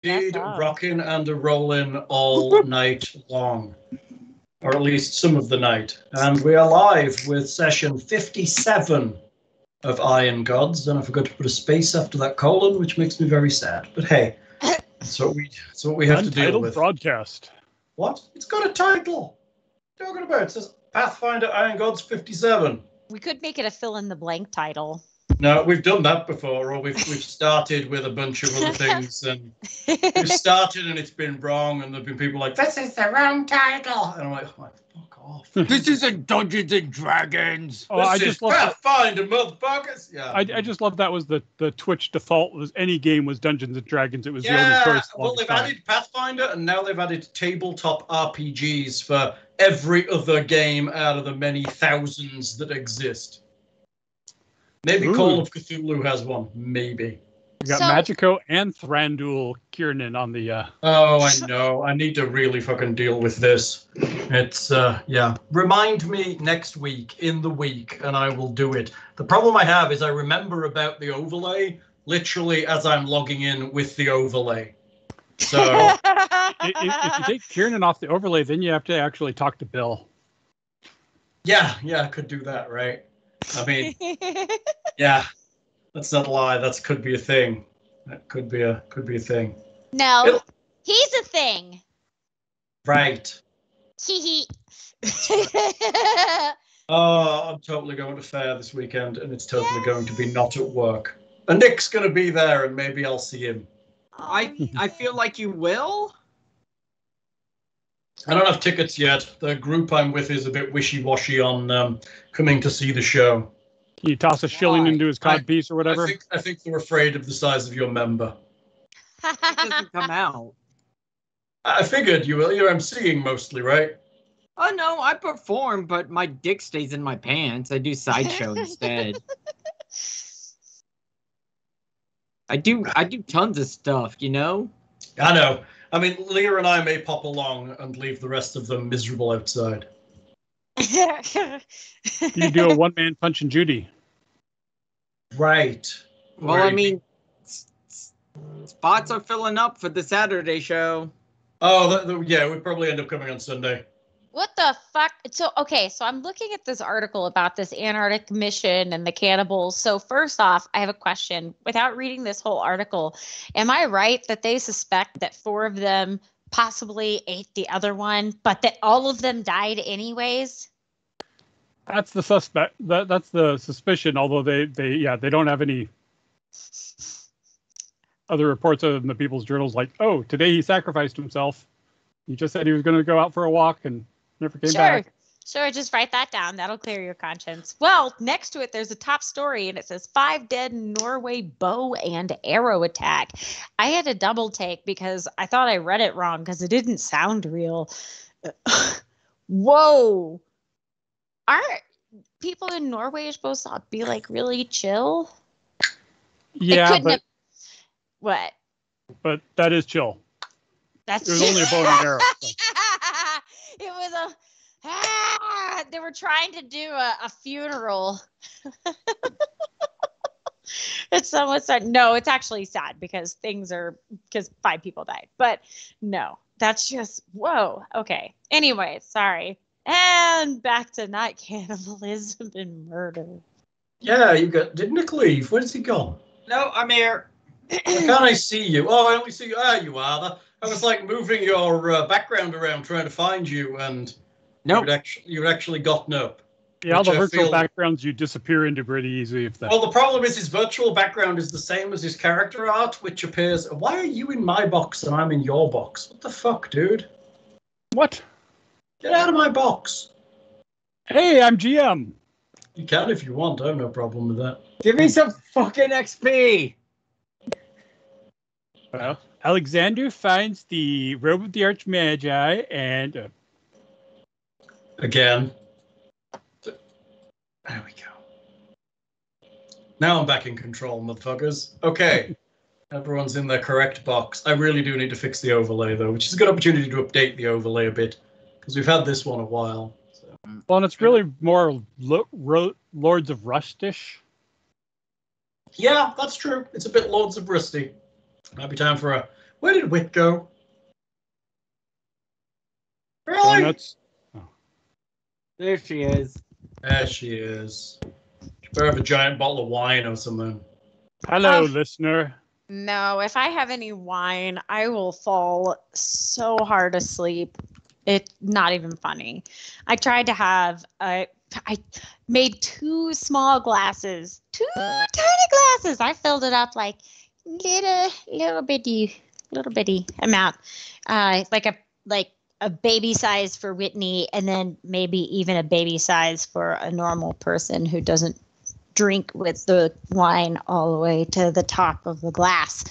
Indeed, rocking and a-rolling all night long. Or at least some of the night. And we are live with session 57 of Iron Gods. And I forgot to put a space after that colon, which makes me very sad. But hey, that's what we have to deal with. Broadcast. What? It's got a title. What are you talking about? It says Pathfinder Iron Gods 57. We could make it a fill-in-the-blank title. No, we've done that before, or we've started with a bunch of other things, and we've started and it's been wrong, and there've been people like, this is the wrong title, and I'm like, oh, fuck off. This isn't Dungeons and Dragons. Oh, I just love Pathfinder, motherfuckers. Yeah. I just love that was the Twitch default was any game was Dungeons and Dragons. It was the only choice. Well, they've added Pathfinder, and now they've added tabletop RPGs for every other game out of the many thousands that exist. Maybe Call of Cthulhu has one. Maybe. We got Magico and Thranduil Kiernan on the... Oh, I know. I need to really fucking deal with this. It's, yeah. Remind me next week, in the week, and I will do it. The problem I have is I remember about the overlay literally as I'm logging in with the overlay. So... if you take Kiernan off the overlay, then you have to actually talk to Bill. Yeah, I could do that, right? I mean, yeah, let's not lie. That could be a thing. That could be a thing. No, he's a thing. Right. Hee. Oh, I'm totally going to fair this weekend, and it's totally going to be not at work. And Nick's going to be there, and maybe I'll see him. I feel like you will. I don't have tickets yet. The group I'm with is a bit wishy-washy on coming to see the show. Can you toss a shilling into his codpiece or whatever? I think they're afraid of the size of your member. It doesn't come out. I figured you will. You're emceeing mostly, right? Oh, no, I perform, but my dick stays in my pants. I do sideshow instead. I do tons of stuff, you know? I know. I mean, Leah and I may pop along and leave the rest of them miserable outside. You do a one-man Punch and Judy. Right. Well, I mean, spots are filling up for the Saturday show. Oh, yeah, we'd probably end up coming on Sunday. What the fuck? So I'm looking at this article about this Antarctic mission and the cannibals. So first off, I have a question. Without reading this whole article, am I right that they suspect that 4 of them possibly ate the other one, but that all of them died anyways? That's the suspect. That's the suspicion, although they don't have any other reports other than the People's Journals like, oh, today he sacrificed himself. He just said he was going to go out for a walk and never came back. Sure, just write that down. That'll clear your conscience. Well, next to it, there's a top story, and it says 5 dead Norway bow and arrow attack. I had a double take because I thought I read it wrong because it didn't sound real. Whoa. Aren't people in Norway supposed to be, like, really chill? Yeah, What? But that is chill. It was only a bow and arrow. So. It was they were trying to do a funeral. It's somewhat sad. No, it's actually sad because 5 people died. But no, that's just, whoa. Okay. Anyway, sorry. And back to not cannibalism and murder. Yeah, did Nick leave? Where's he gone? No, I'm here. Why can't I see you? Oh, I only see you. Ah, you are. I was like moving your background around trying to find you, and you'd actually gotten up. Yeah, all the virtual backgrounds you disappear into pretty easy. Well, the problem is his virtual background is the same as his character art, which appears... Why are you in my box and I'm in your box? What the fuck, dude? What? Get out of my box. Hey, I'm GM. You can if you want. I have no problem with that. Give me some fucking XP. Well, Alexander finds the robe of the Archmagi and... Again. There we go. Now I'm back in control, motherfuckers. Okay. Everyone's in their correct box. I really do need to fix the overlay, though, which is a good opportunity to update the overlay a bit, because we've had this one a while. So. Well, and it's really more Lords of Rustish. Yeah, that's true. It's a bit Lords of Rusty. Might be time for a Where did Wit go? Really? Donuts. There she is. There she is. She better have a giant bottle of wine or something. Hello, listener. No, if I have any wine, I will fall so hard asleep. It's not even funny. I tried to have I made 2 small glasses, 2 tiny glasses. I filled it up like little bitty amount, like a baby size for Whitney, and then maybe even a baby size for a normal person who doesn't drink with the wine all the way to the top of the glass.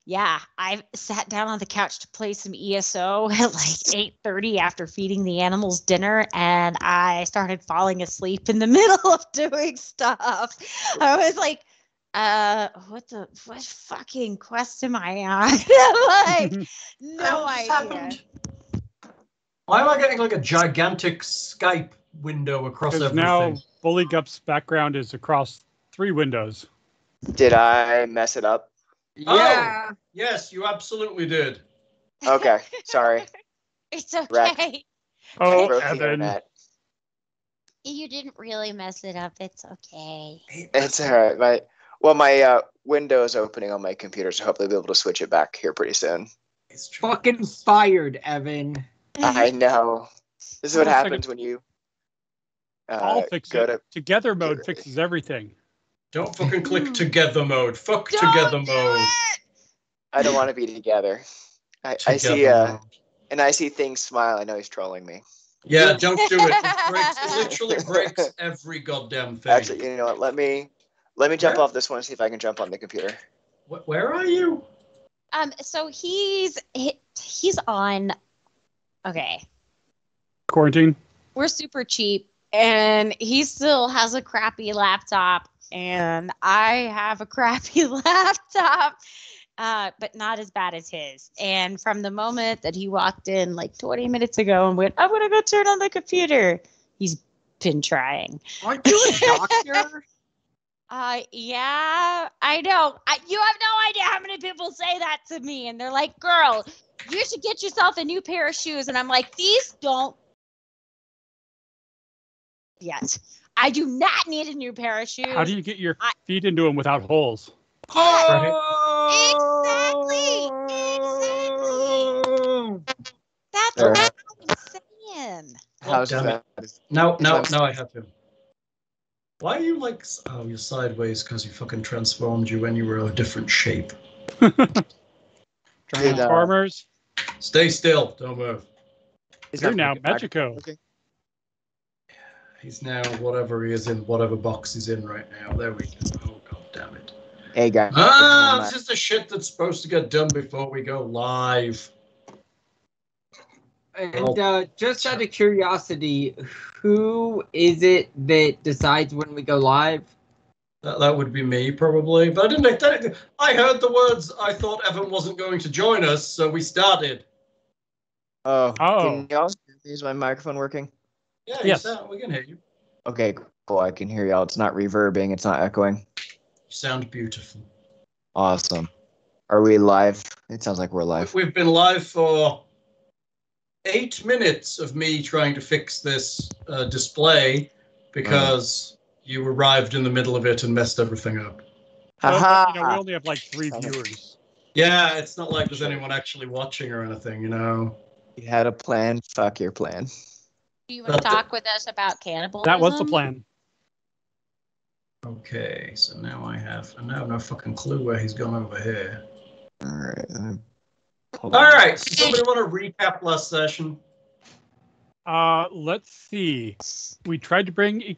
Yeah, I sat down on the couch to play some ESO at like 8:30 after feeding the animals dinner, and I started falling asleep in the middle of doing stuff. I was like, what fucking quest am I on? Like, no idea. Happened? Why am I getting like a gigantic Skype window across Because everything? now Buligup's background is across 3 windows. Did I mess it up? Yeah. Oh, yes, you absolutely did. Okay, sorry. It's okay. Wreck. Oh, Broke the Evan. internet. You didn't really mess it up. It's okay. It's all right. My window is opening on my computer, so hopefully I'll be able to switch it back here pretty soon. It's true. Fucking fired, Evan. I know. This is what Hold on a happens when you I'll fix go it. to. Together mode Grippli. fixes everything. Don't fucking click together mode. Fuck Don't together do mode. it! I don't want to be together. I see Together mode. and I see things smile. I know he's trolling me. Yeah, don't do it. It literally breaks every goddamn thing. Actually, you know what? Let me jump Where? off this one and see if I can jump on the computer. Where are you? So he's on. Okay, Quarantine. we're super cheap, and he still has a crappy laptop, and I have a crappy laptop, but not as bad as his. And from the moment that he walked in, like 20 minutes ago, and went, "I'm gonna go turn on the computer," he's been trying. Aren't you a doctor? Yeah, I know. You have no idea how many people say that to me, and they're like, "Girl, you should get yourself a new pair of shoes." And I'm like, "These don't yet. I do not need a new pair of shoes." How do you get your feet into them without holes? That's Fair. what I'm saying. How's damn that? Now I have him. Why are you like? Oh, you're sideways because you fucking transformed you when you were a different shape. Transformers. Stay still. Don't move. You're now Magico. Okay. He's now whatever he is in, whatever box he's in right now. There we go. Oh, god damn it. Hey guys. This is the shit that's supposed to get done before we go live. And just out of curiosity, who is it that decides when we go live? That would be me, probably. But I heard the words, I thought Evan wasn't going to join us, so we started. Oh. Oh. Can y'all hear me? Is my microphone working? Yeah, Yes. we can hear you. Okay, cool. I can hear y'all. It's not reverbing. It's not echoing. You sound beautiful. Awesome. Are we live? It sounds like we're live. We've been live for 8 minutes of me trying to fix this display because you arrived in the middle of it and messed everything up. Well, we only have like 3 viewers. Yeah, it's not like there's anyone actually watching or anything, you know. You had a plan. Fuck your plan. Do you want to talk with us about cannibalism? That was the plan. Okay, so now I have no fucking clue where he's gone over here. All right. All right, so somebody want to recap last session? Let's see. We tried to bring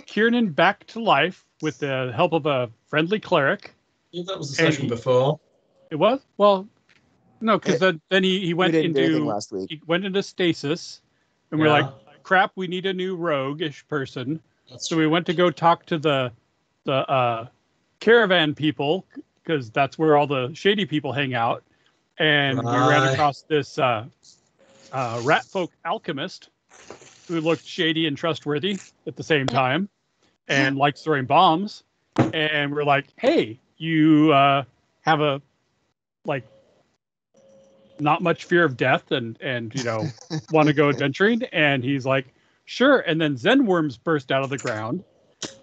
Kieran back to life with the help of a friendly cleric. Yeah, that was the session before. It was? Well, no, because then he went didn't do anything into last week. he went into stasis, and we're like, crap, we need a new roguish person. So we went to go talk to the caravan people, because that's where all the shady people hang out. And we ran across this ratfolk alchemist who looked shady and trustworthy at the same time and likes throwing bombs. And we're like, hey, you have a not much fear of death and want to go adventuring. And he's like, sure. And then Zen worms burst out of the ground.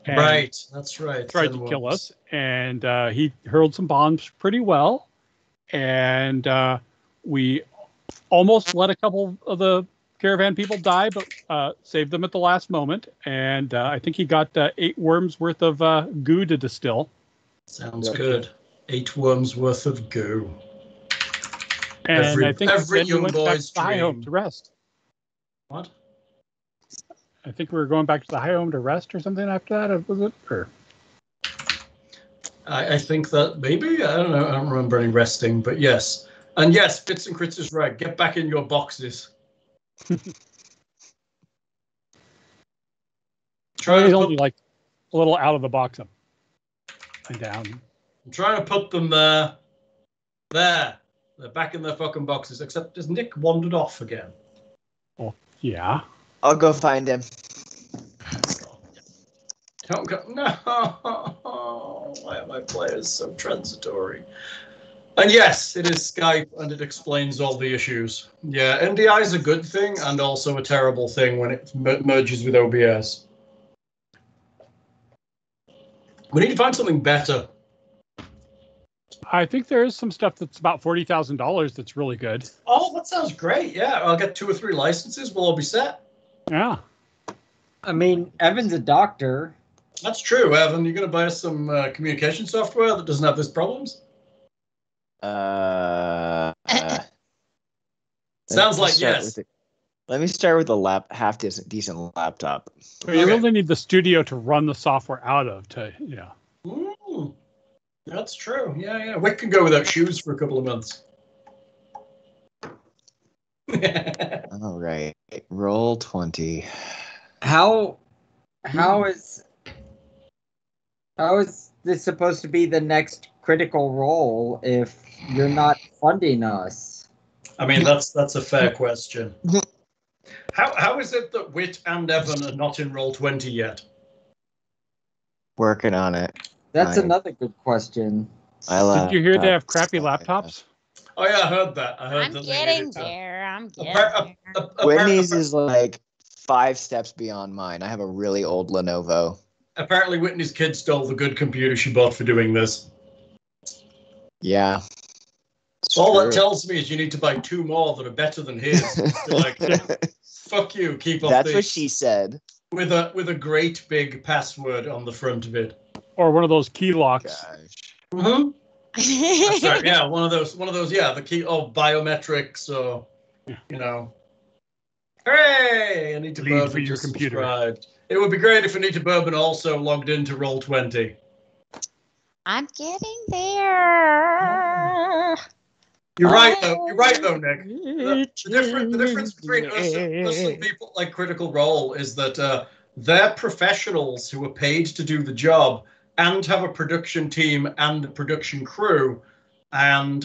Right, that's right. Tried to kill us. And he hurled some bombs pretty well. And we almost let a couple of the caravan people die, but saved them at the last moment. And I think he got 8 worms worth of goo to distill. Sounds good. 8 worms worth of goo. And I think every then we young went back boy's to the high home dream. to rest. What? I think we were going back to the high home to rest or something after that. Was it? Or I think that maybe, I don't know, I don't remember any resting, but yes. And yes, Bits and Crits is right. Get back in your boxes. Try to only like a little out of the box up and down. I'm trying to put them there. There. They're back in their fucking boxes, except has Nick wandered off again? Oh, yeah. I'll go find him. Don't go. No. Why are my players so transitory? And yes, it is Skype, and it explains all the issues. Yeah, NDI is a good thing and also a terrible thing when it merges with OBS. We need to find something better. I think there is some stuff that's about $40,000 that's really good. Oh, that sounds great. Yeah, I'll get 2 or 3 licenses. We'll all be set. Yeah. I mean, Evan's a doctor. That's true, Evan. You're going to buy us some communication software that doesn't have these problems? Sounds like yes. Let me start with a half decent laptop. But you really need the studio to run the software out of Ooh, that's true. Yeah. Wick can go without shoes for a couple of months. All right. Roll 20. How is this supposed to be the next critical role if you're not funding us? I mean, that's a fair question. How is it that Whit and Evan are not in roll 20 yet? Working on it. That's another good question. Did you hear they have crappy laptops? Oh yeah, I heard that. I'm getting there. I'm getting there. Whitney's is like 5 steps beyond mine. I have a really old Lenovo. Apparently, Whitney's kid stole the good computer she bought for doing this. Yeah. All that tells me is you need to buy 2 more that are better than his. Like, fuck you, keep off. That's what she said. With a great big password on the front of it. Or one of those key locks. Mm-hmm. That's right. Yeah, one of those. Yeah, the key. Oh, biometrics. Or hooray! Anita Bourbon for your computer. Subscribed. It would be great if Anita Bourbon also logged into Roll20. I'm getting there. You're right, though. You're right, though, Nick. The difference between us and people like Critical Role is that they're professionals who are paid to do the job and have a production team and a production crew, and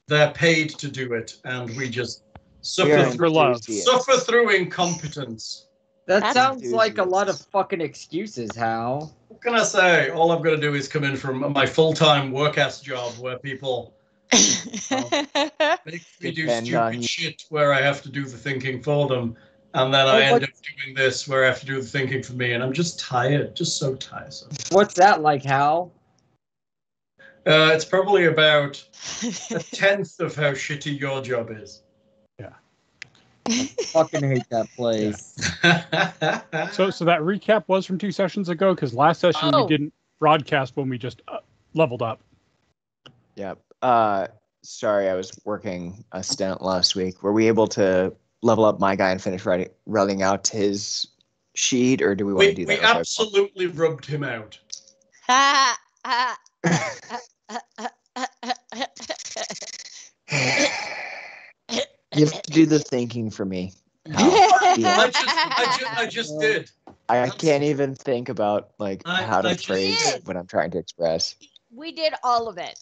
they're paid to do it, and we just suffer through incompetence. That sounds like a lot of fucking excuses, Hal. What can I say? All I've got to do is come in from my full-time work-ass job where people make me do stupid shit where I have to do the thinking for them. And then I end up doing this where I have to do the thinking for me. And I'm just tired, just so tiresome. What's that like, Hal? It's probably about 1/10 of how shitty your job is. Yeah. I fucking hate that place. Yeah. So that recap was from 2 sessions ago, because last session we didn't broadcast when we just leveled up. Yep. Sorry, I was working a stint last week. Were we able to level up my guy and finish running out his sheet, or do we want to do that? We absolutely rubbed him out. You have to do the thinking for me. I just did. I can't even think about how to phrase what I'm trying to express. We did all of it.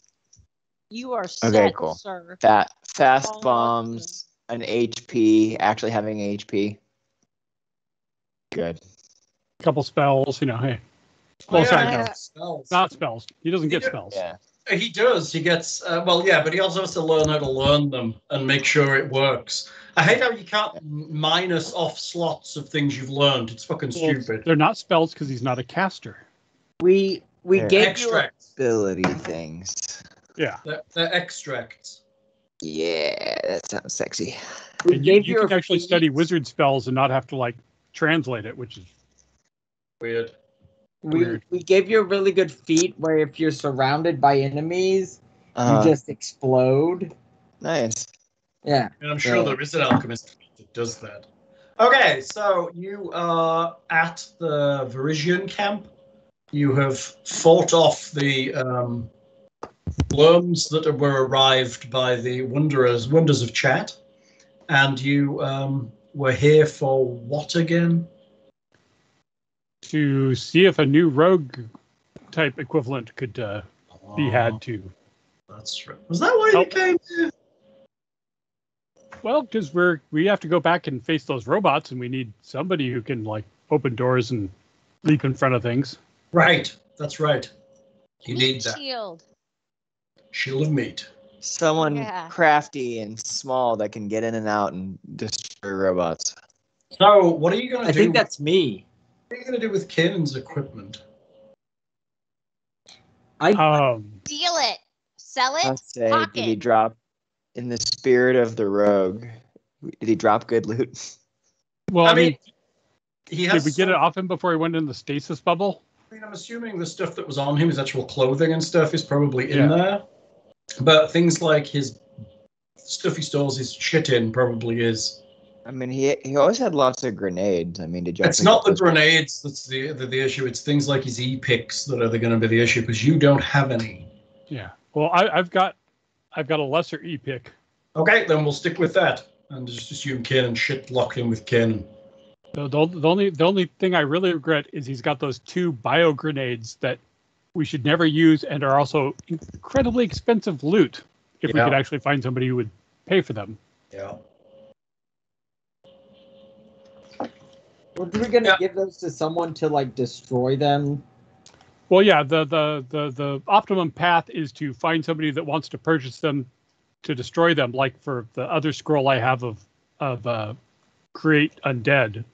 You are okay, cool. Sir. Fast bombs, an HP, actually having HP. Good. A couple spells, hey. Well, sorry, yeah. no, Spells. not spells. He doesn't get Yeah. spells. Yeah. He does. He gets but he also has to learn how to learn them and make sure it works. I hate how you can't minus off slots of things you've learned. It's fucking Well, stupid. they're not spells because he's not a caster. We They're gave you a, Extracts. Ability things. Yeah. They're extracts. Yeah, that sounds sexy. we And gave you you can a actually feat. study wizard spells and not have to like translate it, which is Weird. Weird. We gave you a really good feat where if you're surrounded by enemies, you just explode. Nice. Yeah. And I'm sure there is an alchemist that does that. Okay, so you are at the Varisian camp. You have fought off the worms that were arrived by the wonders of chat, and you were here for what again? to see if a new rogue type equivalent could be had to. That's right. Was that why you came here? Well, because we have to go back and face those robots, and we need somebody who can like open doors and leap in front of things. Right. That's right. You Meat need that shield. shield of meat. Someone Yeah. crafty and small that can get in and out and destroy robots. So, what are you going to I do? think that's me. What are you going to do with Kanan's equipment? Um, Steal it. Sell it. Let's say, Pocket. did he drop, in the spirit of the rogue, did he drop good loot? well, I mean, he has did we get it off him before he went in the stasis bubble? I mean, I'm assuming the stuff that was on him, his actual clothing and stuff, is probably in Yeah. there. But things like his stuff he stores his shit in probably is. I mean, he always had lots of grenades. I mean, did you? It's not the grenades that's the issue. It's things like his e-picks that are going to be the issue because you don't have any. Yeah. Well, I've got a lesser e-pick. Okay, then we'll stick with that and just assume Kanan shit lock in with Kanan. The only thing I really regret is he's got those 2 bio grenades that we should never use and are also incredibly expensive loot if we could actually find somebody who would pay for them. Yeah. Well, are we gonna give those to someone to like destroy them? Well, yeah, the optimum path is to find somebody that wants to purchase them to destroy them, like for the other scroll I have of create undead.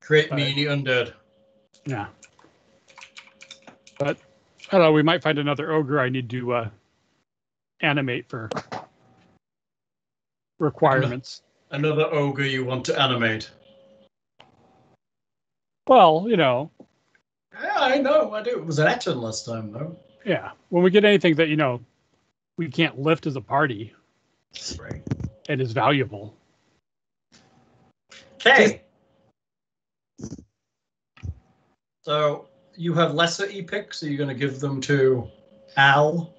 Create mini undead. Yeah. But I don't know, we might find another ogre I need to animate for requirements. Another ogre you want to animate. Well, you know. Yeah, I know. I do. It was an action last time, though. Yeah. When we get anything that, you know, we can't lift as a party. Right. And is valuable. Okay. So you have lesser e-picks. Are you going to give them to Al?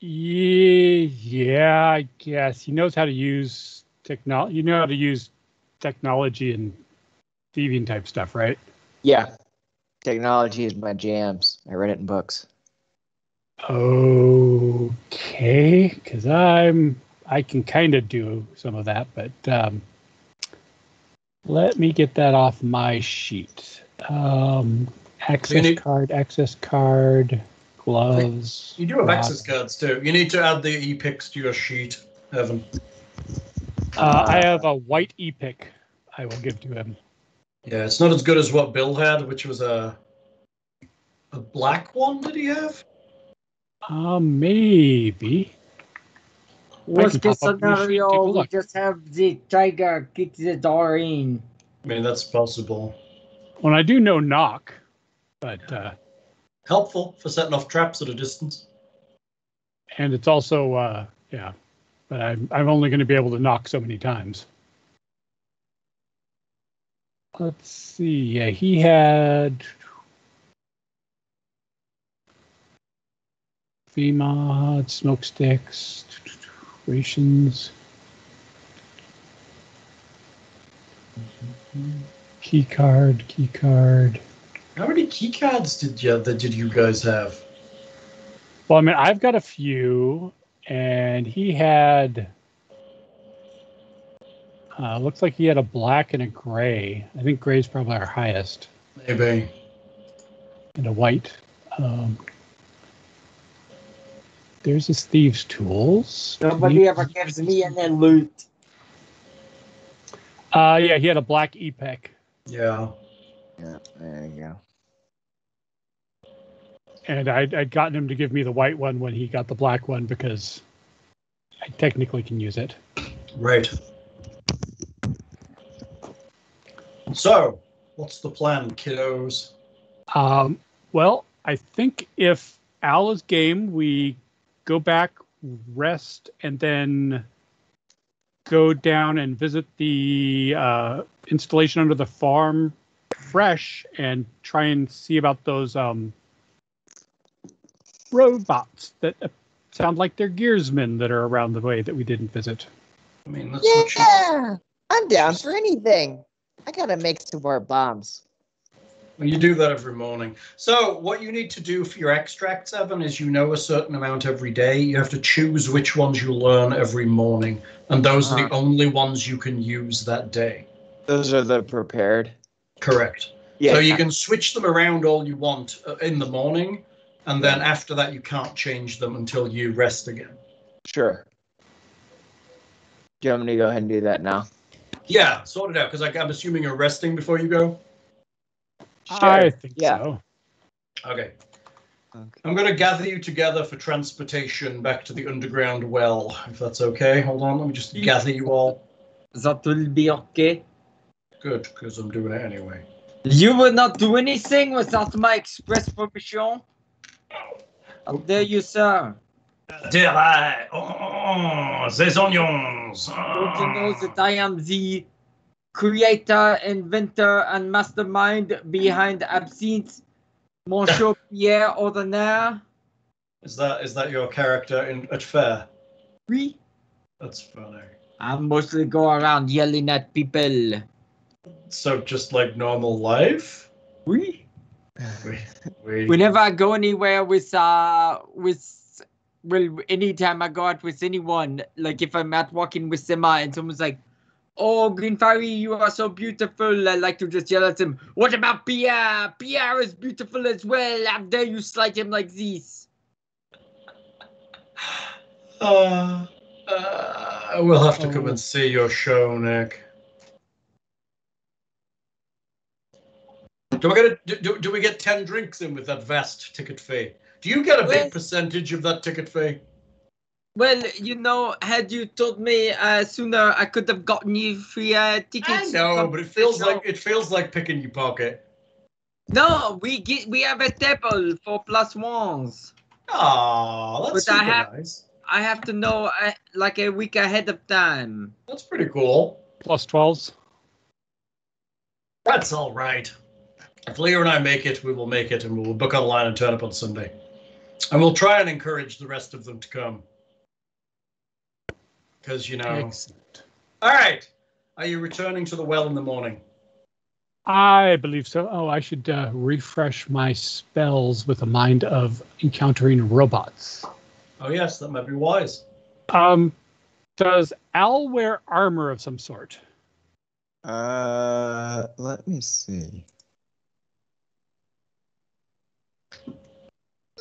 Yeah, I guess he knows how to use technology. You know how to use technology and thieving type stuff, right? Yeah. Technology is my jams. I read it in books. Okay, because I can kind of do some of that, but let me get that off my sheet. Access card, gloves. You do have access cards too. You need to add the e-picks to your sheet, Evan. I have a white e-pick I will give to him. Yeah, it's not as good as what Bill had, which was a black one. Did he have? Maybe. Worst case pop up your sheet, take a scenario, we look. just have the tiger kick the door in. I mean, that's possible. Well, I do know knock, but Helpful for setting off traps at a distance. and it's also yeah, but I'm only going to be able to knock so many times. Let's see. Yeah, he had VMod, smoke sticks, rations, key card. How many key cards did you guys have? Well, I mean, I've got a few, and he had Looks like he had a black and a gray. I think gray is probably our highest. Maybe. And a white. There's his thieves' tools. Nobody ever gives me any loot. Yeah, he had a black EPEC. Yeah. Yeah, there you go. And I'd gotten him to give me the white one when he got the black one because I technically can use it. Right. So, what's the plan, kiddos? Well, I think if Al is game, we go back, rest, and then go down and visit the installation under the farm fresh and try and see about those robots that sound like they're gearsmen that are around the way that we didn't visit. I mean, that's what you... I'm down for anything. I gotta make some more bombs. Well, you do that every morning. So what you need to do for your extracts, Evan, is you know a certain amount every day. You have to choose which ones you learn every morning. And those are the only ones you can use that day. Those are the prepared? Correct. Yeah. So you can switch them around all you want in the morning. And then after that, you can't change them until you rest again. Sure. Do you want me to go ahead and do that now? Yeah, sort it out. Because I'm assuming you're resting before you go. Sure. I think Yeah. so. Okay. I'm going to gather you together for transportation back to the underground well, if that's okay. Hold on, let me just gather you all. That will be okay. Good, because I'm doing it anyway. You will not do anything without my express permission. How dare you, sir? Dare I? Oh, ces onions. Don't you know that I am the creator, inventor, and mastermind behind Absinthe, Monsieur Pierre Ordinaire? Is that your character at fair? Oui. That's funny. I mostly go around yelling at people. So just like normal life? Oui. We Whenever I go anywhere well, anytime I go out with anyone, like if I'm out walking with Sima and someone's like, "Oh, Green Fairy, you are so beautiful," I like to just yell at him, "What about Pierre? Pierre is beautiful as well. How dare you slight him like this?" We'll have to come and see your show, Nick. Do we get 10 drinks in with that vast ticket fee? Do you get a big percentage of that ticket fee? Well, you know, had you told me sooner, I could have gotten you free tickets. I know, but it feels like picking your pocket. No, we have a table for +1s. Oh, that's But nice. I have to know like a week ahead of time. That's pretty cool. +12s. That's all right. If Leo and I make it, we will make it, and we will book online and turn up on Sunday. And we'll try and encourage the rest of them to come. Because, you know... Excellent. All right. Are you returning to the well in the morning? I believe so. Oh, I should refresh my spells with a mind of encountering robots. Oh, yes, that might be wise. Does Al wear armor of some sort? Let me see.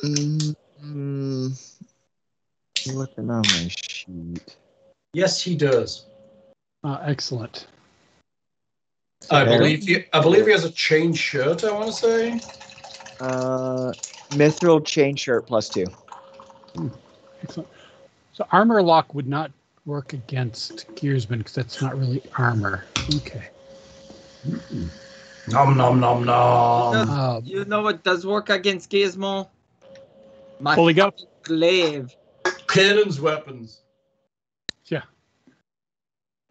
Looking on my sheet. Yes, he does. Excellent. I believe he has a chain shirt, I want to say. Mithril chain shirt +2. Excellent. So armor lock would not work against gearsmen because that's not really armor. Okay. Nom nom nom nom. You know what does work against Gizmo? My Buligup. glaive. Cannons weapons. Yeah.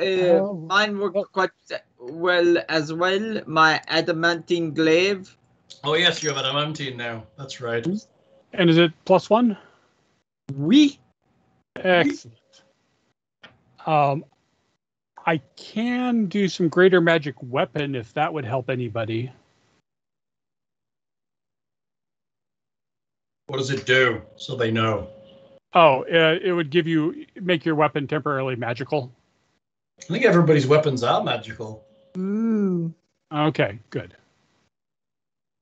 Mine work quite well as well. My adamantine glaive. Oh yes, you have adamantine now. That's right. And is it +1? Oui. Excellent. I can do some greater magic weapon if that would help anybody. What does it do? So they know. Oh, it would make your weapon temporarily magical. I think everybody's weapons are magical. Ooh. Okay, good.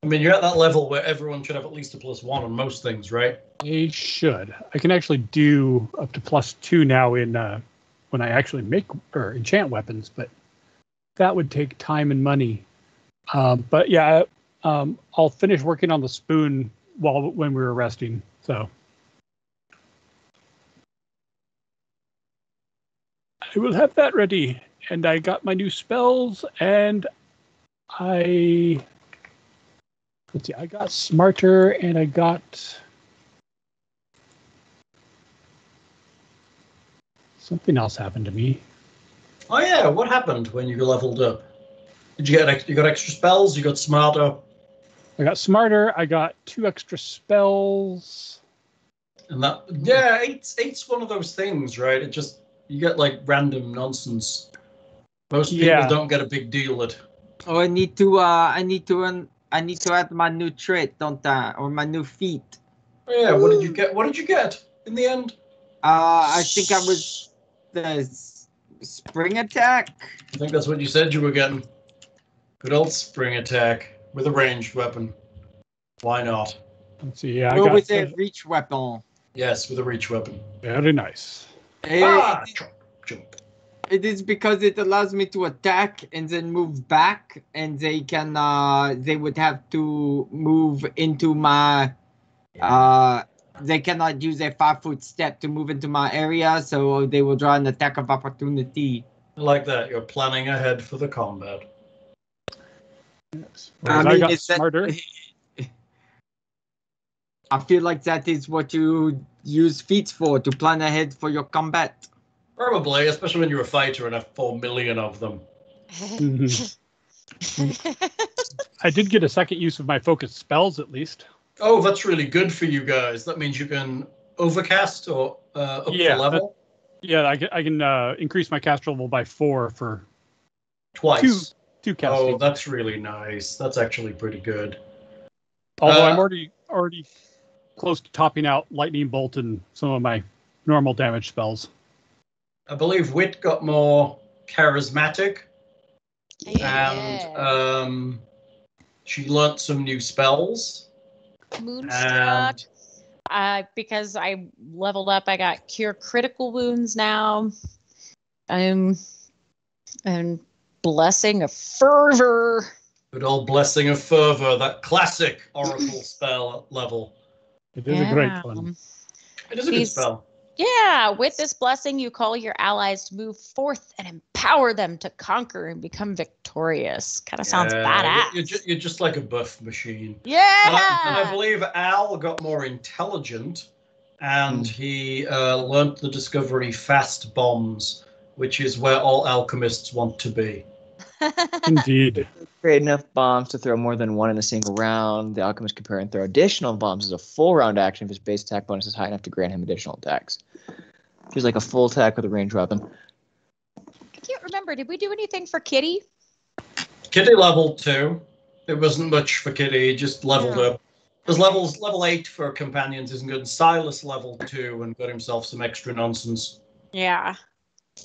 I mean, you're at that level where everyone should have at least a +1 on most things, right? I should. I can actually do up to +2 now in when I actually make or enchant weapons, but that would take time and money. But yeah, I'll finish working on the spoon when we were resting. So I will have that ready. And I got my new spells, and let's see, I got smarter, and I got something else happened to me. Oh yeah, what happened when you leveled up? Did you get you got extra spells? You got smarter? I got smarter. I got 2 extra spells. And eight's one of those things, right? It just you get like random nonsense. Most people don't get a big deal at. Oh, I need to add my new trait, don't I? Or my new feat. Oh, yeah, what did you get? What did you get in the end? I think I was the spring attack. I think that's what you said you were getting. Good old spring attack with a ranged weapon. Why not? Let's see. Yeah, Or with a reach weapon. Yes, with a reach weapon. Very nice. Jump. It is because it allows me to attack and then move back, and they can they would have to move into my they cannot use a 5-foot step to move into my area, so they will draw an attack of opportunity. I like that. You're planning ahead for the combat. Yes. I got smarter. I feel like that is what you use feats for, to plan ahead for your combat. Probably, especially when you're a fighter and have 4 million of them. I did get a second use of my focus spells, at least. Oh, that's really good for you guys. That means you can overcast or up the level? I can increase my cast level by 4 for twice. Two casting. Oh, that's really nice. That's actually pretty good. Although I'm already close to topping out Lightning Bolt and some of my normal damage spells. I believe Wit got more charismatic. Yeah. And she learnt some new spells. Moonstruck. Because I leveled up, I got cure critical wounds now. And blessing of fervor. Good old blessing of fervor, that classic oracle spell level. It is a great one. It is a good spell. Yeah, with this blessing, you call your allies to move forth and empower them to conquer and become victorious. Kind of sounds badass. You're just like a buff machine. Yeah! And I believe Al got more intelligent, and he learnt the discovery fast bombs, which is where all alchemists want to be. Indeed. Create enough bombs to throw more than one in a single round. The alchemist can prepare and throw additional bombs as a full round action if his base attack bonus is high enough to grant him additional attacks. She's like a full attack with a ranged weapon. I can't remember. Did we do anything for Kitty? Kitty level 2. It wasn't much for Kitty. He just leveled up. Because level 8 for companions isn't good. Silas level 2 and got himself some extra nonsense. Yeah.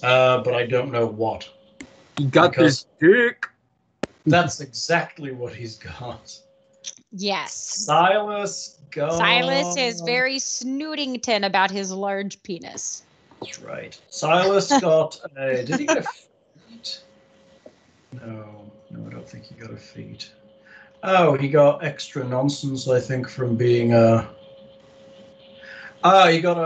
But I don't know what. He got this dick. That's exactly what he's got. Yes. Silas is very snootington about his large penis. That's right. Silas got a... Did he get a feat? No, I don't think he got a feat. Oh, he got extra nonsense, I think, from being a... he got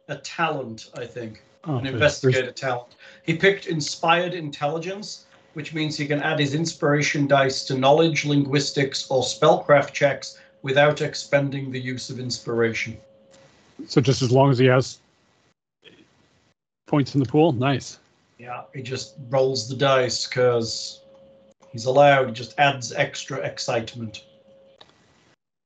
a talent, I think. An investigator talent. He picked Inspired Intelligence, which means he can add his inspiration dice to knowledge, linguistics, or spellcraft checks without expending the use of inspiration. So just as long as he has points in the pool? Nice. Yeah, he just rolls the dice because he's allowed. He just adds extra excitement.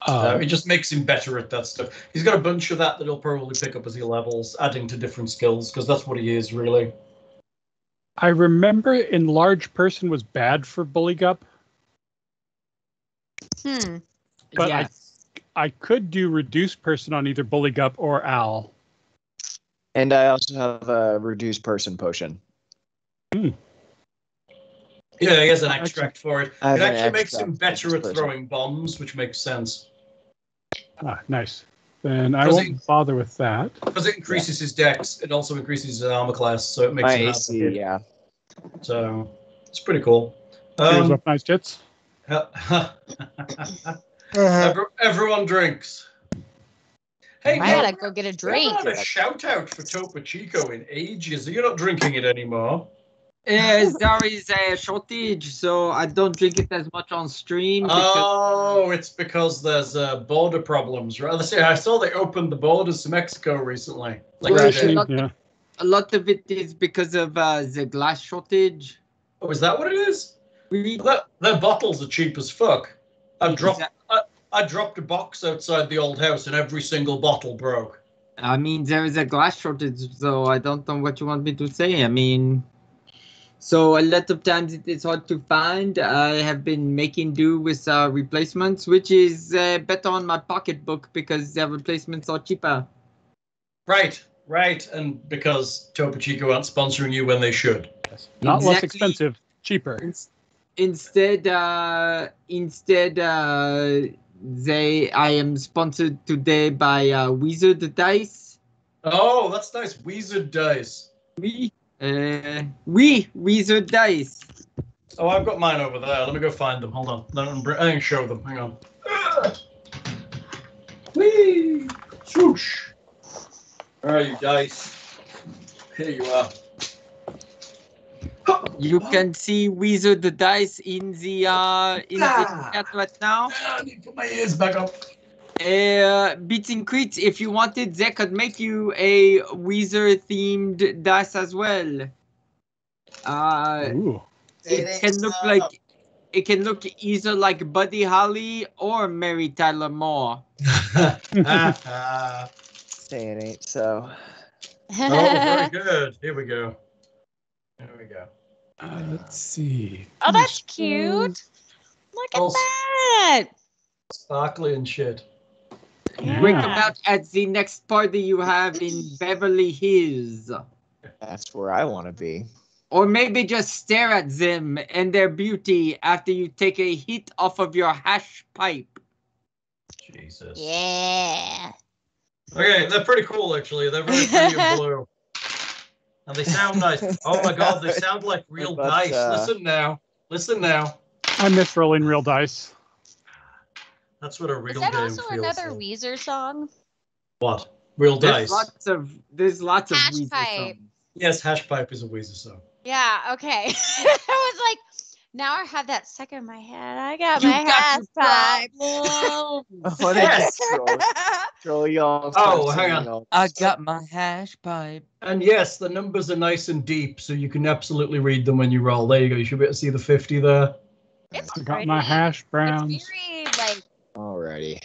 It just makes him better at that stuff. He's got a bunch of that he'll probably pick up as he levels, adding to different skills, because that's what he is, really. I remember Enlarged Person was bad for Buligup. But yes. I could do Reduced Person on either Buligup or Al. And I also have a Reduced Person potion. Yeah, he has an extract for it. It actually makes him better at throwing bombs, which makes sense. Ah, nice. Then I won't bother with that. Because it increases his dex, it also increases his armor class, so it makes him AC, harder. yeah. So it's pretty cool. Cheers up, nice tits. Everyone drinks. Hey, I gotta go get a drink. We haven't had a shout out for Topo Chico in ages. You're not drinking it anymore. There is a shortage, so I don't drink it as much on stream. Oh, it's because there's border problems, right? I saw they opened the borders to Mexico recently. Yeah. A lot of it is because of the glass shortage. Oh, is that what it is? Their bottles are cheap as fuck. I dropped a box outside the old house and every single bottle broke. I mean, there is a glass shortage, so I don't know what you want me to say. I mean, so a lot of times it is hard to find. I have been making do with replacements, which is better on my pocketbook because their replacements are cheaper. Right. And because Topo Chico aren't sponsoring you when they should. Not less expensive, cheaper. Instead, I am sponsored today by Wizard Dice. Oh, that's nice. Wizard Dice. Wizard Dice. Oh, I've got mine over there. Let me go find them. Hold on. I can show them. Hang on. Whee! Swoosh! Where are you, dice? Here you are. You can see Wizard Dice in the chat right now. I need to put my ears back up. Beats and Crits, if you wanted, they could make you a Wizard themed dice as well. It can look either like Buddy Holly or Mary Tyler Moore. Say it ain't so. Oh, very good. Here we go. Let's see. Oh, that's cute. Look at that. Sparkly and shit. Yeah. Wake about at the next party you have in Beverly Hills. That's where I want to be. Or maybe just stare at them and their beauty after you take a hit off of your hash pipe. Jesus. Yeah. Okay, they're pretty cool, actually. They're very pretty and blue. And they sound nice. Oh my god, they sound like real dice. Listen now. I miss rolling real dice. That's what a real game feels like. Is that also another Weezer song? What? Real dice. There's lots of Hash Weezer pipe. songs. Yes, Hash Pipe is a Weezer song. Yeah, okay. I was like, now I have that stuck in my head. I got my hash pipe. What is Troll y'all? Oh, hang on. I got my hash pipe. And yes, the numbers are nice and deep, so you can absolutely read them when you roll. There you go. You should be able to see the 50 there. It's I got my hash browns. It's very, like, Alrighty.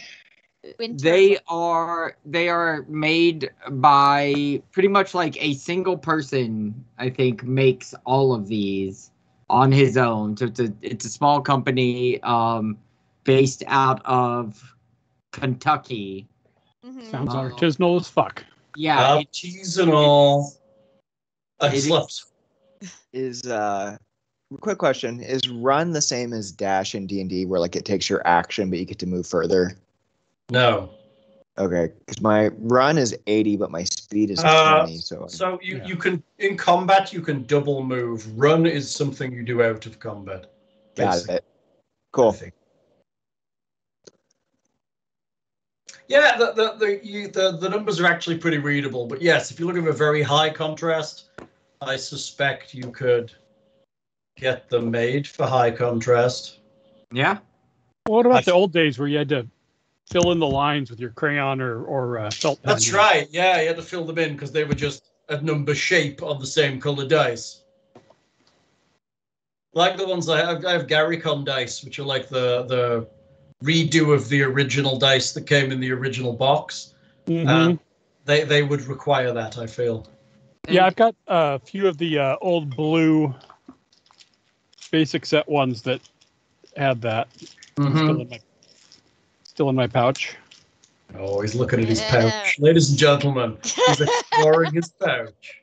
winter. They are made by pretty much like a single person, I think, makes all of these on his own. So it's a small company based out of Kentucky. Mhm. Sounds artisanal as fuck. Yeah. Artisanal. Quick question. Is run the same as dash in D&D where like it takes your action but you get to move further? No. Okay, because my run is 80 but my speed is 20. So you can, in combat, you can double move. Run is something you do out of combat. Got it. Cool. Yeah, the numbers are actually pretty readable. But yes, if you look at a very high contrast, I suspect you could get them made for high contrast. Yeah. What about the old days where you had to fill in the lines with your crayon or felt pen? That's right. Yeah, you had to fill them in because they were just a number shape on the same color dice. Like the ones I have Garrycon dice, which are like the redo of the original dice that came in the original box. Mm-hmm. They would require that, I feel. Yeah, I've got a few of the old blue basic set ones that had that. Mm-hmm. Still in my pouch. Oh, he's looking at his pouch. Ladies and gentlemen, he's exploring his pouch.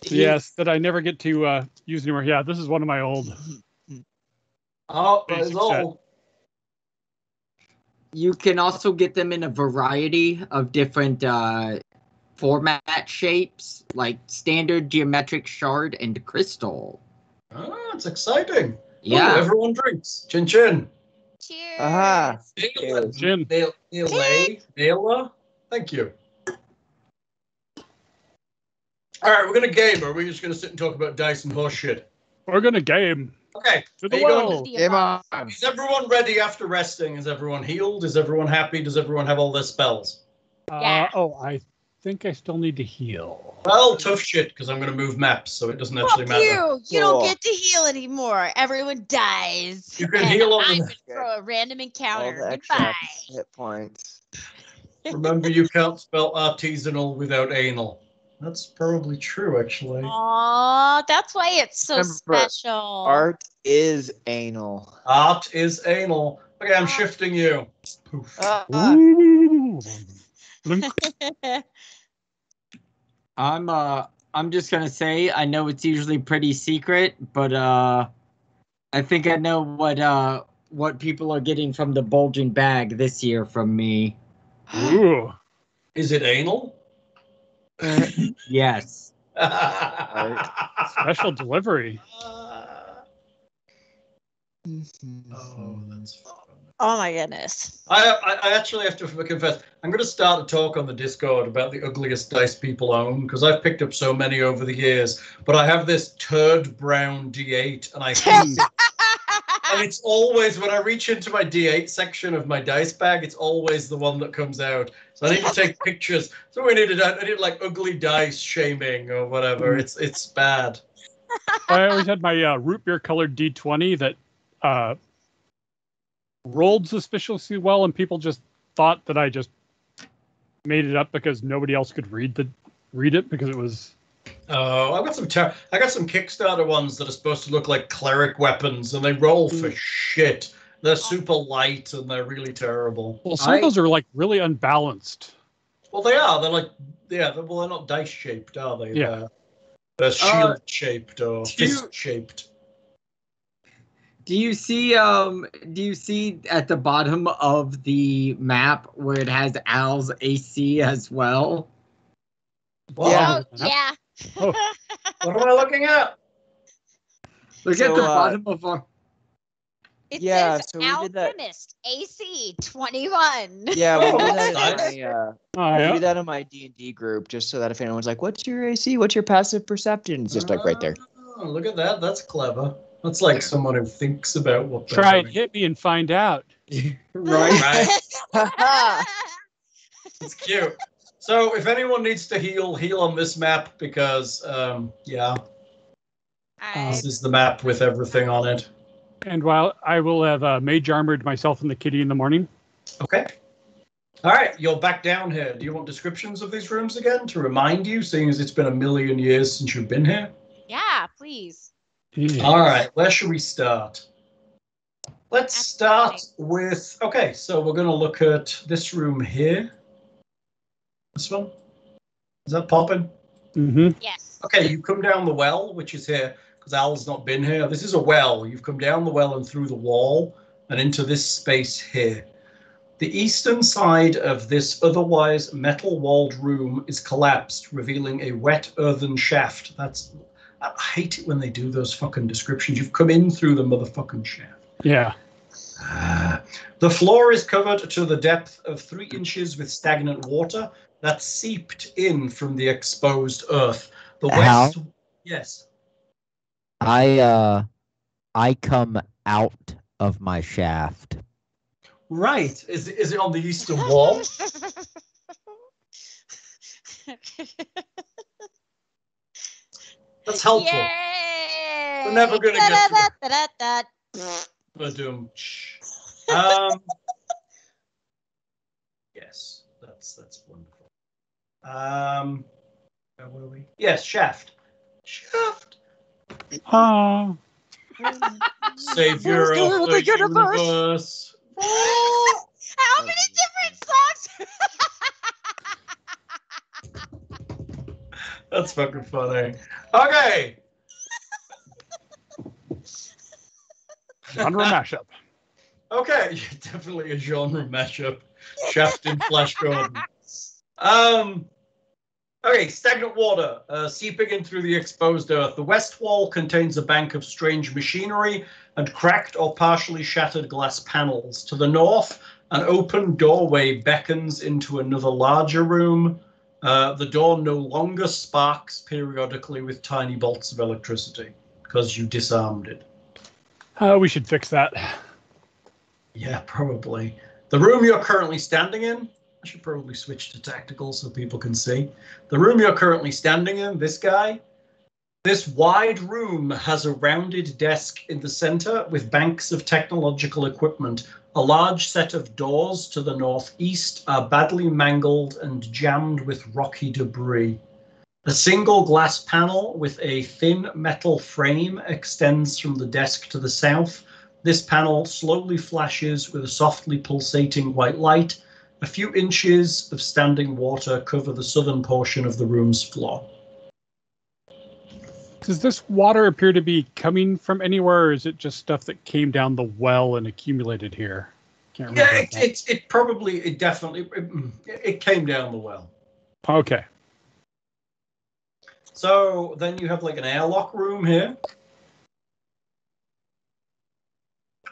Yes, that I never get to use anymore. Yeah, this is one of my old. Oh, that Basic is all. You can also get them in a variety of different format shapes, like standard, geometric, shard, and crystal. Oh, it's exciting. Yeah. Ooh, everyone drinks. Chin chin. Cheers. Aha. Chin. Naila. Thank you. All right, we're going to game, or are we just going to sit and talk about dice and horse shit? We're gonna game. Okay. To the Are you going well. The Game above. on. Is everyone ready after resting? Is everyone healed? Is everyone happy? Does everyone have all their spells? Yeah. Oh, I think I still need to heal. Well, tough shit, because I'm going to move maps, so it doesn't actually Fuck matter. you! You don't Cool. get to heal anymore. Everyone dies. You can And heal on I'm the- gonna throw a random All encounter. the extra Goodbye. hit points. Remember, you can't spell artisanal without anal. That's probably true, actually. Aw, that's why it's so Remember, special. Art is anal. Art is anal. Okay, I'm shifting you. Poof. Ooh. Blink. I'm just gonna say I know it's usually pretty secret, but I think I know what people are getting from the bulging bag this year from me. Ooh. Is it anal? Yes. Special delivery. Oh, that's fun. Oh my goodness. I actually have to confess, I'm going to start a talk on the Discord about the ugliest dice people own, because I've picked up so many over the years, but I have this turd brown D8, and I hate it. And it's always, when I reach into my D8 section of my dice bag, it's always the one that comes out. So I need to take pictures. So I need like ugly dice shaming or whatever. It's bad. I always had my root beer colored D20 that rolled suspiciously well, and people just thought that I just made it up because nobody else could read it because it was. Oh, I got some Kickstarter ones that are supposed to look like cleric weapons, and they roll for shit. They're super light and they're really terrible. Well, some of those are like really unbalanced. Well, they are. They're like, yeah. Well, they're not dice shaped, are they? Yeah. They're shield shaped or fist shaped. Do you see at the bottom of the map where it has Al's AC as well? Wow. Oh, yeah. Oh. What am I looking at? Look at the bottom of our. It Yeah, says so we did that- alchemist AC 21. Yeah, we Oh, do that's that nice. in Oh, we yeah. do that in my D&D group, just so that if anyone's like, "What's your AC? What's your passive perception?" It's just like right there. Oh, look at that. That's clever. That's like someone who thinks about what they're Try and doing. hit me and find out. Right. Haha. It's cute. So if anyone needs to heal on this map because, this is the map with everything on it. And while I will have mage armored myself and the kitty in the morning. Okay. All right, you're back down here. Do you want descriptions of these rooms again to remind you, seeing as it's been a million years since you've been here? Yeah, please. All right, where should we start? Let's start with, okay, so we're going to look at this room here. This one? Is that popping? Mm-hmm. Yes. Okay, you come down the well, which is here, because Al's not been here. This is a well. You've come down the well and through the wall and into this space here. The eastern side of this otherwise metal-walled room is collapsed, revealing a wet earthen shaft. I hate it when they do those fucking descriptions. You've come in through the motherfucking shaft. Yeah. The floor is covered to the depth of 3 inches with stagnant water that seeped in from the exposed earth. The west... Yes. I come out of my shaft. Right. Is it on the eastern wall? That's helpful. Yay! We're never gonna get to it. Da-da-da-da-da. Ba-dum. Yes, that's wonderful. Where were we? Yes, shaft. Shaft. Savior of the universe. How many different songs? That's fucking funny. Okay. Genre mashup. Okay, definitely a genre mashup. Shaft in Flash Gordon. Okay, stagnant water seeping in through the exposed earth. The west wall contains a bank of strange machinery and cracked or partially shattered glass panels. To the north, an open doorway beckons into another larger room. The door no longer sparks periodically with tiny bolts of electricity because you disarmed it. We should fix that. Yeah, probably. The room you're currently standing in, I should probably switch to tactical so people can see. The room you're currently standing in, this wide room has a rounded desk in the center with banks of technological equipment. A large set of doors to the northeast are badly mangled and jammed with rocky debris. A single glass panel with a thin metal frame extends from the desk to the south. This panel slowly flashes with a softly pulsating white light. A few inches of standing water cover the southern portion of the room's floor. Does this water appear to be coming from anywhere, or is it just stuff that came down the well and accumulated here? Can't remember. Yeah, it definitely came down the well. Okay. So then you have like an airlock room here,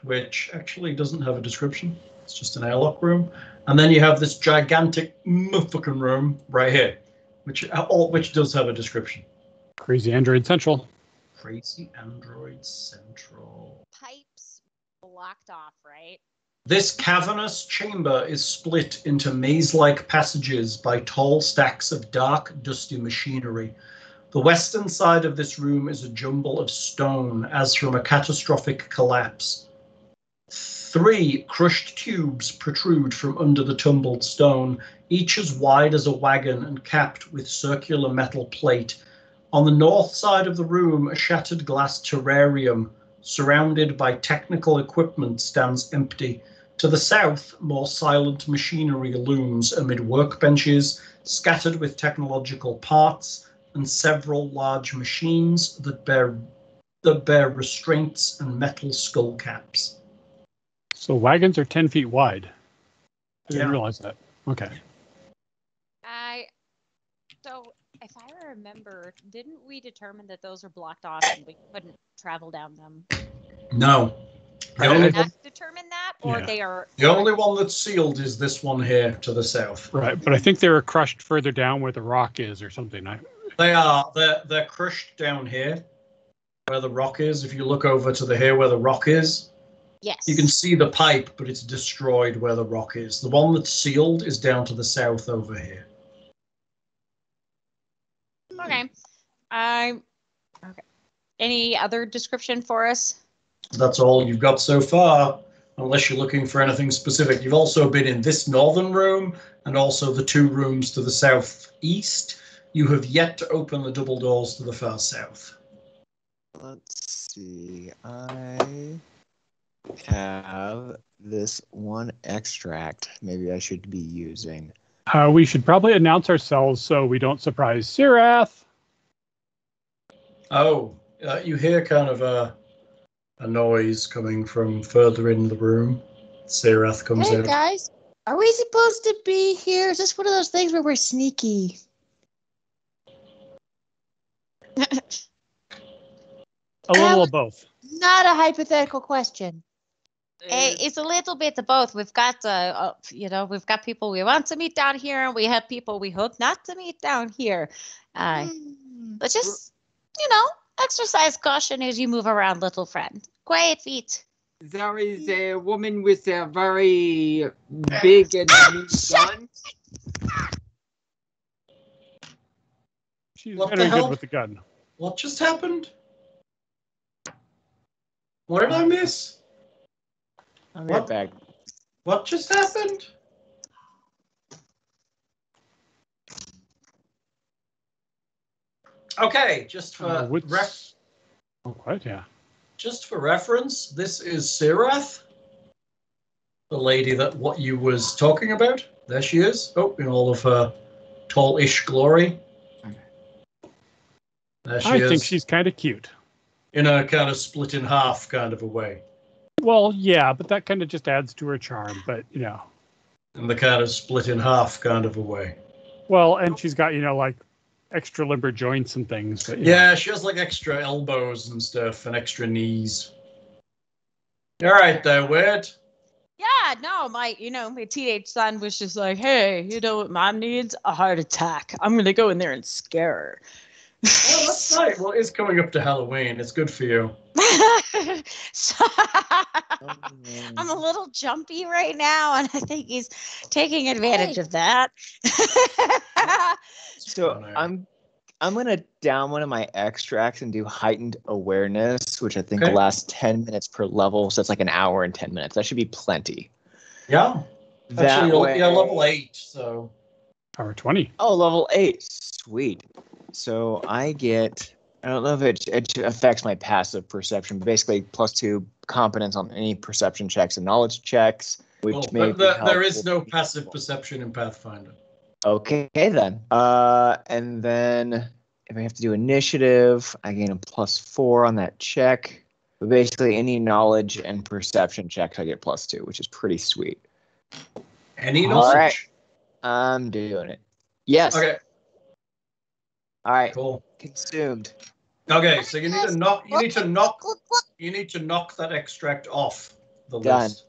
which actually doesn't have a description. It's just an airlock room. And then you have this gigantic motherfucking room right here, which does have a description. Crazy Android Central. Crazy Android Central. Pipes blocked off, right? This cavernous chamber is split into maze-like passages by tall stacks of dark, dusty machinery. The western side of this room is a jumble of stone, as from a catastrophic collapse. 3 crushed tubes protrude from under the tumbled stone, each as wide as a wagon and capped with circular metal plate. On the north side of the room, a shattered glass terrarium, surrounded by technical equipment, stands empty. To the south, more silent machinery looms amid workbenches scattered with technological parts and several large machines that bear restraints and metal skull caps. So wagons are 10 feet wide. I didn't Yeah. realize that. Okay. So if I remember, didn't we determine that those are blocked off and we couldn't travel down them? No. The I- only Did one, that determine that, or Yeah. they are? the only one that's sealed is this one here to the south. Right, but I think they were crushed further down where the rock is or something. They're crushed down here where the rock is. If you look over to the here where the rock is, Yes. you can see the pipe, but it's destroyed where the rock is. The one that's sealed is down to the south over here. Okay. Okay. Any other description for us? That's all you've got so far, unless you're looking for anything specific. You've also been in this northern room and also the 2 rooms to the southeast. You have yet to open the double doors to the far south. Let's see. I have this one extract. Maybe I should be using. We should probably announce ourselves so we don't surprise Sirath. Oh, you hear kind of a noise coming from further in the room. Sirath comes Hey out. guys, are we supposed to be here? Is this one of those things where we're sneaky? A little of both. Not a hypothetical question. It's a little bit of both. We've got, we've got people we want to meet down here, and we have people we hope not to meet down here. But just, exercise caution as you move around, little friend. Quiet feet. There is a woman with a very big and neat gun. She's What the very hell? good with the gun. What just happened? What did I miss? I'll What? get back. What just happened? Okay, just for What? Yeah. just for reference, this is Sirath, the lady that what you was talking about. There she is. Oh, in all of her tall-ish glory. There she I is. think she's kind of cute. In a kind of split in half kind of a way. Well, yeah, but that kind of just adds to her charm. But In the kind of split in half kind of a way. well, and she's got like extra limber joints and things. But Yeah, she has like extra elbows and stuff and extra knees. All right there, Wade. Yeah, no, my teenage son was just like, hey, you know what mom needs? A heart attack. I'm going to go in there and scare her. Oh, that's right. Well, it's coming up to Halloween. It's good for you. So, I'm a little jumpy right now, and I think he's taking advantage of that. So I'm gonna down one of my extracts and do heightened awareness, which I think lasts 10 minutes per level. So it's like an hour and 10 minutes. That should be plenty. Yeah. That Actually, way, yeah, level 8. So Power 20. Oh, level 8. Sweet. So I get, I don't know if it affects my passive perception, but basically +2 competence on any perception checks and knowledge checks, which but there is no passive perception in Pathfinder. Okay, then. And then if I have to do initiative, I gain a +4 on that check. But basically, any knowledge and perception checks, I get +2, which is pretty sweet. Any knowledge? All right. I'm doing it. Yes. Okay. All right. Cool. Consumed. Okay, so you need to knock. You need to knock that extract off the list.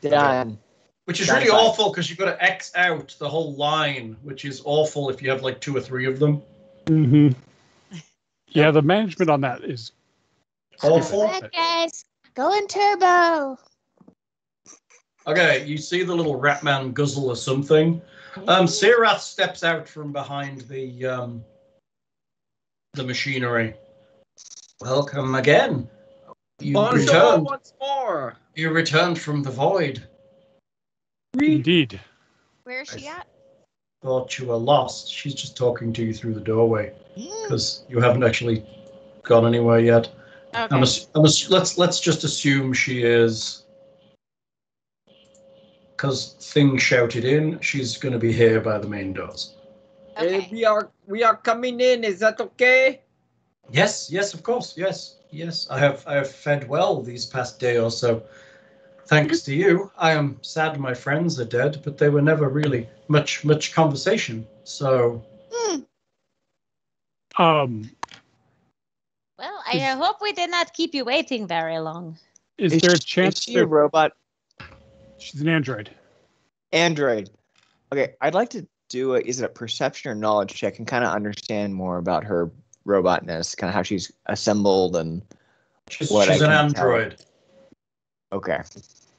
Done. Okay. Which is really awful because you've got to X out the whole line, which is awful if you have like 2 or 3 of them. Mm-hmm. Yeah, the management on that is awful. All right, guys, go in turbo. Okay, you see the little rat man guzzle or something. Sirath steps out from behind the machinery. Welcome again. You returned once more. You returned from the void. Indeed. Where is she at? Thought you were lost. She's just talking to you through the doorway because you haven't actually gone anywhere yet. Okay. Let's just assume she is, because things shouted in. She's going to be here by the main doors. Okay. We are coming in. Is that okay? Yes, of course. Yes. I have fed well these past day or so. Thanks to you. I am sad my friends are dead, but they were never really much conversation. So. Well, I hope we did not keep you waiting very long. Is there a chance? Is she a robot? She's an android. Android. Okay, I'd like to do is it a perception or knowledge check and kind of understand more about her robotness, kind of how she's assembled and she's an android. Okay.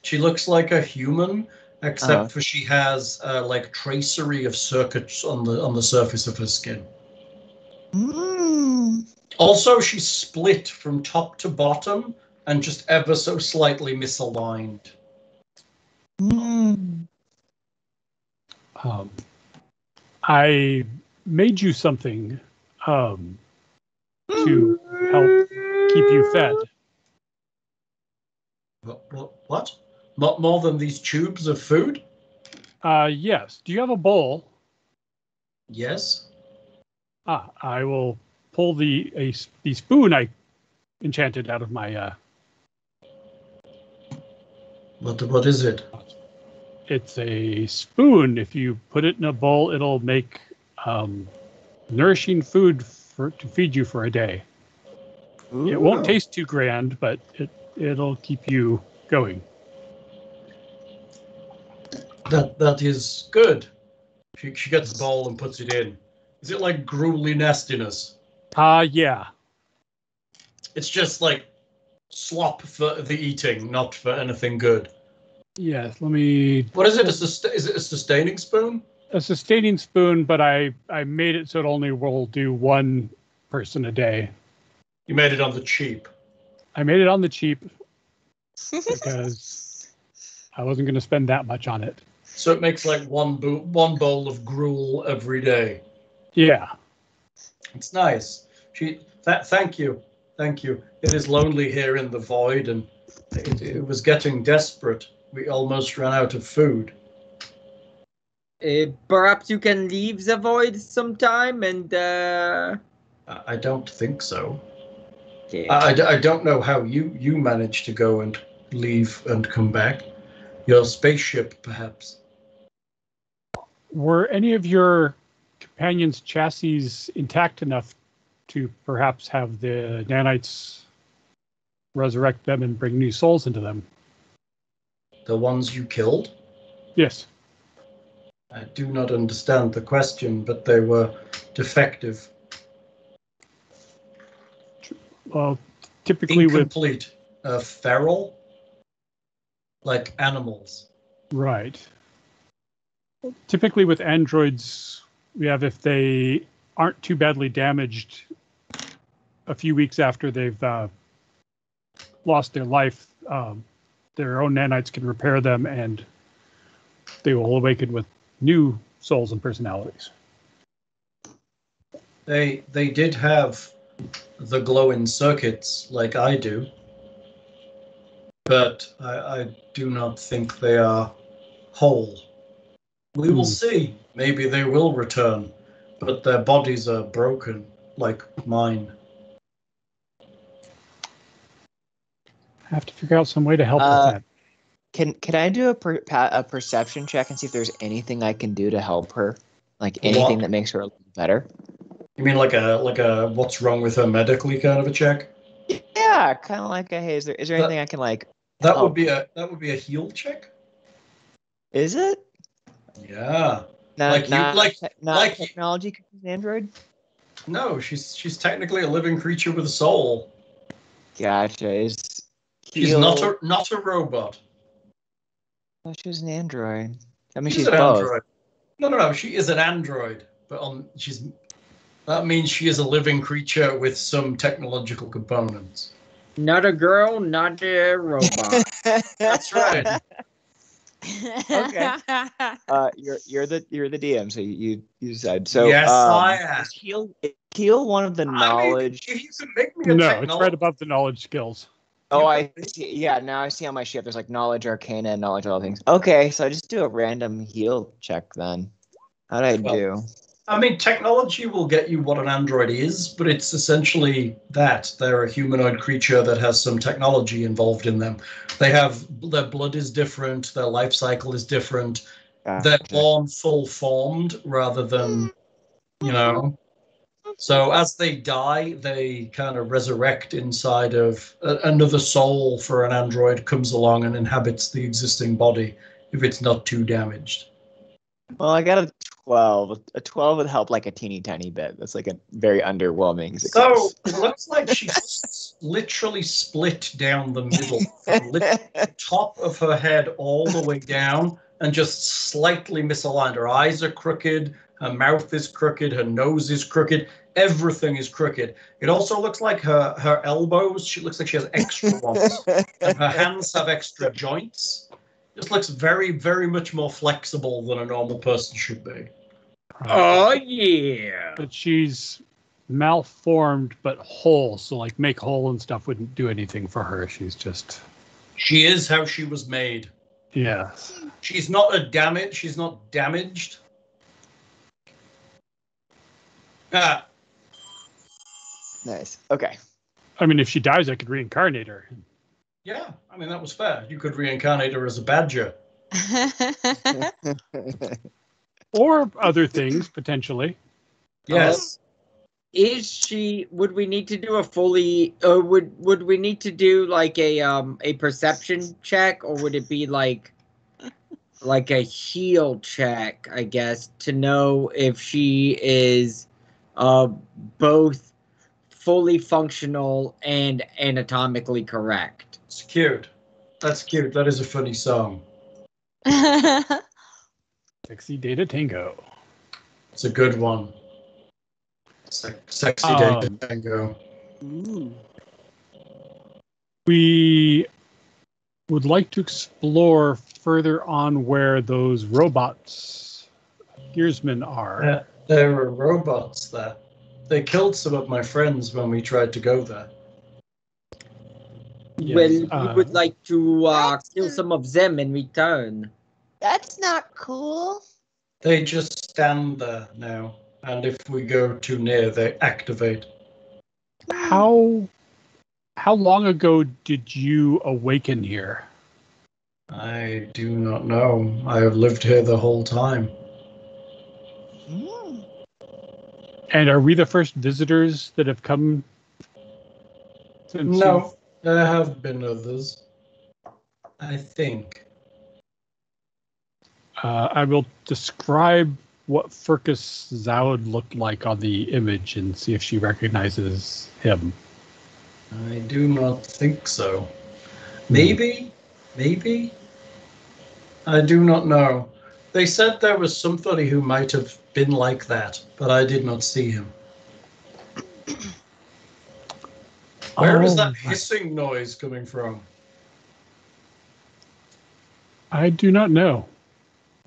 She looks like a human, except for she has like tracery of circuits on the surface of her skin. Also, she's split from top to bottom and just ever so slightly misaligned. I made you something to help keep you fed. What? Not more than these tubes of food? Yes. Do you have a bowl? Yes. I will pull the spoon I enchanted out of my. What is it? It's a spoon. If you put it in a bowl, it'll make nourishing food to feed you for a day. Ooh. It won't taste too grand, but it'll keep you going. That is good. She gets the bowl and puts it in. Is it like gruely nastiness? Yeah. It's just like slop for the eating, not for anything good. Yes, let me... What is it? Is it a sustaining spoon? A sustaining spoon, but I made it so it only will do one person a day. You made it on the cheap. I made it on the cheap because I wasn't going to spend that much on it. So it makes like one bowl of gruel every day. Yeah. It's nice. Thank you. It is lonely here in the void, and it was getting desperate. We almost ran out of food. Perhaps you can leave the void sometime and I don't think so. Okay. I don't know how you managed to go and leave and come back. Your spaceship, perhaps. Were any of your companions' chassis intact enough to perhaps have the nanites resurrect them and bring new souls into them? The ones you killed? Yes. I do not understand the question, but they were defective. Well, typically Incomplete. Feral? Like animals. Right. Typically with androids, we have if they aren't too badly damaged a few weeks after they've lost their life, their own nanites can repair them and they will awaken with new souls and personalities. They did have the glowing circuits like I do, but I do not think they are whole. We will see. Maybe they will return, but their bodies are broken like mine. I have to figure out some way to help with that. Can I do a perception check and see if there's anything I can do to help her? Like anything that makes her a little better? You mean like a what's wrong with her medically kind of a check? Yeah, kind of like a hey, is there anything I can like? That help? would be a heal check. Is it? Yeah. Not like technology because she's Android? No, she's technically a living creature with a soul. Gotcha. She's not a robot. Oh, she was an android. I mean, She's she's an both. android. No. She is an android, but that means she is a living creature with some technological components. Not a girl, not a robot. That's right. Okay. You're the DM, so you decide. So yes, I am. Heal one of the knowledge. I mean, if you can make me a No, technology. it's right above the knowledge skills. Oh, I see. Yeah, now I see on my ship. There's like knowledge, arcana, and knowledge, all things. Okay, so I just do a random heal check then. How'd I do? I mean, technology will get you what an android is, but it's essentially that. They're a humanoid creature that has some technology involved in them. Their blood is different, their life cycle is different. Gotcha. They're born full formed rather than, So as they die, they kind of resurrect inside of another soul for an android comes along and inhabits the existing body if it's not too damaged. Well, I got a 12. A 12 would help like a teeny tiny bit. That's like a very underwhelming success. So it looks like she literally split down the middle, from the top of her head all the way down, and just slightly misaligned. Her eyes are crooked, her mouth is crooked, her nose is crooked, everything is crooked. It also looks like her elbows, she looks like she has extra ones, and her hands have extra joints. Just looks very, very much more flexible than a normal person should be. Oh, yeah. But she's malformed but whole, so like make whole and stuff wouldn't do anything for her. She is how she was made. Yes. She's not she's not damaged. Nice. Okay. I mean, if she dies, I could reincarnate her. Yeah, I mean, that was fair. You could reincarnate her as a badger. Or other things, potentially. Yes. Would we need to do a fully, would we need to do like a perception check, or would it be like a heal check, I guess, to know if she is both fully functional and anatomically correct? It's cute. That's cute. That is a funny song. Sexy Data Tango. It's a good one. Sexy Data Tango. We would like to explore further on where those robots, gearsmen, are. There were robots there. They killed some of my friends when we tried to go there. Yes, Well, we would like to kill some of them in return. That's not cool. They just stand there now, and if we go too near, they activate. How long ago did you awaken here? I do not know. I have lived here the whole time. And are we the first visitors that have come since? No, there have been others. I think. I will describe what Furcus Zaud looked like on the image and see if she recognizes him. I do not think so. Maybe? Maybe? I do not know. They said there was somebody who might have been like that, but I did not see him. Where is that hissing noise coming from? I do not know.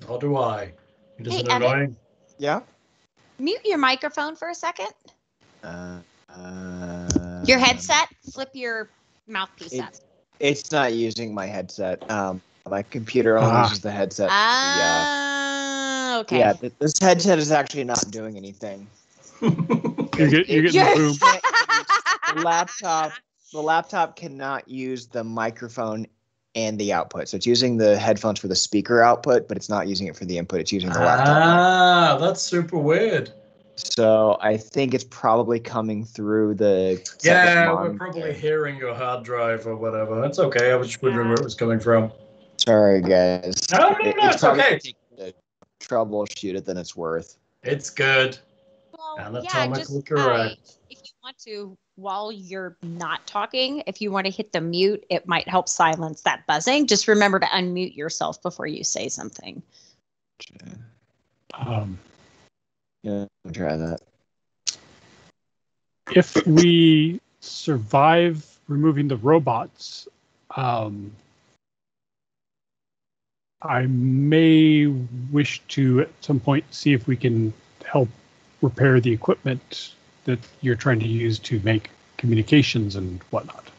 Nor do I. It is Hey, an Emmett. annoying. Yeah. Mute your microphone for a second. Your headset. Flip your mouthpiece up. It's not using my headset. My computer only uses the headset. Okay. Yeah, this headset is actually not doing anything. You get the boom. The laptop cannot use the microphone and the output. So it's using the headphones for the speaker output, but it's not using it for the input. It's using the laptop. That's super weird. So I think it's probably coming through the we're probably hearing your hard drive or whatever. That's okay. I was just wondering where it was coming from. Sorry, guys. No, it's okay. Troubleshoot it than it's worth. It's good. Well, Anatomically correct. If you want to, while you're not talking, if you want to hit the mute, it might help silence that buzzing. Just remember to unmute yourself before you say something. Yeah, I'll try that. If we survive removing the robots, I may wish to at some point see if we can help repair the equipment that you're trying to use to make communications and whatnot.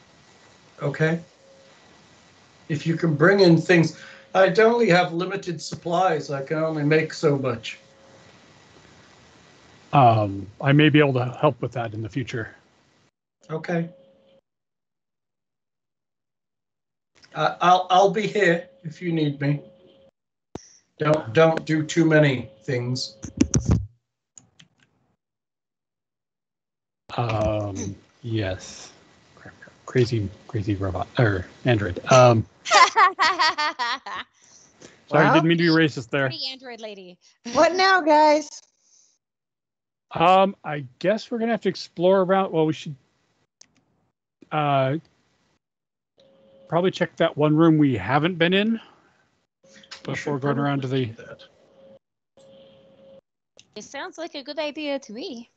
Okay. If you can bring in things, I only have limited supplies. I can only make so much. I may be able to help with that in the future. Okay. I'll be here if you need me. Don't do too many things. Yes. Crazy robot or android. Sorry, didn't mean to be racist there. Pretty android lady. What now, guys? I guess we're gonna have to explore around. Well, we should probably check that one room we haven't been in before going around to the. It sounds like a good idea to me.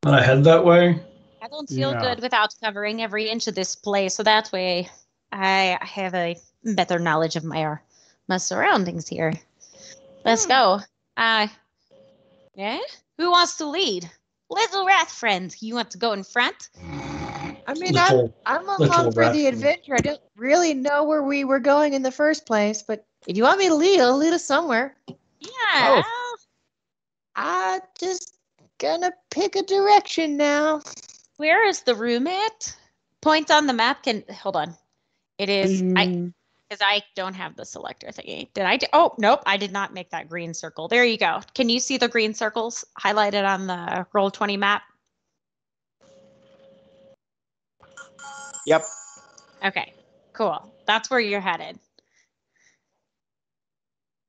When I head that way. I don't feel good without covering every inch of this place, so that way I have a better knowledge of my surroundings here. Let's go. Yeah? Who wants to lead? Little rat friend, you want to go in front? I mean, I'm along for the adventure. I don't really know where we were going in the first place, but if you want me to lead, I'll lead us somewhere. Yeah. I'm just gonna pick a direction now. Where is the room at? Point on the map. Hold on. It is because I don't have the selector thingy. Did I? Oh, nope. I did not make that green circle. There you go. Can you see the green circles highlighted on the Roll20 map? Yep. Okay, cool. That's where you're headed.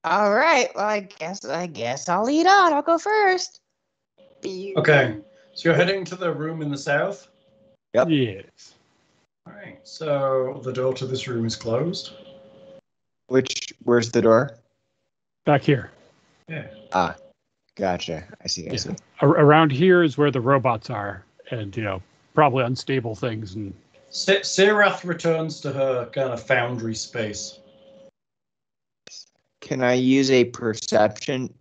All right. Well, I guess I'll lead on. I'll go first. Okay. So you're heading to the room in the south? Yep. Yes. All right. So the door to this room is closed. Where's the door? Back here. Yeah. Ah, gotcha. I see. Around here is where the robots are, and probably unstable things. And Serath returns to her kind of foundry space. Can I use a perception?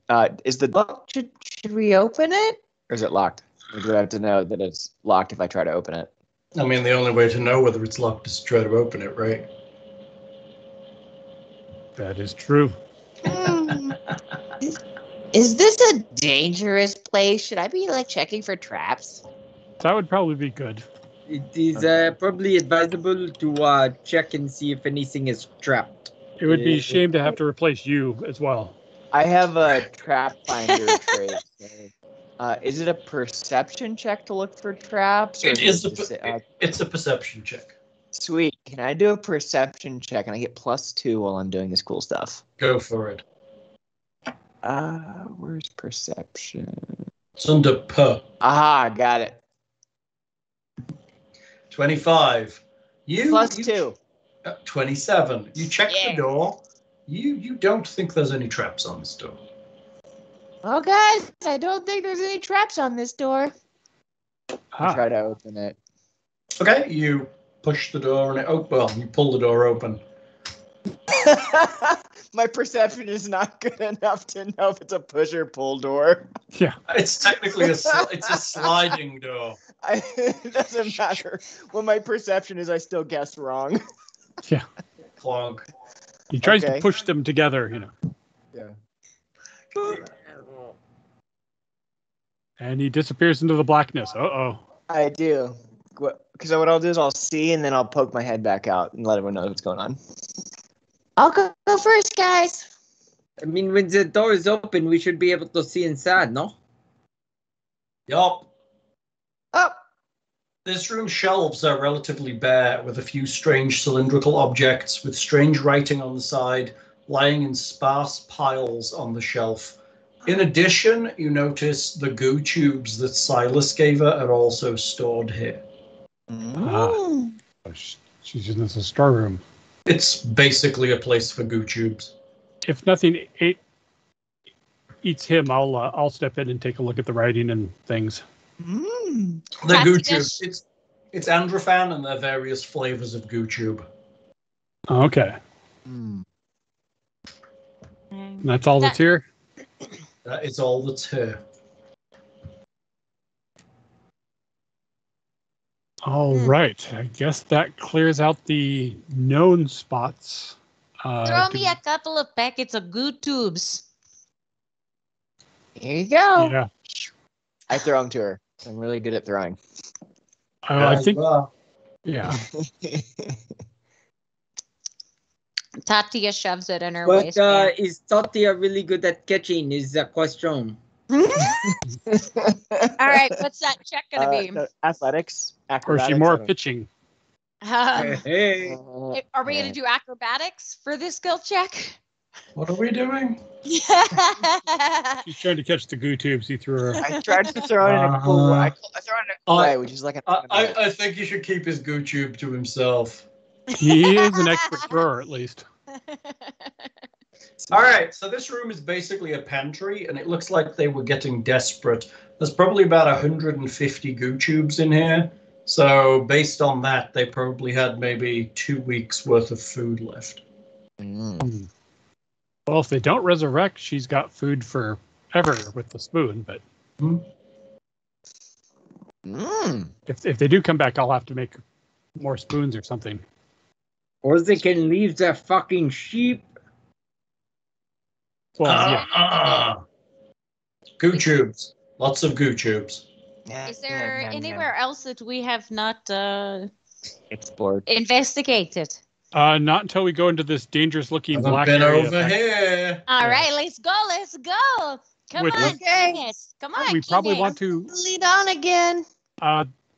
Is the door? Should we open it? Or is it locked? Or do I have to know that it's locked if I try to open it? I mean, the only way to know whether it's locked is to try to open it, right? that is true. Is this a dangerous place? Should I be checking for traps? That would probably be good. It is probably advisable to check and see if anything is trapped. It would be a shame to have to replace you as well. I have a trap finder trait. So, is it a perception check to look for traps? Or it's a perception check. Sweet. Can I do a perception check and I get +2 while I'm doing this cool stuff? Go for it. Where's perception? It's under per. Aha, got it. 25. +2. 27. You check the door. You don't think there's any traps on this door. Oh, guys, I don't think there's any traps on this door. I'll try to open it. Okay, you push the door and you pull the door open. My perception is not good enough to know if it's a push or pull door. Yeah. It's technically it's a sliding door. It doesn't matter. What my perception is, I still guess wrong. Yeah. Clonk. He tries to push them together, you know. Yeah. And he disappears into the blackness. Uh-oh. I do. Because what I'll do is I'll see and then I'll poke my head back out and let everyone know what's going on. I'll go first, guys. I mean, when the door is open, we should be able to see inside, no? Yup. Oh. This room's shelves are relatively bare, with a few strange cylindrical objects with strange writing on the side, lying in sparse piles on the shelf. In addition, you notice the goo tubes that Silas gave her are also stored here. She's in the storeroom. It's basically a place for goo tubes. If nothing eats him, I'll step in and take a look at the writing and things. The goo tubes. It's Androphan, and there are various flavors of goo tube. Okay. And that's all that's here? That is all that's here. All right. I guess that clears out the known spots. Throw me a couple of packets of goo tubes. Here you go. Yeah. I throw them to her. I'm really good at throwing. I think. Yeah. Tatia shoves it in her But waistband. is Tatia really good at catching? Is the question. All right, what's that check gonna be? Athletics. Or is she more pitching? Hey. Are we gonna do acrobatics for this skill check? What are we doing? She's trying to catch the goo tubes he threw her. I tried to throw it in a cool way. I throw it in a cool way, which is like I think he should keep his goo tube to himself. He is an expert thrower, at least. All right, so this room is basically a pantry, and it looks like they were getting desperate. There's probably about 150 goo tubes in here. So based on that, they probably had maybe 2 weeks worth of food left. Well, if they don't resurrect, she's got food forever with the spoon. But if they do come back, I'll have to make more spoons or something. Or they can leave their fucking sheep. Well, Goo tubes. Lots of goo tubes. Is there anywhere else that we have not explored, investigated? Not until we go into this dangerous-looking black been area. over here. All right, let's go. Let's go. Come on, Kemiste. Come on. We probably want to lead on again.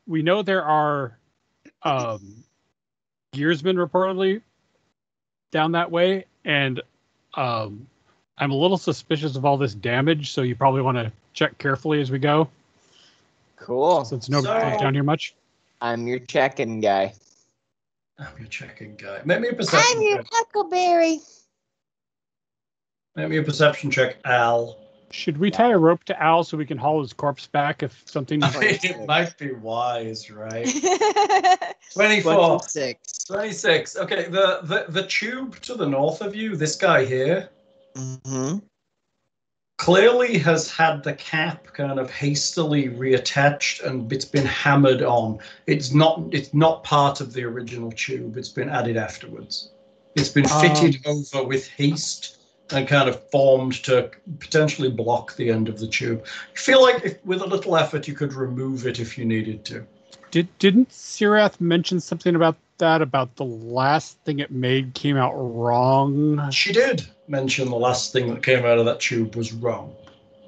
We know there are gearsmen reportedly down that way, and I'm a little suspicious of all this damage, so you probably want to check carefully as we go. Cool. Since nobody comes down here much. I'm your checking guy. I'm your checking guy. Make me a perception I'm your huckleberry. Make me a perception check, Al. Should we tie a rope to Al so we can haul his corpse back if something... It might be wise, right? 24. 26. Okay, the tube to the north of you, this guy here, clearly has had the cap kind of hastily reattached and it's been hammered on. It's not part of the original tube. It's been added afterwards. It's been fitted over with haste and kind of formed to potentially block the end of the tube. I feel like with a little effort you could remove it if you needed to. Didn't Sirath mention something about that? About the last thing it made came out wrong? She did mention the last thing that came out of that tube was wrong.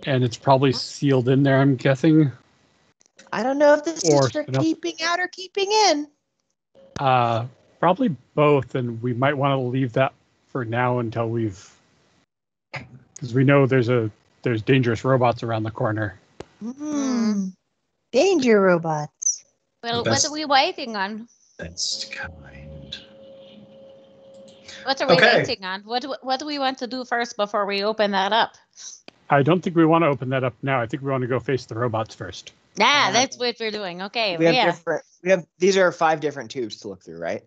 And it's probably sealed in there, I'm guessing. I don't know if this Or is for something else. keeping out or keeping in. Probably both, and we might want to leave that for now until because we know there's dangerous robots around the corner. Danger robots. Well, The what best- are we waiting on? Best kind. What are we Okay. waiting on? What do we want to do first before we open that up? I don't think we want to open that up now. I think we want to go face the robots first. Nah, that's what we're doing. Okay, We have yeah. these are 5 different tubes to look through, right?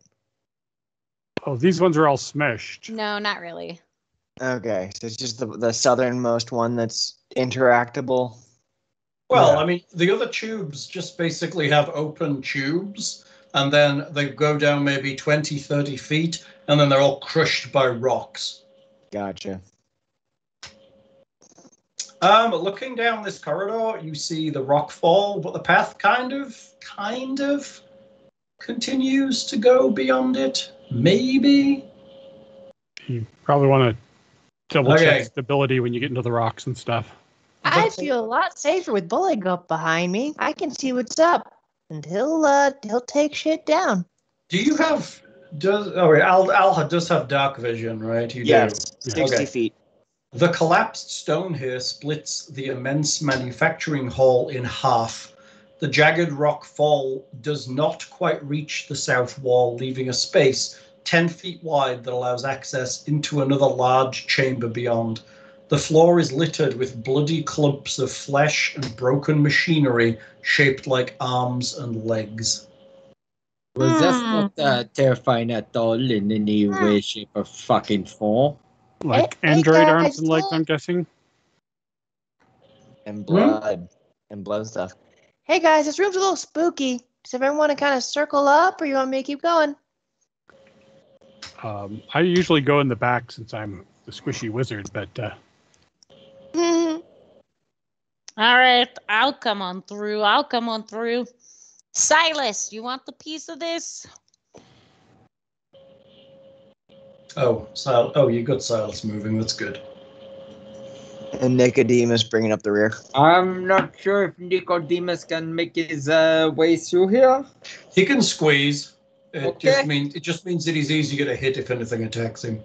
Oh, these ones are all smushed. No, not really. Okay, so it's just the southernmost one that's interactable. Well, Yeah. I mean, the other tubes just basically have open tubes, and then they go down maybe 20, 30 feet, and then they're all crushed by rocks. Gotcha. Looking down this corridor, you see the rock fall, but the path kind of continues to go beyond it. Maybe. You probably want to double check Okay. stability when you get into the rocks and stuff. I feel a lot safer with Buligup behind me. I can see what's up, and he'll take shit down. Do you have? Al does have dark vision, right? You Yes, do. 60 Okay. feet. The collapsed stone here splits the immense manufacturing hall in half. The jagged rock fall does not quite reach the south wall, leaving a space 10 feet wide that allows access into another large chamber beyond. The floor is littered with bloody clumps of flesh and broken machinery shaped like arms and legs. Was that not terrifying at all in any way, shape, or fucking form? Like Hey, android guys, arms and legs, look. I'm guessing. And blood. And blood stuff. Hey guys, this room's a little spooky. Does everyone want to kind of circle up, or you want me to keep going? I usually go in the back since I'm the squishy wizard, but All right, I'll come on through. Silas, you want the piece of this? You got Silas moving. That's good. And Nicodemus bringing up the rear. I'm not sure if Nicodemus can make his way through here. He can squeeze. It Okay. just means that he's easier to hit if anything attacks him.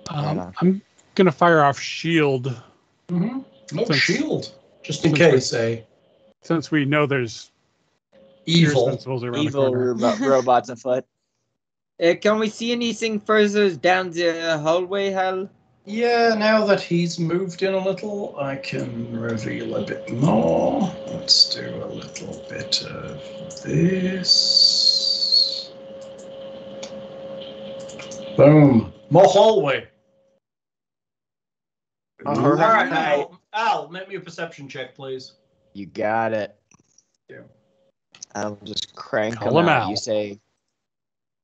I'm gonna fire off shield Mm-hmm. No Since- shield, just in since case. since we know there's Evil. principles around the Evil corner. robots afoot. Can we see anything further down the hallway, Hal? Yeah, now that he's moved in a little, I can reveal a bit more. Let's do a little bit of this. Boom. More hallway. All All right, right. Al, make me a perception check, please. You got it. Yeah. I'll just crank Call them him out. out. You say,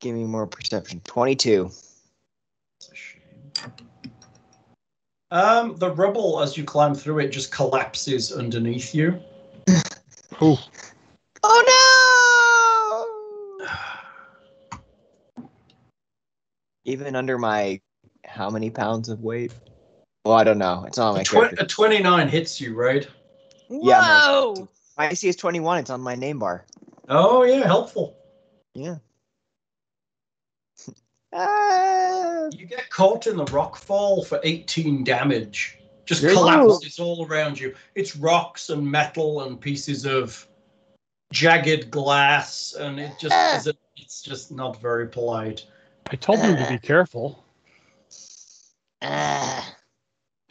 give me more perception. 22. It's a shame. The rubble, as you climb through it, just collapses underneath you. Ooh, Oh no! Even under my how many pounds of weight? Well, I don't know. It's not on my A character. 29 hits you, right? Yeah, Whoa! My AC is 21. It's on my name bar. Oh, yeah, helpful. Yeah. You get caught in the rock fall for 18 damage. Just Ooh. collapses all around you. It's rocks and metal and pieces of jagged glass, and it just it's just not very polite. I told him to be careful.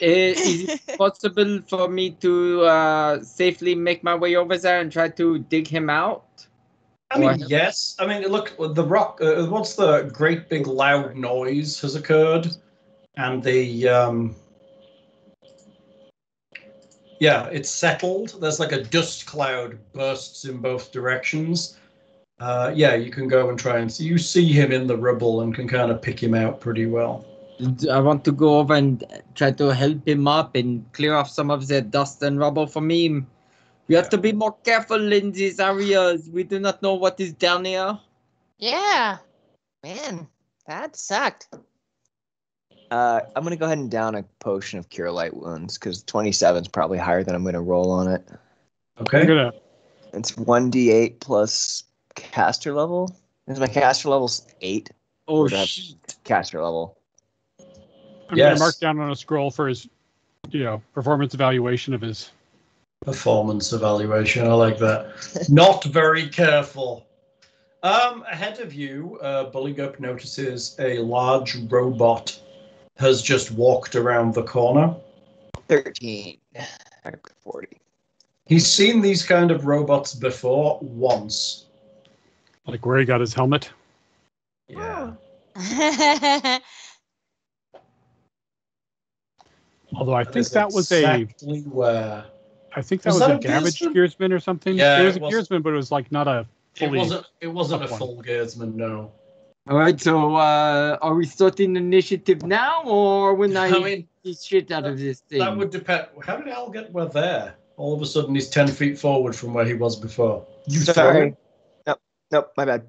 Is it possible for me to safely make my way over there and try to dig him out? I mean, yes. I mean, look, the rock. Once the great big loud noise has occurred, and it's settled. There's like a dust cloud bursts in both directions. You can go and try and see. You see him in the rubble and can kind of pick him out pretty well. I want to go over and try to help him up and clear off some of the dust and rubble for me. We have to be more careful in these areas. We do not know what is down here. Yeah. Man, that sucked. I'm gonna go ahead and down a potion of cure light wounds because 27 is probably higher than I'm gonna roll on it. Okay. I'm gonna. It's 1d8 plus caster level. Is my caster level 8? Oh, Or do I have shit. caster level? I'm Yes. gonna mark down on a scroll for his, performance evaluation of his. Performance evaluation. I like that. Not very careful. Ahead of you, Buligup notices a large robot has just walked around the corner. 13. 40. He's seen these kind of robots before once. Like where he got his helmet. Yeah. Although I think is that was exactly where. I think that Was was that a a damaged gearsman? gearsman or something. Yeah, it was it a was. gearsman, but it was like not a fully. It wasn't a up one. full gearsman, no. All right, so are we starting initiative now, or when I mean, beat shit out of this thing? That would depend. How did Al get where there? All of a sudden, he's 10 feet forward from where he was before. You Sorry. Nope, my bad.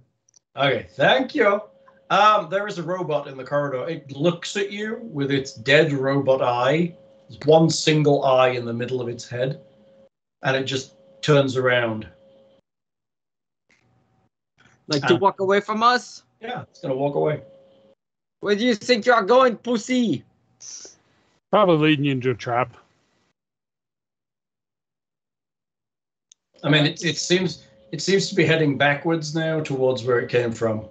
Okay, thank you. There is a robot in the corridor. It looks at you with its dead robot eye. There's one single eye in the middle of its head, and it just turns around. Like to walk away from us? Yeah, it's gonna walk away. Where do you think you are going, pussy? Probably leading you into a trap. I mean, it seems to be heading backwards now towards where it came from.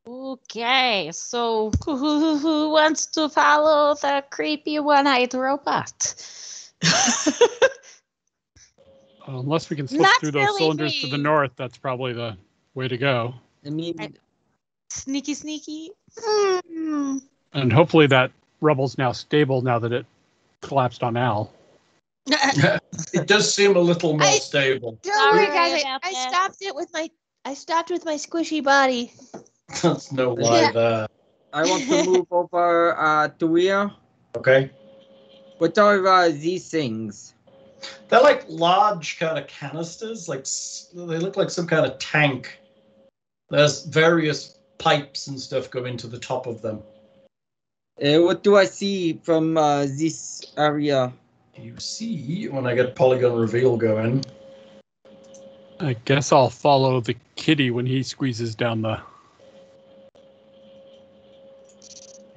Okay, so who wants to follow the creepy one-eyed robot? Unless we can slip Not through those silly cylinders to the me. north, that's probably the way to go. I mean, Sneaky. And hopefully that rubble's now stable now that it collapsed on Al. It does seem a little more stable. Don't worry, Sorry guys. about I that. stopped with my squishy body. That's no lie there. I want to move over to here. Okay. What are these things? They're like large kind of canisters. Like they look like some kind of tank. There's various pipes and stuff go into the top of them. What do I see from this area? You see, when I get polygon reveal going, I guess I'll follow the kitty when he squeezes down the.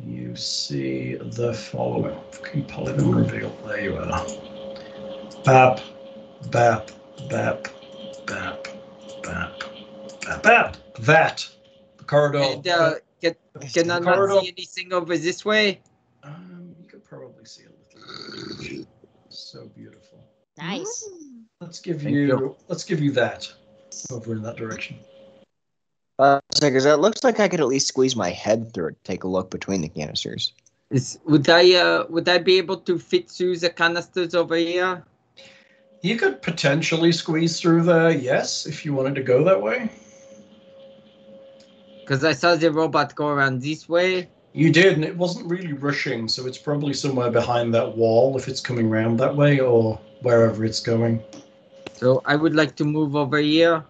you see the following. Fucking polygon reveal. There you are. Bap, bap, bap, bap, bap, bap, bap. That. The corridor. And, can I not see anything over this way? You could probably see a little. So beautiful. Nice. Let's give you that over in that direction. Because it looks like I could at least squeeze my head through it, take a look between the canisters. Would I be able to fit through the canisters over here? You could potentially squeeze through there, yes, if you wanted to go that way. Because I saw the robot go around this way. You did, and it wasn't really rushing, so it's probably somewhere behind that wall if it's coming around that way or wherever it's going. So I would like to move over here.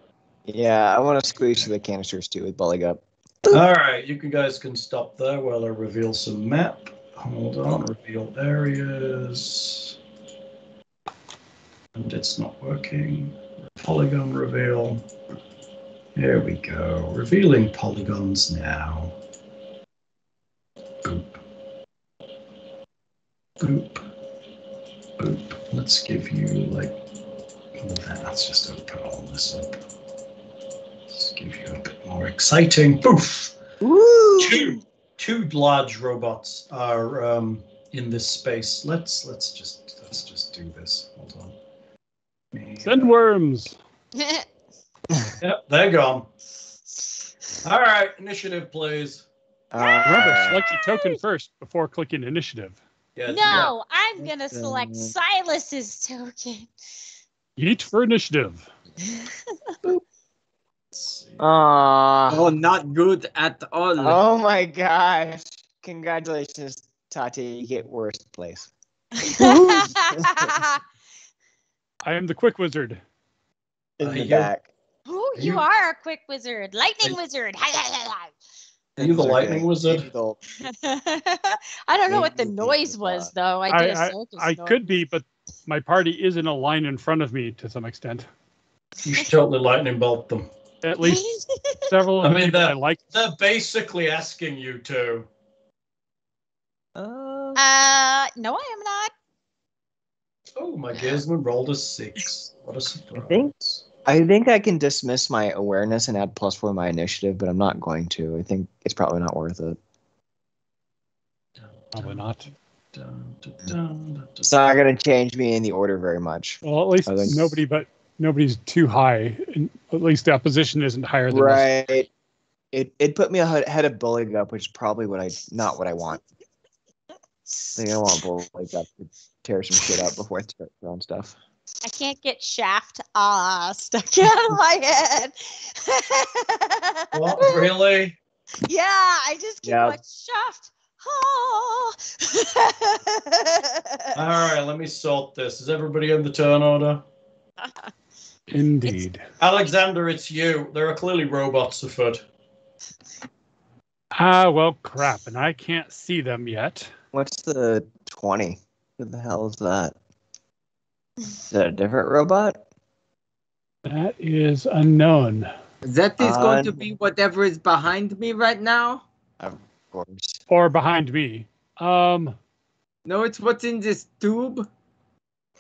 Yeah, I want to squeeze through the canisters too with Buligup. All right, you guys can stop there while I reveal some map. Hold on, reveal areas. And it's not working. Polygon reveal. There we go. Revealing polygons now. Boop. Boop. Boop. Let's give you like that. Let's just open all this up. Let's give you a bit more exciting. Poof! Woo! Two large robots are in this space. Let's just do this. Hold on. Send worms. Yep, they're gone. All right, initiative, please. Remember, select your token first before clicking initiative. Yes, No, I'm gonna select Silas's token. Eat for initiative. Oh, not good at all. Oh my gosh. Congratulations, Tatia. You get worst place. I am the quick wizard. In the you- back. Oh, you- you are a quick wizard. Lightning wizard. Hi, hi, hi, Are you the Okay. lightning wizard? Angel. hi. I don't know what the Angel noise is, was, though. I did a circus I noise. could be, but my party is in a line in front of me to some extent. You should totally lightning bolt them. At least several I of the mean, people I like. They're basically asking you to. no, I am not. Oh, my gearsman rolled a 6. What a surprise. I think I can dismiss my awareness and add +4 to my initiative, but I'm not going to. I think it's probably not worth it. Probably not. It's not going to change me in the order very much. Well, at least I think- nobody's too high. And at least the opposition isn't higher than us. Right. It put me ahead of Buligup, which is probably not what I want. I think I want Buligup to tear some shit up before I start throwing stuff. I can't get shaft stuck out of my head. What? Really? Yeah, I just keep Yeah. going, shaft. Ah. All right, let me sort this. Is everybody in the turn order? Indeed. Alexander, it's you. There are clearly robots afoot. Well, crap, and I can't see them yet. What's the 20? What the hell is that? Is that a different robot? That is unknown. That is going to be whatever is behind me right now. Of course. Or behind me. No, it's what's in this tube.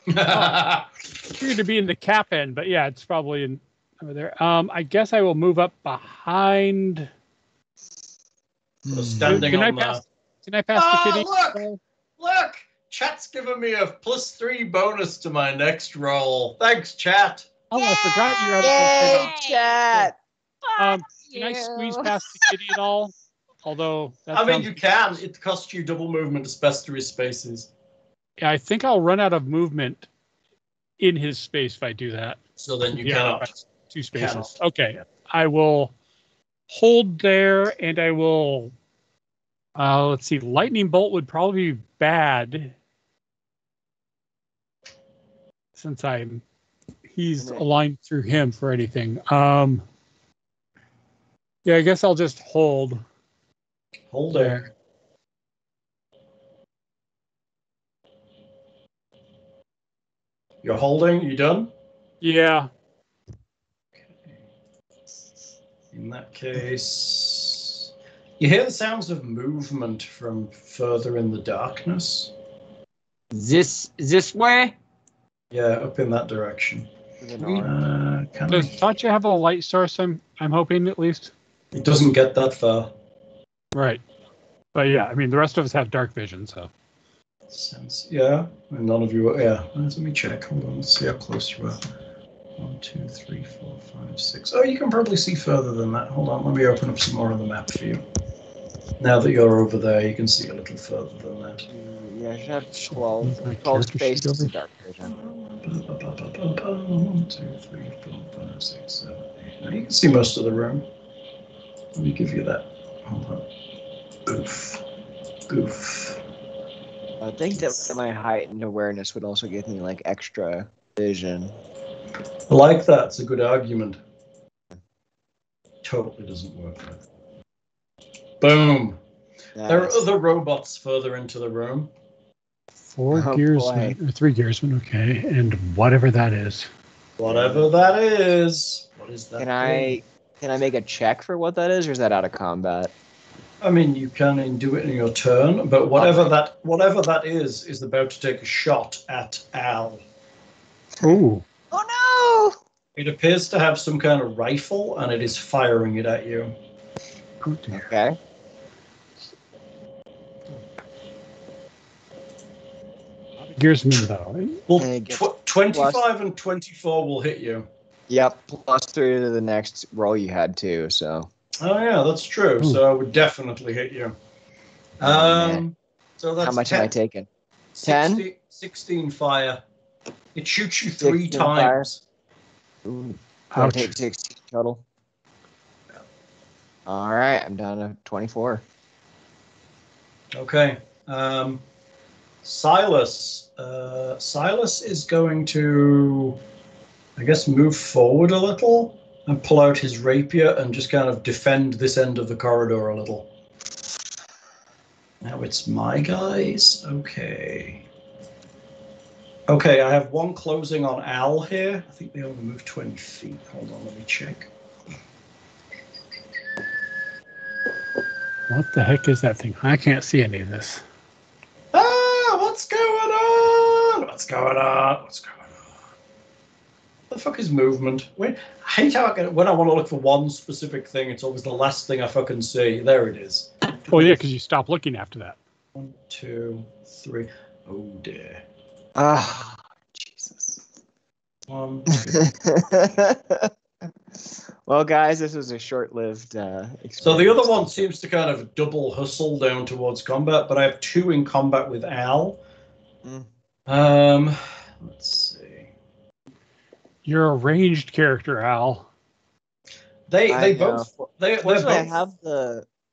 Appeared to be in the cap end, but yeah, it's probably over there. I guess I will move up behind. Standing Can I on pass? Can I pass the kitty? Look! Chat's given me a +3 bonus to my next roll. Thanks, chat. Oh, I forgot you had. Yay, chat. Can I squeeze past the kitty at all? Although that I mean, sounds- you can. It costs you double movement, especially spaces. Yeah, I think I'll run out of movement in his space if I do that. So then you Yeah, cannot. right. 2 spaces. Cannot. Okay. I will hold there and I will let's see, lightning bolt would probably be bad since he's aligned through him for anything. Yeah, I guess I'll just hold. Hold there. You're holding? You done? Yeah. In that case, you hear the sounds of movement from further in the darkness. This way? Yeah, up in that direction. Does Tatia have a light source? I'm hoping at least. It doesn't get that far. Right. But yeah, I mean the rest of us have dark vision, so. Sense, yeah. And none of you are. Yeah. Let me check. Hold on. Let's see how close you are. 1, 2, 3, 4, 5, 6. Oh, you can probably see further than that. Hold on. Let me open up some more of the map for you. Now that you're over there, you can see a little further than that. Yeah, I should have 12 spaces of dark vision. 1, 2, 3, 4, 5, 6, 7, 8. Now you can see most of the room. Let me give you that. Hold on. Goof. I think that my heightened awareness would also give me like extra vision. I like that. It's a good argument. Totally doesn't work. Boom. Nice. There are other robots further into the room. 4 Oh, gearsmen, or 3 gearsmen, okay, and whatever that is. Whatever that is. What is that? Can I make a check for what that is, or is that out of combat? I mean, you can do it in your turn, but whatever that is about to take a shot at Al. Ooh. Oh no! It appears to have some kind of rifle, and it is firing it at you. Oh dear. Okay. Gearsmen though. Well, And it gets 25 plus- and 24 will hit you. Yep, +3 to the next roll you had too. So Oh yeah, that's true. Ooh. So I would definitely hit you. man. So that's how much 10, am I taking? 16, 16 fire. It shoots you 3 16 fire. times. Ooh, so I Ouch. take 16 total. All right, I'm down to 24. Okay. Silas. Silas is going to, I guess, move forward a little and pull out his rapier and just kind of defend this end of the corridor a little. Now it's my guys. Okay. Okay, I have one closing on Al here. I think they only move 20 feet. Hold on, let me check. What the heck is that thing? I can't see any of this. Ah, what's going on? What's going on? What's going on? What the fuck is movement? Wait, I hate how when I want to look for one specific thing, it's always the last thing I fucking see. There it is. Oh yeah, because you stop looking after that. 1, 2, 3. Oh dear. Ah, Jesus. 1, 2. Well, guys, this was a short-lived experience. So the other one seems to kind of double hustle down towards combat, but I have 2 in combat with Al. Let's see. You're a ranged character, Al. They both. Fortunately,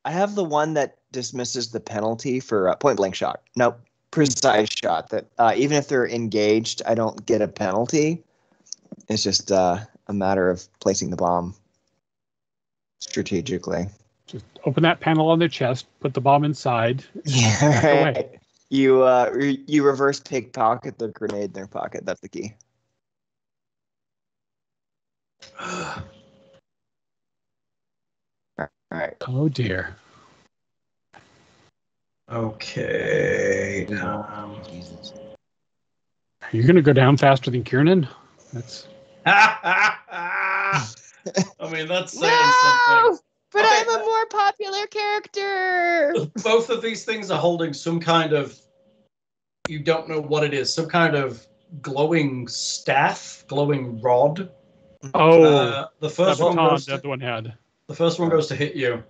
I have the one that dismisses the penalty for point blank shot. Nope, precise shot. That even if they're engaged, I don't get a penalty. It's just a matter of placing the bomb strategically. Just open that panel on their chest, put the bomb inside. Yeah, right. You reverse pickpocket the grenade in their pocket. That's the key. All right. Oh dear. Okay. Jesus. Are you gonna go down faster than Kiernan? That's. I mean, that's saying something. But Okay, I'm a more popular character. Both of these things are holding some kind of, you don't know what it is, some kind of glowing staff, glowing rod. Oh, the first one baton goes the other one had. The first one goes to hit you.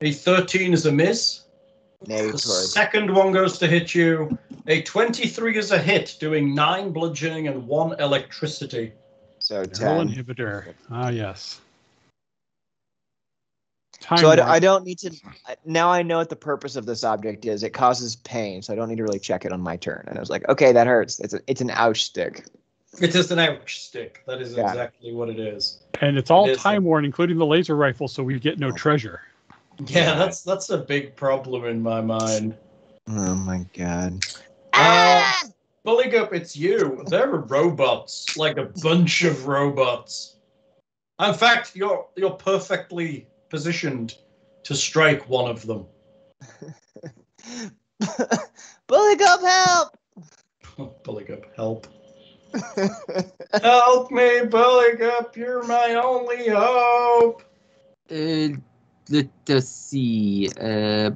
A 13 is a miss. The second one goes to hit you. A 23 is a hit, doing 9 bludgeoning and 1 electricity. So 10. 10. Inhibitor. Ah, yes. So I don't need to. Now I know what the purpose of this object is. It causes pain, so I don't need to really check it on my turn. And I was like, okay, that hurts. It's an ouch stick. It is an ouch stick. That is exactly what it is. And it's all time worn, including the laser rifle, so we get no treasure. Yeah, that's a big problem in my mind. Oh my god. Buligup, it's you. There are robots, like a bunch of robots. In fact, you're perfectly positioned to strike one of them. Buligup, help! Buligup, help. Help me, Buligup, you're my only hope. Let's see. I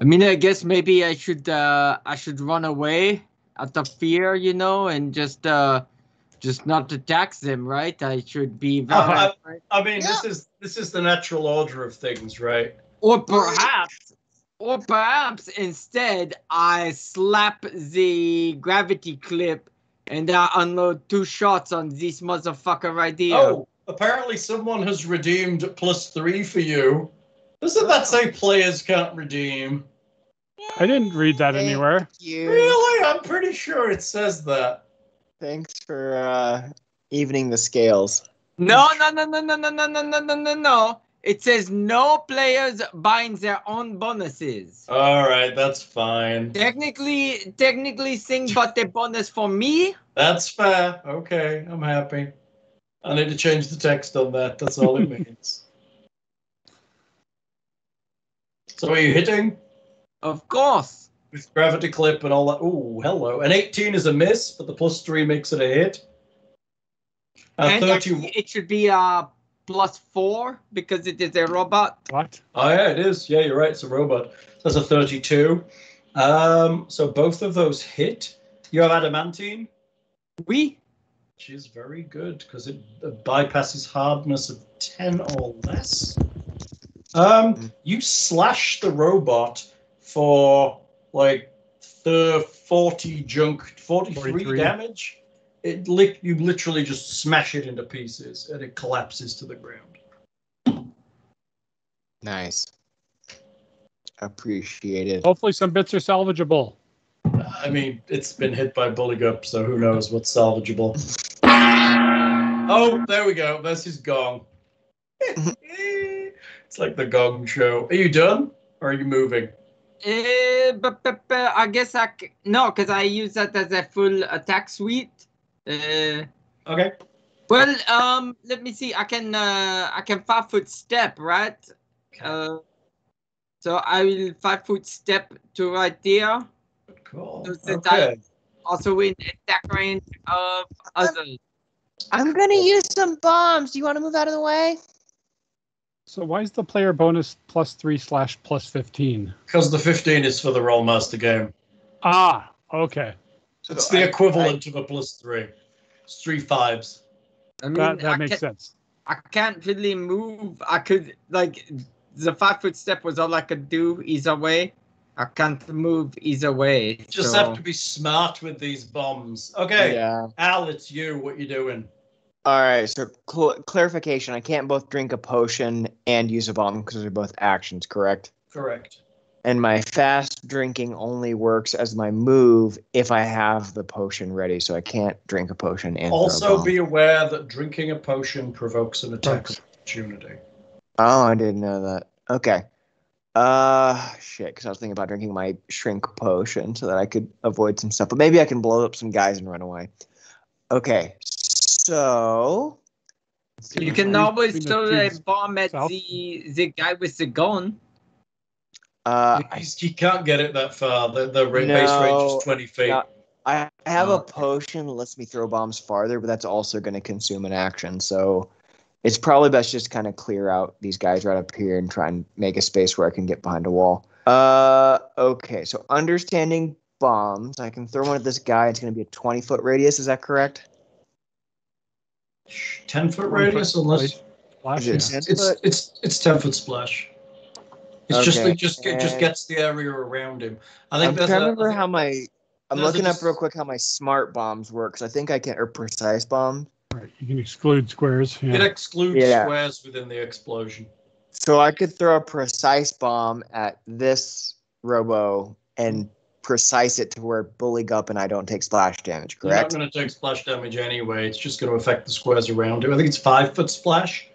mean, I guess maybe I should run away out of fear, and just not attack them, right? I should be very. I mean, this is the natural order of things, right? Or perhaps instead I slap the gravity clip and I unload 2 shots on this motherfucker right here. Oh, apparently someone has redeemed +3 for you. Doesn't that say players can't redeem? I didn't read that anywhere. Really? I'm pretty sure it says that. Thanks for evening the scales. No. It says no players buying their own bonuses. All right, that's fine. Technically, Sing bought the bonus for me. That's fair. Okay, I'm happy. I need to change the text on that. That's all it means. So are you hitting? Of course. With gravity clip and all that. Ooh, hello. An 18 is a miss, but the +3 makes it a hit. And 30... it should be +4 because it is a robot. What? Oh yeah, it is. Yeah, you're right. It's a robot. That's a 32. So both of those hit. You have adamantine. Oui. Which is very good because it bypasses hardness of 10 or less. You slash the robot for like 43 damage. You literally just smash it into pieces and it collapses to the ground. Nice. appreciated. Hopefully some bits are salvageable. I mean, it's been hit by Buligup, so who knows what's salvageable. Oh, there we go. That's his gong. It's like the gong show. Are you done? Or are you moving? But I guess no, because I use that as a full attack suite. Okay. Well, let me see. I can 5-foot step, right? So I will 5-foot step to right there. Cool. So that Okay. I'm also in attack range of others. I'm gonna use some bombs. Do you want to move out of the way? So why is the player bonus +3/+15? Because the 15 is for the Rollmaster game. Ah, okay. It's the equivalent of a +3. It's 3 5s. I mean, That makes sense. I can't really move. I could, like, the 5-foot step was all I could do either way. I can't move either way. Just so. have to be smart with these bombs. Okay. Yeah. Al, it's you. What you doing? All right. So clarification: I can't both drink a potion and use a bomb because they're both actions, correct? Correct. And my fast drinking only works as my move if I have the potion ready. So I can't drink a potion and throw a Also, bomb. be aware that drinking a potion provokes an attack of opportunity. Oh, I didn't know that. Okay. Shit, because I was thinking about drinking my shrink potion so that I could avoid some stuff. But maybe I can blow up some guys and run away. Okay, so... You can always Between throw the a two bomb at south. the guy with the gun. You can't get it that far. The base range is 20 feet. No, I have a Okay. potion that lets me throw bombs farther, but that's also going to consume an action. So it's probably best just kind of clear out these guys right up here and try and make a space where I can get behind a wall. Okay, so understanding bombs, I can throw one at this guy. It's going to be a 20-foot radius. Is that correct? 10-foot radius, unless Flash, Is it yeah. 10 foot? it's 10-foot splash. It's Okay, it just gets the area around him. I I'm think trying there's to remember how my... I'm there's a looking up dis- real quick how my smart bombs work, because I think I can... Or precise bomb. Right, you can exclude squares. It Yeah. excludes Yeah. squares within the explosion. So I could throw a precise bomb at this robo and precise it to where Buligup and I don't take splash damage, You're not correct? going to take splash damage anyway. It's just going to affect the squares around him. I think it's 5-foot splash.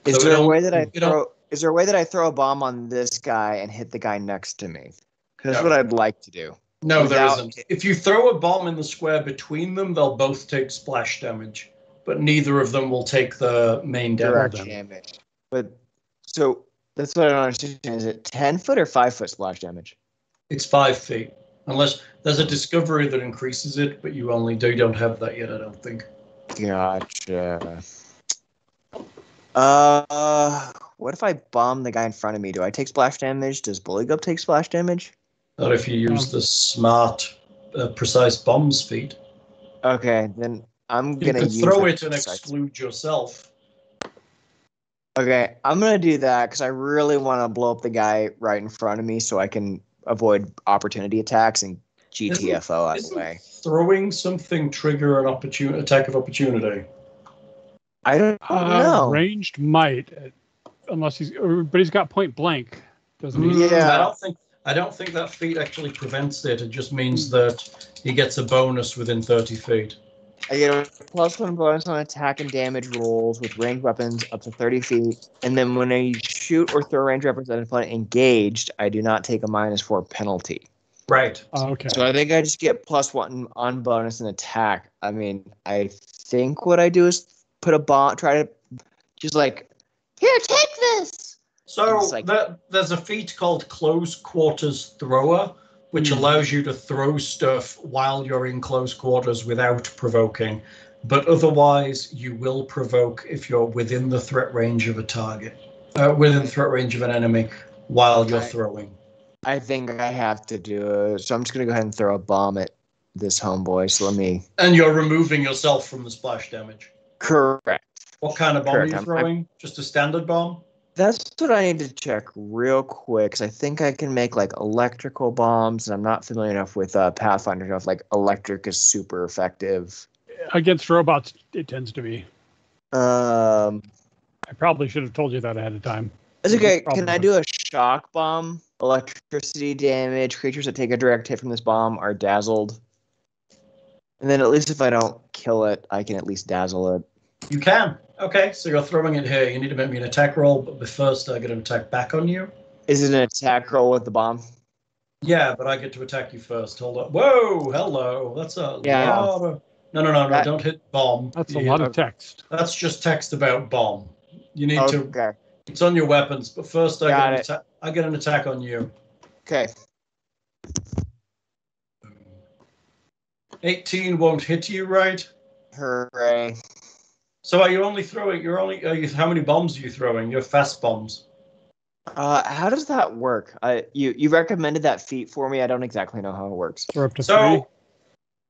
Is So there a it'll- way that I it'll- throw? Is there a way that I throw a bomb on this guy and hit the guy next to me? Because that's No. what I'd like to do. No, there Without- isn't. If you throw a bomb in the square between them, they'll both take splash damage, but neither of them will take the main Direct damage. damage. But so that's what I don't understand. Is it 10-foot or 5-foot splash damage? It's 5 feet, unless there's a discovery that increases it, but you don't have that yet. I don't think. Gotcha. What if I bomb the guy in front of me? Do I take splash damage? Does Buligup take splash damage? Not if you use the smart, precise bombs feat. Okay, then I'm You gonna could use throw the it and precise- exclude yourself. Okay, I'm gonna do that because I really want to blow up the guy right in front of me so I can avoid opportunity attacks and GTFO out of the Isn't way. throwing something trigger an attack of opportunity? I don't know. Ranged might, unless but he's got point blank, doesn't he? Yeah. I don't think that feat actually prevents it. It just means that he gets a bonus within 30 feet. I get a +1 bonus on attack and damage rolls with ranged weapons up to 30 feet. And then when I shoot or throw ranged weapons at an opponent engaged, I do not take a -4 penalty. Right. Okay. So I think I just get +1 on bonus and attack. I mean, I think what I do is put a bomb, try to just like, Here, take this. So It's like- there's a feat called Close Quarters Thrower, which allows you to throw stuff while you're in close quarters without provoking. But otherwise, you will provoke if you're within the threat range of a target, within the threat range of an enemy while you're throwing. I think I have to do it. So I'm just going to go ahead and throw a bomb at this homeboy. So let me. And you're removing yourself from the splash damage. Correct. What kind of bomb Correct. are you throwing? Just a standard bomb? That's what I need to check real quick. Because I think I can make like electrical bombs. And I'm not familiar enough with Pathfinder enough. Like electric is super effective. Against robots, it tends to be. Um, I probably should have told you that ahead of time. It's okay. Probably Can I do a shock bomb, electricity damage. Creatures that take a direct hit from this bomb are dazzled. And then at least if I don't kill it, I can at least dazzle it. You can. Okay, so you're throwing it here. You need to make me an attack roll, but first I get an attack back on you. Is it an attack roll with the bomb? Yeah, but I get to attack you first. Hold on. Whoa, hello. That's a lot of... No, don't hit bomb. That's a lot of text. That's just text about bomb. You need to... It's on your weapons, but first I get an attack on you. Okay. 18 won't hit you, right? Hooray. So are you only throwing... how many bombs are you throwing? You're fast bombs. How does that work? You recommended that feat for me. I don't exactly know how it works. Throw up to 3.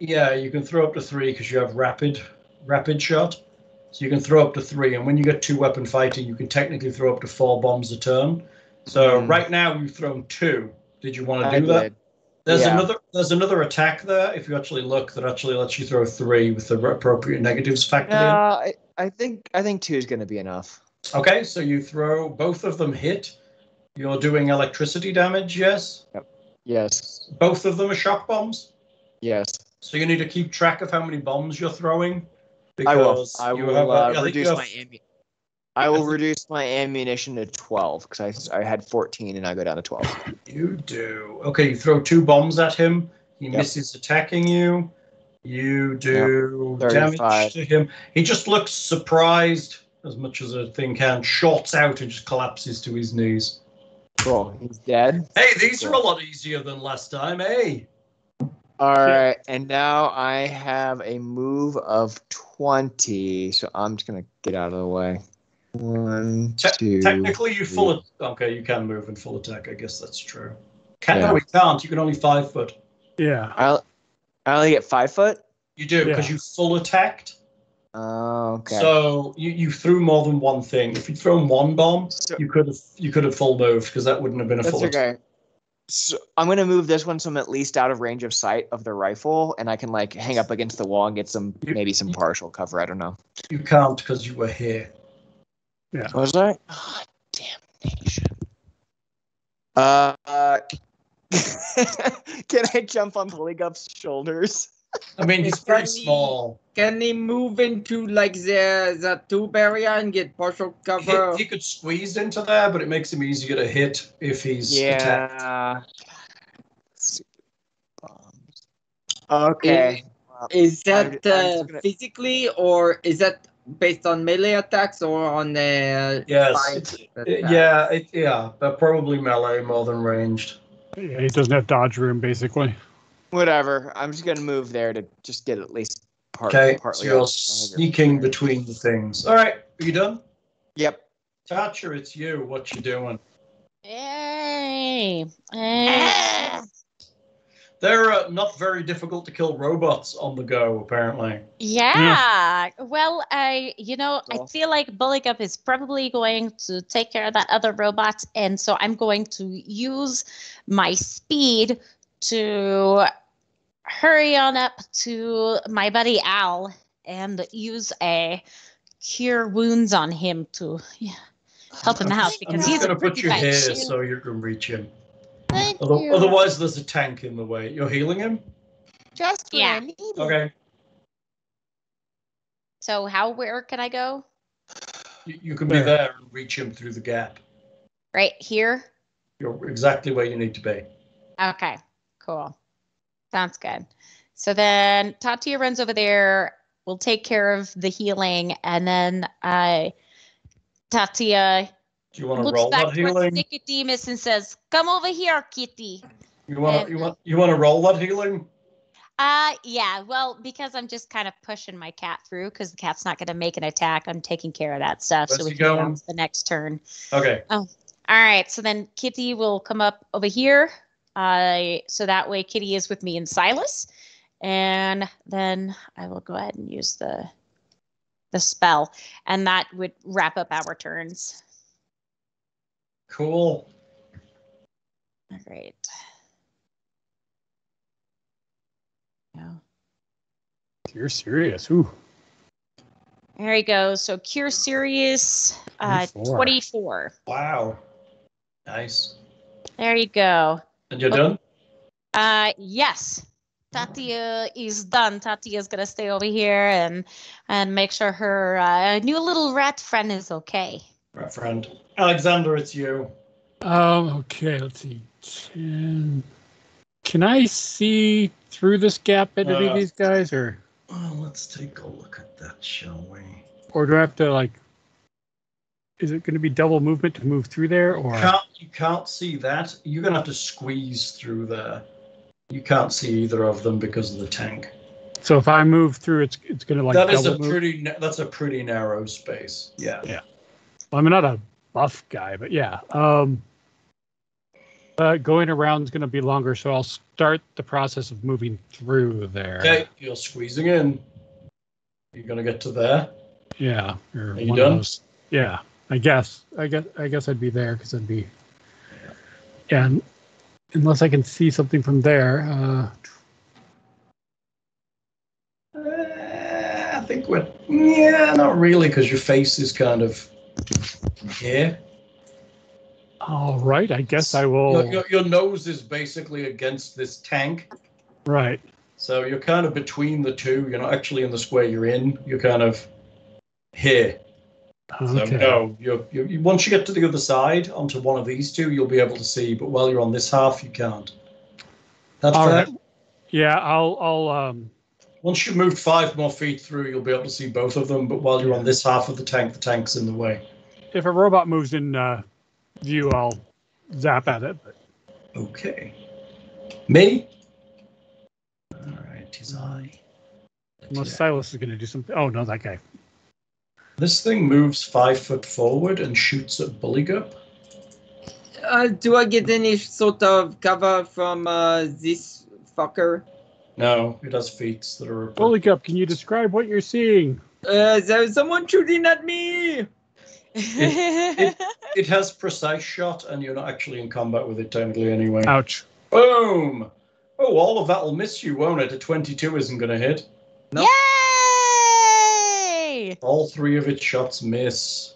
Yeah, you can throw up to 3 because you have rapid shot. So you can throw up to 3, and when you get 2 weapon fighting, you can technically throw up to 4 bombs a turn. So right now you've thrown 2. Did you want to do that? There's another attack there. If you actually look, that actually lets you throw 3 with the appropriate negatives factored in. I think 2 is going to be enough. Okay, so you throw both of them hit. You're doing electricity damage, yes? Yep. Yes. Both of them are shock bombs? Yes. So you need to keep track of how many bombs you're throwing. I will. I will reduce my ammunition to 12 because I had 14 and I go down to 12. You do. Okay, you throw 2 bombs at him. He misses attacking you. You do damage to him. He just looks surprised as much as a thing can, shorts out and just collapses to his knees. Cool. He's dead. Hey, these are a lot easier than last time, hey? All right, and now I have a move of 20, so I'm just going to get out of the way. 1, 2... Technically, you you can move in full attack. I guess that's true. No, we can't. You can only 5 foot. Yeah. I only get 5 foot? You do, because you full attacked. Oh, okay. So you threw more than one thing. If you'd thrown 1 bomb, you could have full moved, because that wouldn't have been a full attack. So I'm going to move this one so I'm at least out of range of sight of the rifle, and I can hang up against the wall and get some partial cover. I don't know. You can't because you were here. Yeah. Was I? Oh, damnation. Can I jump on Buligup's shoulders? I mean, he's pretty small. Can he move into the tube area and get partial cover? He could squeeze into there, but it makes him easier to hit if he's attacked. Stupid bombs. Okay. Is that physically, or is that based on melee attacks or on the? Yes. But probably melee more than ranged. Yeah, he doesn't have dodge room, basically. Whatever. I'm just going to move there to just get at least partly. So you're sneaking between the things. All right. Are you done? Yep. Tatia, it's you. What you doing? Hey. They're not very difficult to kill robots on the go, apparently. Yeah. Well, I feel like Buligup is probably going to take care of that other robot, and so I'm going to use my speed to hurry on up to my buddy Al and use a cure wounds on him to help him out because he's going to put you here so you can reach him. Thank you. Otherwise, there's a tank in the way. You're healing him? Just when I need it. Okay. So where can I go? You can be there and reach him through the gap. Right here? You're exactly where you need to be. Okay, cool. Sounds good. So then Tatia runs over there. We'll take care of the healing, and then Tatia do you want to roll that healing? Nicodemus and says, "Come over here, kitty." You want to roll that healing? Yeah. Well, because I'm just kind of pushing my cat through because the cat's not going to make an attack. I'm taking care of that stuff. Where's so we he can going? go on to the next turn. Okay. Oh, all right. So then Kitty will come up over here. So that way Kitty is with me and Silas, and then I will go ahead and use the spell, and that would wrap up our turns. Cool. All right. Yeah. You're serious. Ooh. There you go. So Cure Serious, 24. Wow. Nice. There you go. And you're done? Yes. Tatia is done. Tatia is gonna stay over here and make sure her new little rat friend is okay. Rat friend. Alexander, it's you. Okay, let's see. 10. Can I see through this gap at any of these guys, or? Well, let's take a look at that, shall we? Or do I have to, like, is it going to be double movement to move through there, or? You can't see that. You're going to have to squeeze through there. You can't see either of them because of the tank. So if I move through, it's going to, like, that's a pretty narrow space. Yeah. Yeah. Well, I'm not a buff guy, but yeah. Going around is going to be longer, so I'll start the process of moving through there. Okay, you're squeezing in. You're going to get to there. Yeah. Are you done? Yeah. I guess I'd be there because I'd be. Yeah. Unless I can see something from there. I think we're. Yeah, not really, because your face is kind of here. All right. I guess I will. Your nose is basically against this tank. Right. So you're kind of between the two. You're not actually in the square you're in. You're kind of here. Okay. So no, you once you get to the other side, onto one of these two, you'll be able to see. But while you're on this half, you can't. That's all fair. Right. Yeah, I'll. Once you've moved 5 more feet through, you'll be able to see both of them. But while you're on this half of the tank's in the way. If a robot moves in view, I'll zap at it. But. Okay. Me? All right, tis I. Unless Silas is going to do something. Oh, no, that guy. This thing moves 5 foot forward and shoots at Buligup. Do I get any sort of cover from this fucker? No, it has feet that are... Buligup, can you describe what you're seeing? There's someone shooting at me! It has precise shot, and you're not actually in combat with it technically anyway. Ouch. Boom! Oh, all of that will miss you, won't it? A 22 isn't going to hit. Nope. Yay! All 3 of its shots miss.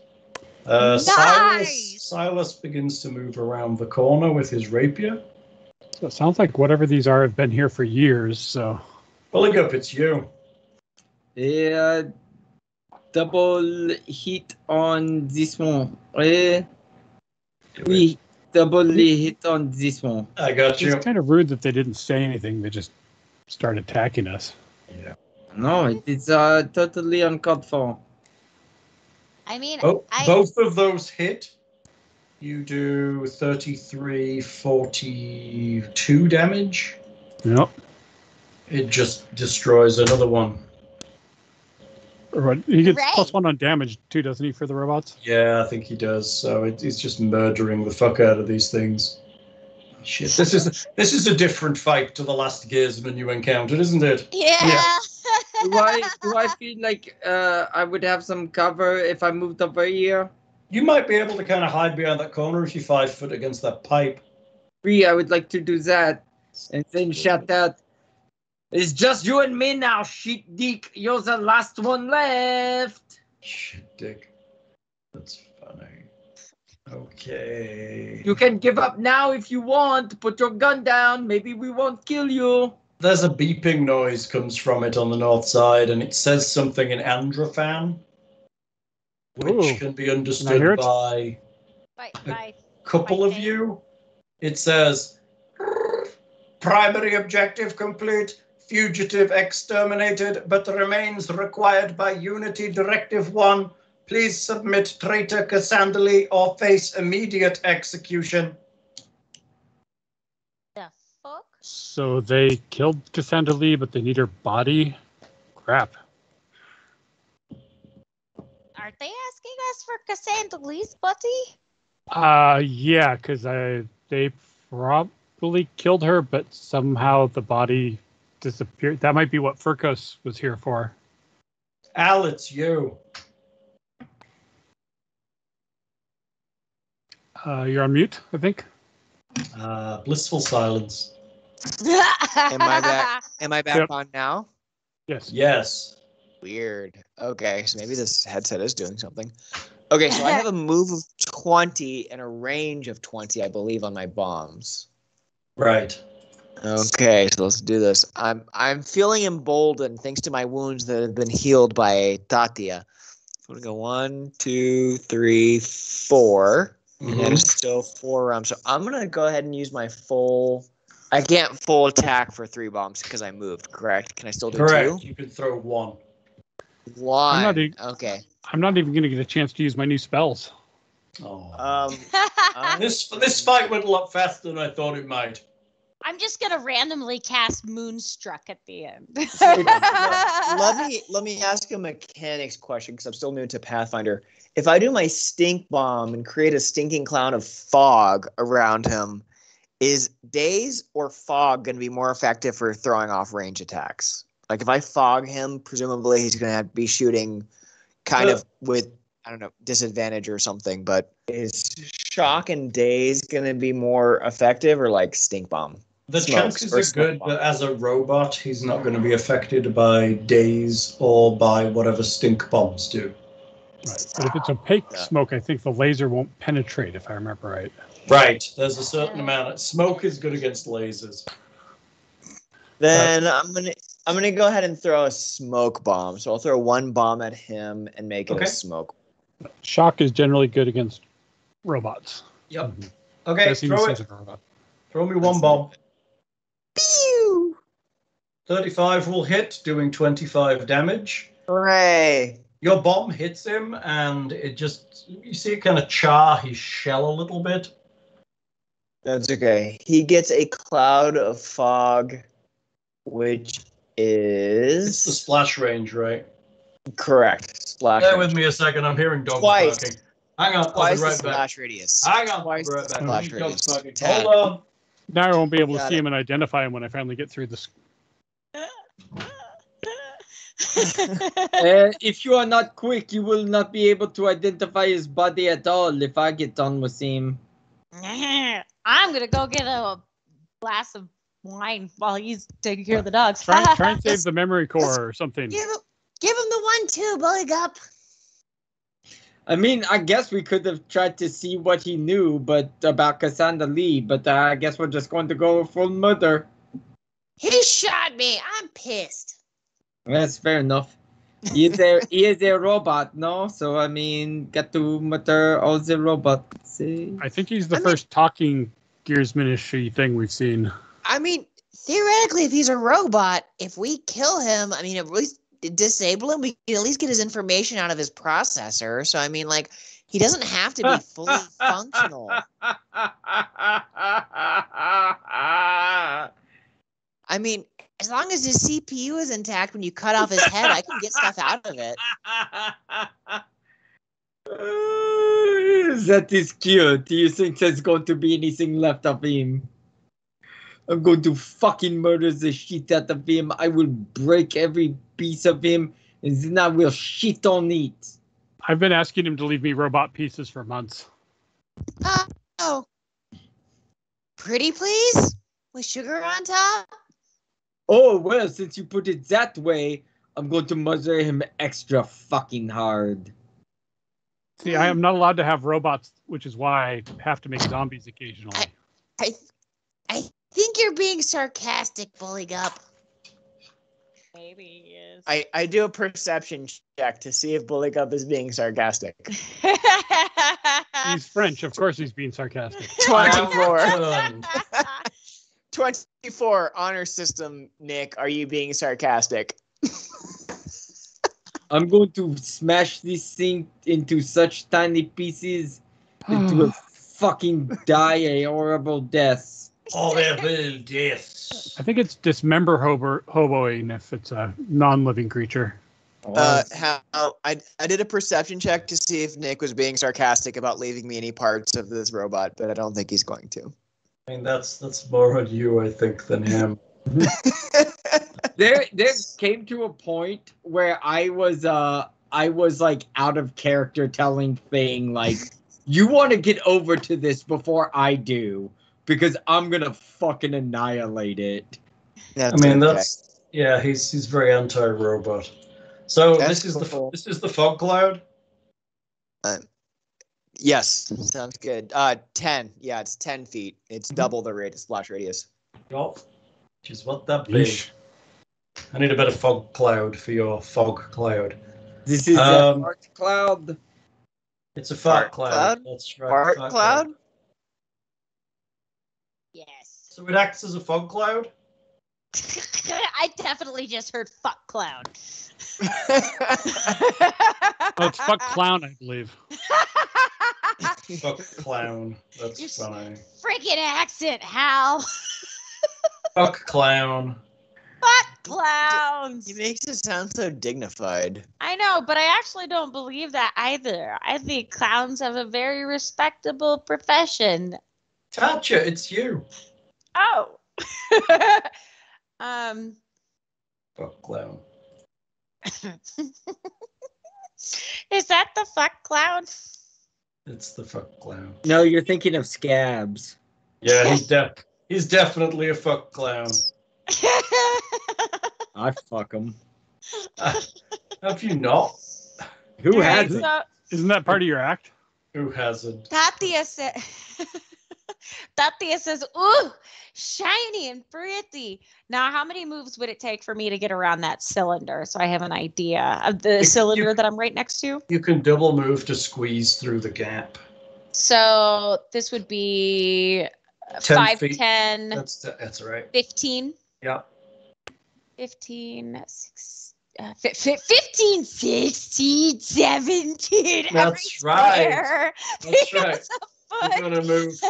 Nice! Silas begins to move around the corner with his rapier. So it sounds like whatever these are have been here for years, so... Buligup, it's you. Yeah, double hit on this one. We double hit on this one. I got you. It's kind of rude that they didn't say anything. They just started attacking us. Yeah. No, it is totally uncalled for. I mean, both of those hit. You do 33, 42 damage. Yep. It just destroys another one. Right. He gets Right. +1 on damage too, doesn't he, for the robots? Yeah, I think he does. So it's just murdering the fuck out of these things. Shit, this is a different fight to the last Gearsman you encountered, isn't it? yeah. Do I feel like I would have some cover if I moved over here? You might be able to kind of hide behind that corner if you're 5 foot against that pipe. I would like to do that. And then shout out, it's just you and me now, shit dick. You're the last one left. Shit, dick. That's funny. Okay. You can give up now if you want. Put your gun down. Maybe we won't kill you. There's a beeping noise comes from it on the north side, and it says something in Androphan, which can be understood by a couple of you. It says, primary objective complete, fugitive exterminated, but remains required by Unity Directive 1. Please submit traitor Cassandra or face immediate execution. The fuck? So they killed Cassandra Lee, but they need her body? Crap. Aren't they asking us for Cassandra Lee's buddy? Yeah, because they probably killed her, but somehow the body disappeared. That might be what Furkos was here for. Al, it's you. You're on mute, I think. Blissful silence. Am I back Yep. on now? Yes. Yes. Weird. Okay, so maybe this headset is doing something. Okay, so I have a move of 20 and a range of 20, I believe, on my bombs. Right. Okay, so let's do this. I'm feeling emboldened thanks to my wounds that have been healed by Tatia. So I'm gonna go 1, 2, 3, 4. And that is still 4 rounds. So I'm gonna go ahead and use my full. I can't full attack for 3 bombs because I moved. Correct? Can I still do 2? Correct. You can throw 1. 1. Okay. I'm not even gonna get a chance to use my new spells. Oh. This fight went a lot faster than I thought it might. I'm just gonna randomly cast Moonstruck at the end. let me ask a mechanics question because I'm still new to Pathfinder. If I do my stink bomb and create a stinking cloud of fog around him, is daze or fog going to be more effective for throwing off range attacks? Like if I fog him, presumably he's going to be shooting kind of with, I don't know, disadvantage or something. But is shock and daze going to be more effective or like stink bomb? The chances are good, but as a robot, he's not going to be affected by daze or by whatever stink bombs do. Right. But if it's opaque smoke, I think the laser won't penetrate, if I remember right. Right. There's a certain amount. Smoke is good against lasers. Then I'm gonna go ahead and throw a smoke bomb. So I'll throw 1 bomb at him and make it a smoke. Shock is generally good against robots. Yep. Okay, throw it. Throw me 1 bomb. Pew! 35 will hit, doing 25 damage. Hooray! Your bomb hits him, and it just, you see it kind of char his shell a little bit. That's okay. He gets a cloud of fog, which is... It's the splash range, right? Correct. Splash Bear range. with me a second, I'm hearing dogs Twice. barking. Hang on, Twice I'll be right the back. splash radius. Hang on, Twice I'll be right the back. splash Dogs radius. barking. 10. Hold on. Now I won't be able to Got see it. him and identify him when I finally get through this. If you are not quick, you will not be able to identify his body at all if I get done with him. I'm gonna go get a glass of wine while he's taking care of the dogs. Try and save the memory core or something. Give him the 1-2, Buligup. I mean, I guess we could have tried to see what he knew about Cassandra Lee, but I guess we're just going to go full murder. He shot me. I'm pissed. That's fair enough. He is a robot, no? So, I mean, got to murder all the robots. I think he's the first talking Gears Ministry thing we've seen. I mean, theoretically, if he's a robot, if we kill him, I mean, at least disable him, we can at least get his information out of his processor. So, I mean, like, he doesn't have to be fully functional. I mean, as long as his CPU is intact when you cut off his head, I can get stuff out of it. That is cute. Do you think there's going to be anything left of him? I'm going to fucking murder the shit out of him. I will break every piece of him, and then I will shit on it. I've been asking him to leave me robot pieces for months. Oh. Pretty please? With sugar on top? Oh, well, since you put it that way, I'm going to murder him extra fucking hard. See, I am not allowed to have robots, which is why I have to make zombies occasionally. I think you're being sarcastic, Buligup. Maybe he is. I do a perception check to see if Buligup is being sarcastic. He's French. Of course he's being sarcastic. 24. 24 honor system, Nick. Are you being sarcastic? I'm going to smash this thing into such tiny pieces it will fucking die a horrible death. Horrible deaths. I think it's dismember hoboing if it's a non-living creature. I did a perception check to see if Nick was being sarcastic about leaving me any parts of this robot, but I don't think he's going to. I mean, that's more on you, I think, than him. There came to a point where I was like out of character telling Thing like, you want to get over to this before I do because I'm gonna fucking annihilate it. He's very anti-robot. So this is the fog cloud. Yes, sounds good. 10. Yeah, it's 10 feet. It's double the splash radius. Yup. Which is what that be. Yeesh. I need a bit of fog cloud for your fog cloud. This is a fart cloud. It's a fart Fart cloud. cloud? That's right. Fart cloud? Yes. So it acts as a fog cloud? I definitely just heard fuck cloud. Oh, it's fuck clown, I believe. Fuck clown. That's You're funny. Freaking accent, Hal. Fuck clown. Fuck clowns. He makes it sound so dignified. I know, but I actually don't believe that either. I think clowns have a very respectable profession. Tatia, it's you. Oh. Fuck clown. Is that the fuck clown? It's the fuck clown. No, you're thinking of Scabs. Yeah, he's definitely a fuck clown. I fuck him. Have you not? Who Alright, hasn't? so Isn't that part of your act? Who hasn't? Tatia says, ooh, shiny and pretty. Now, how many moves would it take for me to get around that cylinder so I have an idea of the cylinder that I'm right next to? You can double move to squeeze through the gap. So this would be 10 5, feet. 10, That's right. 15. Yeah. 15, 15, 16, 17. That's every right. square. That's right. It's a foot.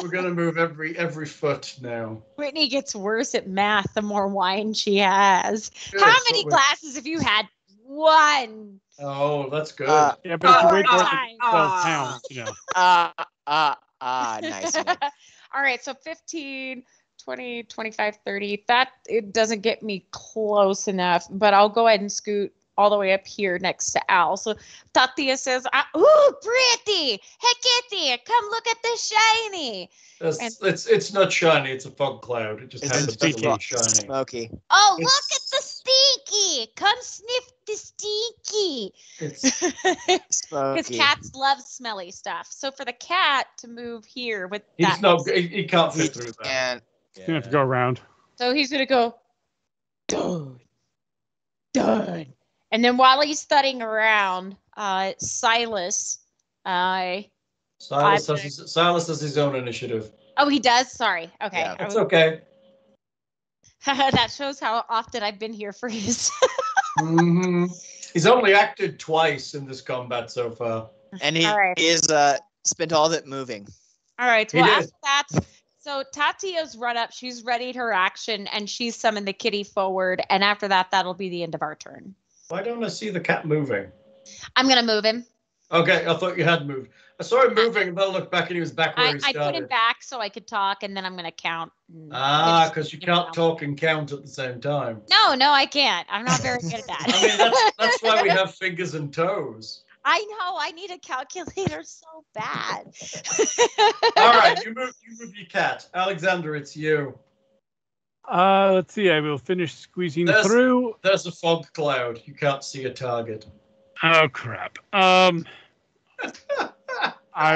We're gonna move every foot now. Whitney gets worse at math the more wine she has. Good, How so many glasses have you had? One. Oh, that's good. Yeah, but if you weigh more than Fine. 12 pounds, you know. Nice. All right, so 15, 20, 25, 30. That it doesn't get me close enough, but I'll go ahead and scoot all the way up here next to Al. So Tatia says, ooh, pretty. Hey, Kitty, come look at this shiny. It's not shiny. It's a fog cloud. It just It's happens to be stinky. shiny. Smoky. Oh, It's- look at the stinky. Come sniff the stinky. It's Because Smoky. cats love smelly stuff. So for the cat to move here with that, he can't fit through that. And You're gonna have to go around. so he's gonna go, done. And then while he's studying around, Silas, Silas has his own initiative. oh, he does. Sorry. Okay, Yeah. That's okay. that shows how often I've been here for his. hmm He's only acted twice in this combat so far. and he All right. is spent all of it moving. All right. He Well, did. after that, so Tatia's run up. She's readied her action, and she's summoned the kitty forward. And after that, that'll be the end of our turn. Why don't I see the cat moving? I'm gonna move him. Okay, I thought you had moved. I saw him moving, and then I looked back, and he was back where he I started. put him back so I could talk, and then I'm gonna count. Because you can't talk and count at the same time. No, I can't. I'm not very good at that. I mean, that's why we have fingers and toes. I know. I need a calculator so bad. All right, you move your cat. Alexander, it's you. Let's see. I will finish squeezing through. There's a fog cloud. You can't see a target. Oh crap. I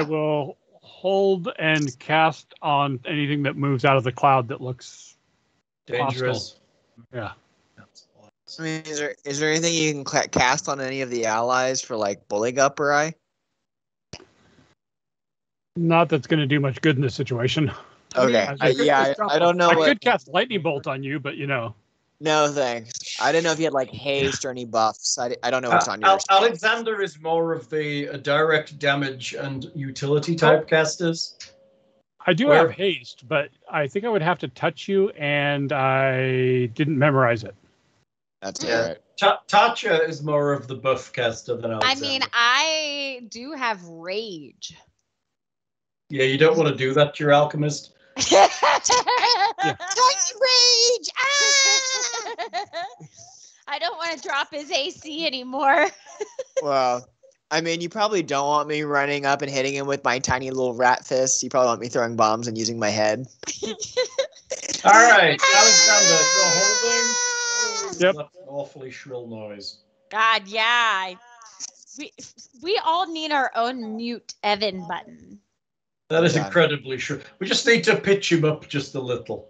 will hold and cast on anything that moves out of the cloud that looks Dangerous. Yeah. I mean, is there anything you can cast on any of the allies for like Buligup or I? Not that's going to do much good in this situation. Okay. I don't know. I what, could cast lightning bolt on you, but you know. No thanks. I didn't know if you had like haste or any buffs. I don't know what's on yours. Alexander is more of the direct damage and utility type casters. I do have haste, but I think I would have to touch you, and I didn't memorize it. That's Yeah. right. Tatia is more of the buff caster than I Alexander. mean, I do have rage. Yeah, you don't want to do that to your alchemist. Tiny rage! I don't want to drop his AC anymore. Well, I mean, you probably don't want me running up and hitting him with my tiny little rat fist. You probably want me throwing bombs and using my head. All right, Alexander, you're holding. Yep. That's an awfully shrill noise. God, yeah. we all need our own mute Evan button. That is Done. incredibly true. We just need to pitch him up just a little.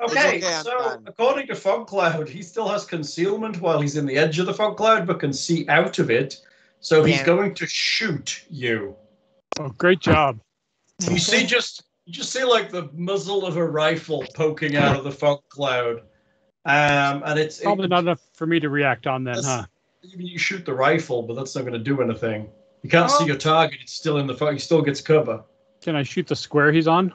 Okay, okay, I'm so done. according to Fog Cloud, he still has concealment while he's in the edge of the fog cloud, but can see out of it. So he's Damn. going to shoot you. Oh, great job. You just see like the muzzle of a rifle poking out of the fog cloud, and it's Probably not enough for me to react on then, huh? You shoot the rifle, but that's not going to do anything. You can't Oh. see your target; it's still in the fog. He still gets cover. Can I shoot the square he's on?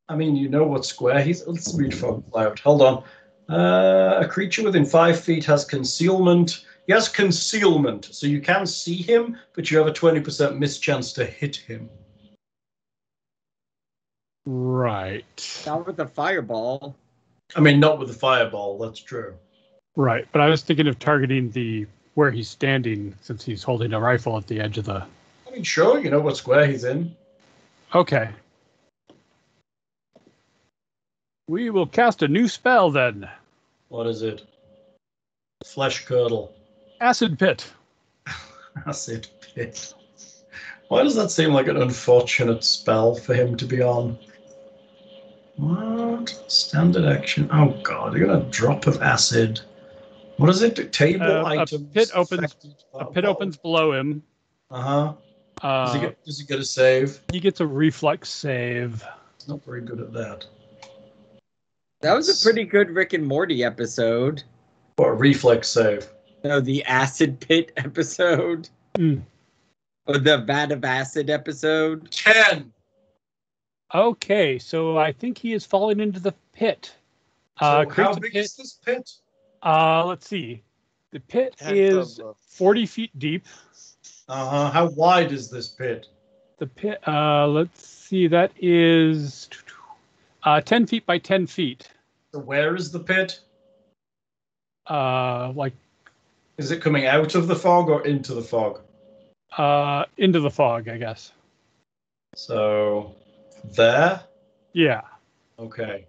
I mean, you know what square he's. Let's read Fog Cloud. Hold on. A creature within 5 feet has concealment. He has concealment, so you can see him, but you have a 20% mischance to hit him. Right. Not with a fireball. I mean, not with the fireball. That's true. Right. But I was thinking of targeting where he's standing, since he's holding a rifle at the edge of the. I mean, sure, you know what square he's in. Okay. We will cast a new spell then. What is it? Flesh curdle. Acid Pit. Acid pit. Why does that seem like an unfortunate spell for him to be on? What? Standard action. Oh god, you're gonna drop of acid. What does it do? Table items. A pit opens below him. Uh-huh. Uh, Does he get a save? he gets a reflex save. He's not very good at that. That was a pretty good Rick and Morty episode. Or a reflex save. No, the acid pit episode. Mm. Or the vat of acid episode. 10. Okay, so I think he is falling into the pit. So how creates a big pit. is this pit? Let's see. The pit 10 is foot. 40 feet deep. Uh-huh. How wide is this pit? The pit, let's see, that is 10 feet by 10 feet. So where is the pit? Like Is it coming out of the fog or into the fog? into the fog, I guess. So there? Yeah. Okay.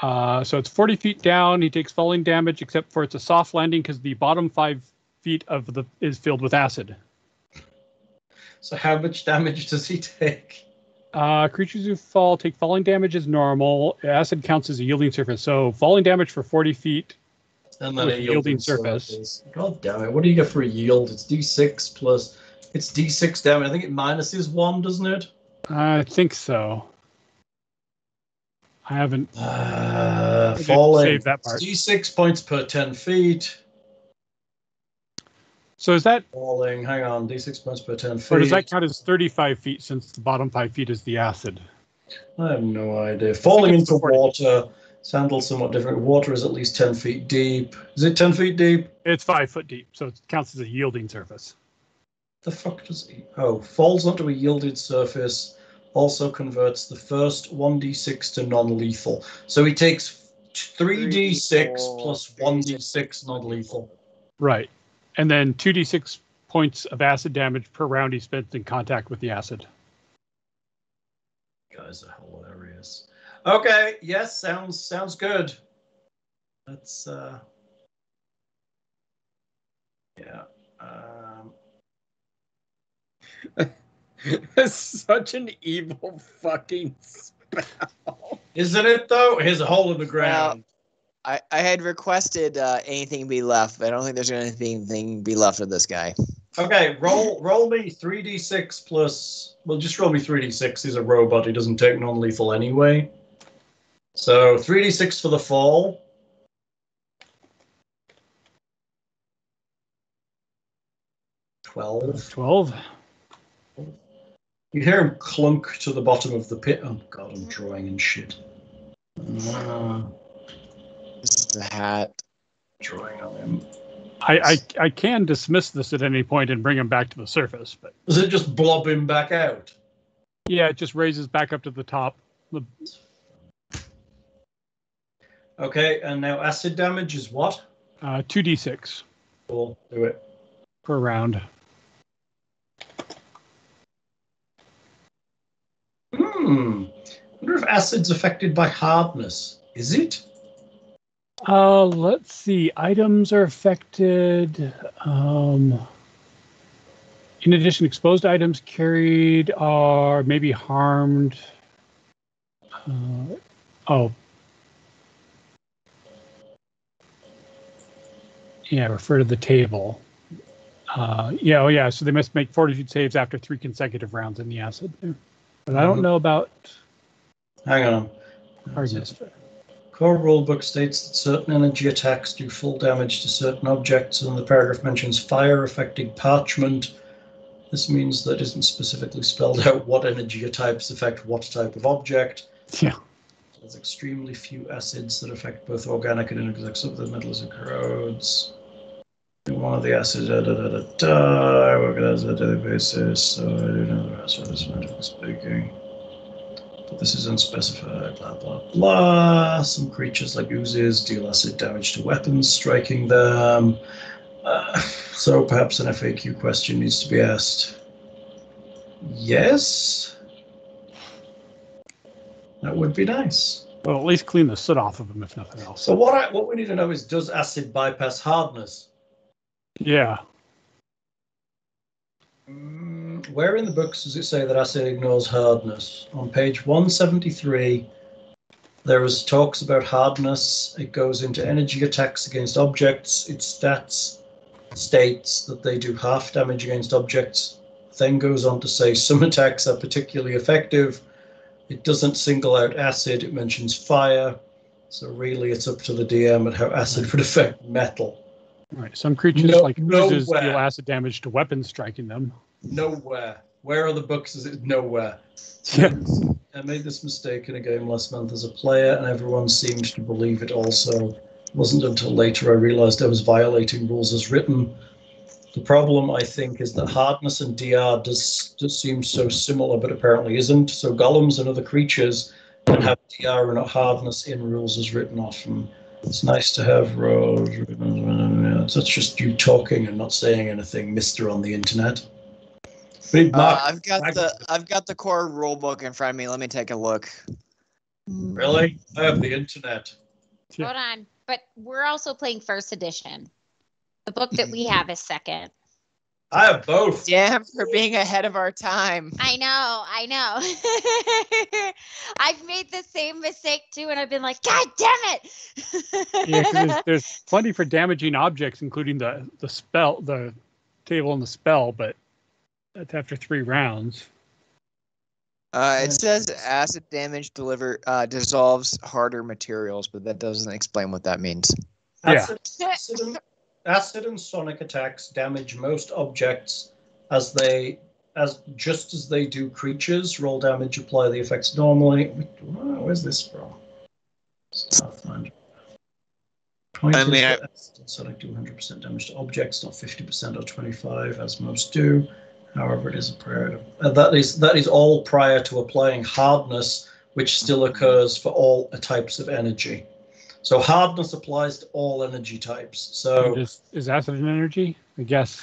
So it's 40 feet down. He takes falling damage, except for it's a soft landing because the bottom 5 feet of the is filled with acid. So how much damage does he take? Creatures who fall take falling damage as normal. Acid counts as a yielding surface. So falling damage for 40 feet. And then With a yielding surface. God damn it. What do you get for a yield? It's D6 plus... It's D6 damage. I think it minuses 1, doesn't it? I think so. I haven't Falling. saved that part. D6 points per 10 feet. So is that, Falling. Hang on. D6 points per 10 feet. or does that count as 35 feet since the bottom 5 feet is the acid? I have no idea. Falling it's into the 40. water. Sandals somewhat different. Water is at least 10 feet deep. Is it 10 feet deep? It's 5 foot deep, so it counts as a yielding surface. The fuck does he? Oh, falls onto a yielded surface. Also converts the first 1d6 to non-lethal. So he takes 3d6 plus 1d6 non-lethal. Right. And then 2d6 points of acid damage per round he spent in contact with the acid. You guys are hilarious. Okay, yes, sounds good. Let's yeah. It's such an evil fucking spell. Isn't it though? Here's a hole in the ground. I had requested anything be left, but I don't think there's going to anything be left of this guy. Okay, roll me 3d6 plus. Well, just roll me 3d6. He's a robot. He doesn't take non-lethal anyway. So 3d6 for the fall. 12. You hear him clunk to the bottom of the pit. Oh god, I'm drawing and shit. This is the hat. Drawing on him. I can dismiss this at any point and bring him back to the surface, but Does it just blob him back out? yeah, it just raises back up to the top. Okay, and now acid damage is what? 2d6 Cool, do it. per round. I wonder if acid's affected by hardness. Is it? Let's see. Items are affected. In addition, exposed items carried are maybe harmed. Yeah, refer to the table. Yeah. So they must make fortitude saves after 3 consecutive rounds in the acid. But I don't know about. Hang on. Hardness. Core rulebook states that certain energy attacks do full damage to certain objects, and the paragraph mentions fire affecting parchment. This means that isn't specifically spelled out what energy types affect what type of object. Yeah. There's extremely few acids that affect both organic and inorganic, except the metals and corrodes. One of the acids, organize on a daily basis, so I do know the rest of this scientifically speaking. But this is unspecified, blah, blah, blah. Some creatures like oozes deal acid damage to weapons, striking them. So perhaps an FAQ question needs to be asked. Yes? That would be nice. Well, at least clean the soot off of them, if nothing else. So what we need to know is, does acid bypass hardness? Yeah. Where in the books does it say that acid ignores hardness? On page 173, there is talks about hardness. It goes into energy attacks against objects. Its stats states that they do half damage against objects. Then goes on to say some attacks are particularly effective. It doesn't single out acid. It mentions fire. So really, it's up to the DM and how acid would affect metal. Right. Some creatures like oozes deal acid damage to weapons striking them. Nowhere. Where are the books? Is it nowhere? Yeah. I made this mistake in a game last month as a player, and everyone seemed to believe it also. It wasn't until later I realized I was violating rules as written. The problem, I think, is that hardness and DR does seem so similar, but apparently isn't. So golems and other creatures can have DR and not hardness in rules as written often. It's nice to have rows. That's just you talking and not saying anything, mister on the internet. I've got the core rulebook in front of me. Let me take a look. Really? I have the internet. Hold on. But we're also playing first edition. The book that we have is second. I have both. Damn for being ahead of our time. I know. I've made the same mistake too, and I've been like, God damn it! Yeah, because there's plenty for damaging objects, including the spell, the table and the spell, but that's after 3 rounds. It says acid damage dissolves harder materials, but that doesn't explain what that means. Acid and sonic attacks damage most objects just as they do creatures. Roll damage, apply the effects normally. Where's this from? Pathfinder. Sonic do 100% damage to objects, not 50% or 25, as most do. However, it is a prior to, that is all prior to applying hardness, which still occurs for all types of energy. So hardness applies to all energy types. So is acid an energy? I guess.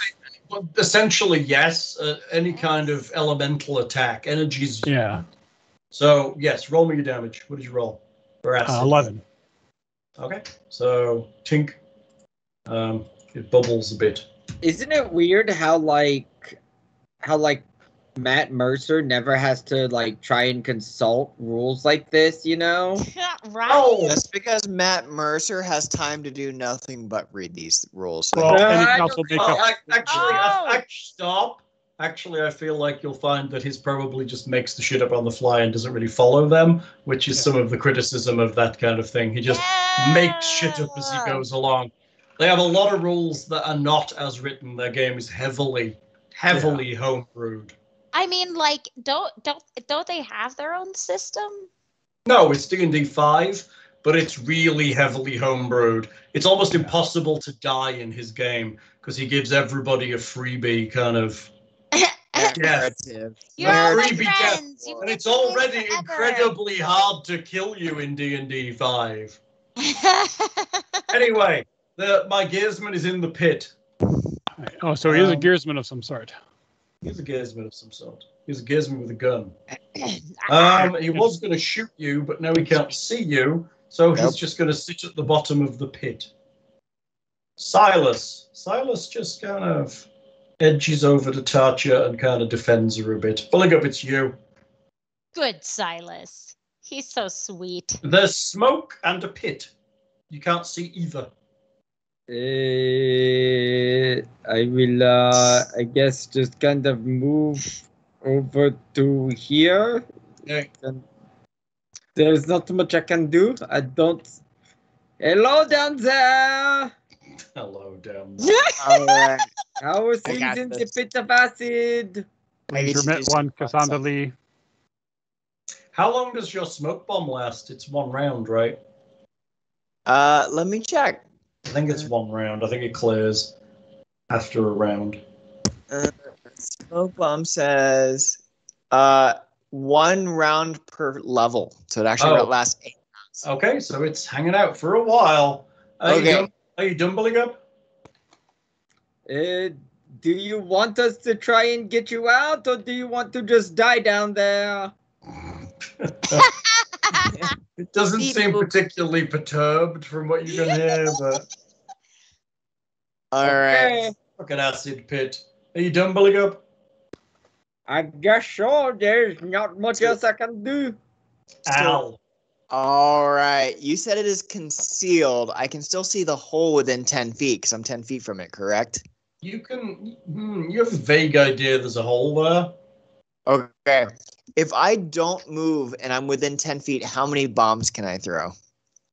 Well, essentially, yes. Any kind of elemental attack, energies. Yeah. So yes, roll me your damage. What did you roll for acid? 11. Okay. So tink. It bubbles a bit. Isn't it weird how Matt Mercer never has to try and consult rules like this, you know? Right. Oh, that's because Matt Mercer has time to do nothing but read these rules. Well, and he can also make up. Stop. Actually, I feel like you'll find that he's probably just makes the shit up on the fly and doesn't really follow them, which is some of the criticism of that kind of thing. He just makes shit up as he goes along. They have a lot of rules that are not as written. Their game is heavily homebrewed. I mean, don't they have their own system? No, it's D&D 5, but it's really heavily homebrewed. It's almost impossible to die in his game because he gives everybody a freebie kind of narrative. You're all my friends. And it's already incredibly hard to kill you in D&D 5. Anyway, my gearsman is in the pit. Oh, so he is a gearsman of some sort. He's a gearsman of some sort. He's a gearsman with a gun. He was going to shoot you, but now he can't see you, So he's just going to sit at the bottom of the pit. Silas just kind of edges over to Tatia and kind of defends her a bit. Buligup, it's you. Good Silas. He's so sweet. There's smoke and a pit. You can't see either. I will, I guess, just kind of move over to here. Yeah. And there's not much I can do. I don't. Hello down there. Hello down there. All right. How are I things got in the this. pit of acid? I get to Intermit do some one, fun Cassandra stuff. Lee. How long does your smoke bomb last? It's one round, right? Let me check. I think it's one round. I think it clears after a round. Smoke bomb says 1 round per level. So it actually lasts 8 rounds. Okay, so it's hanging out for a while. Are you done, Buligup? Do you want us to try and get you out, or do you want to just die down there? It doesn't seem particularly perturbed from what you can hear, but All right. fucking acid pit. Are you done, Buligup? I guess so. There's not much else I can do. Ow. All right. You said it is concealed. I can still see the hole within 10 feet because I'm 10 feet from it, correct? You have a vague idea there's a hole there. Okay. If I don't move and I'm within 10 feet, how many bombs can I throw?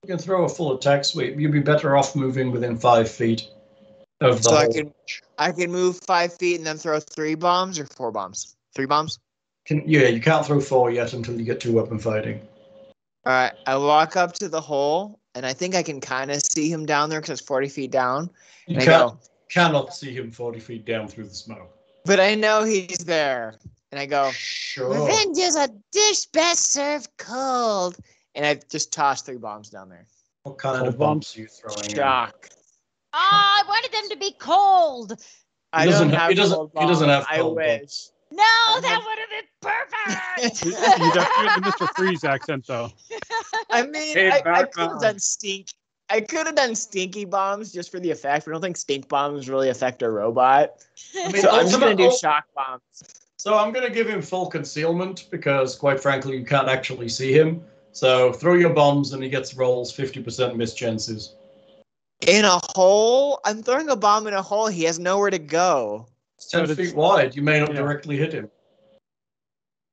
You can throw a full attack sweep. You'd be better off moving within 5 feet of the So hole. I can move 5 feet and then throw 3 bombs or 4 bombs? 3 bombs? You can't throw 4 yet until you get to weapon fighting. All right. I walk up to the hole and I think I can kind of see him down there because it's 40 feet down. You And cannot see him 40 feet down through the smoke. but I know he's there. And I go, Sure. Revenge is a dish best served cold. and I just toss 3 bombs down there. What kind Cold of bombs are you throwing in? Shock. Oh, I wanted them to be cold. I doesn't don't have- have he doesn't- cold he doesn't bombs. have I cold wish. bombs. No, that would have been perfect. You definitely the Mr. Freeze accent, though. I mean, Hey, I Batman. could have done I could have done stinky bombs just for the effect, but I don't think stink bombs really affect a robot. I mean, So I'm just gonna do ultimate- shock bombs. So I'm going to give him full concealment because, quite frankly, you can't actually see him. So throw your bombs and he gets rolls 50% miss chances. In a hole? I'm throwing a bomb in a hole. He has nowhere to go. It's 10 But it's- feet wide. You may not yeah. directly hit him.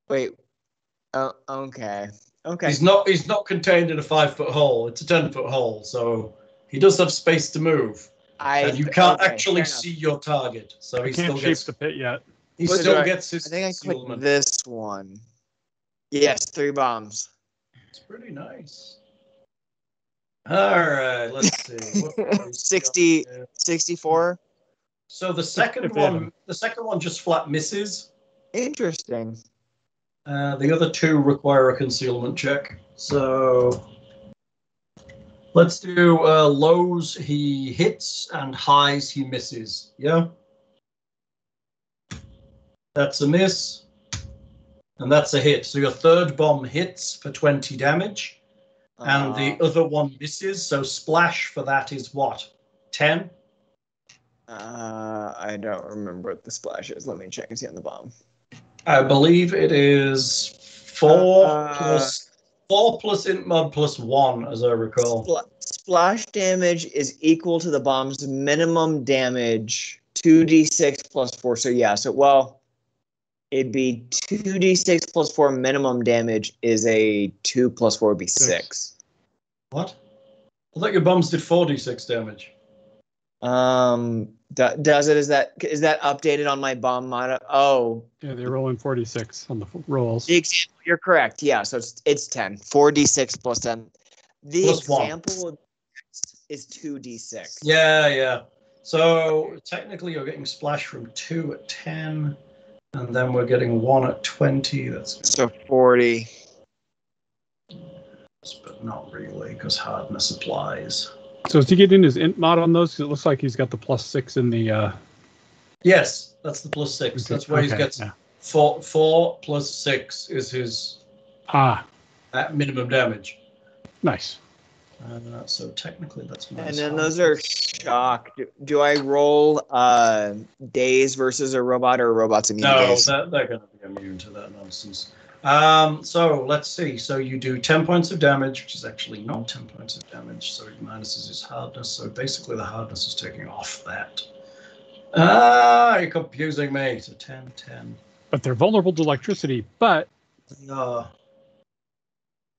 Wait. Oh, okay. Okay. He's not contained in a 5-foot hole. It's a 10-foot hole, so he does have space to move. And you can't okay, actually fair enough. see your target. So I he can't still shape gets the pit yet. he What still do I- gets his I think I clicked concealment. this one. Yes, 3 bombs. It's pretty nice. All right, let's see. What have we got 60, here? 64. So the second one just flat misses. Interesting. The other 2 require a concealment check. So let's do lows he hits and highs he misses. Yeah? That's a miss. And that's a hit. So your third bomb hits for 20 damage. And the other one misses. So splash for that is what? 10? I don't remember what the splash is. Let me check and see on the bomb. I believe it is 4 plus int mod plus 1, as I recall. Splash damage is equal to the bomb's minimum damage, 2d6 plus 4. So yeah, it'd be 2d6 plus 4 minimum damage is a 2 plus 4 would be 6. What? I thought your bombs did 4d6 damage. Does it? Is that updated on my bomb mod? Oh, Yeah, they're rolling 46 on the rolls. the example, you're correct. Yeah, so it's 10. 4d6 plus 10. The Plus 1. example is 2d6. Yeah. So technically you're getting splash from 2 at 10, and then we're getting 1 at 20. That's So 40. but not really, because hardness applies. So is he getting his int mod on those? 'Cause it looks like he's got the +6 in the. Yes, that's the plus 6. That's where he gets yeah. 4 plus 6 is his Ah, minimum damage. nice. So technically that's And minus then five. those are shock. Do I roll daze versus a robot, or a robot's immune to No, daze? they're going to be immune to that nonsense. So let's see. So you do 10 points of damage, which is actually not 10 points of damage. So it minuses his hardness. So basically the hardness is taking off that. You're confusing me. So 10, 10. But they're vulnerable to electricity. But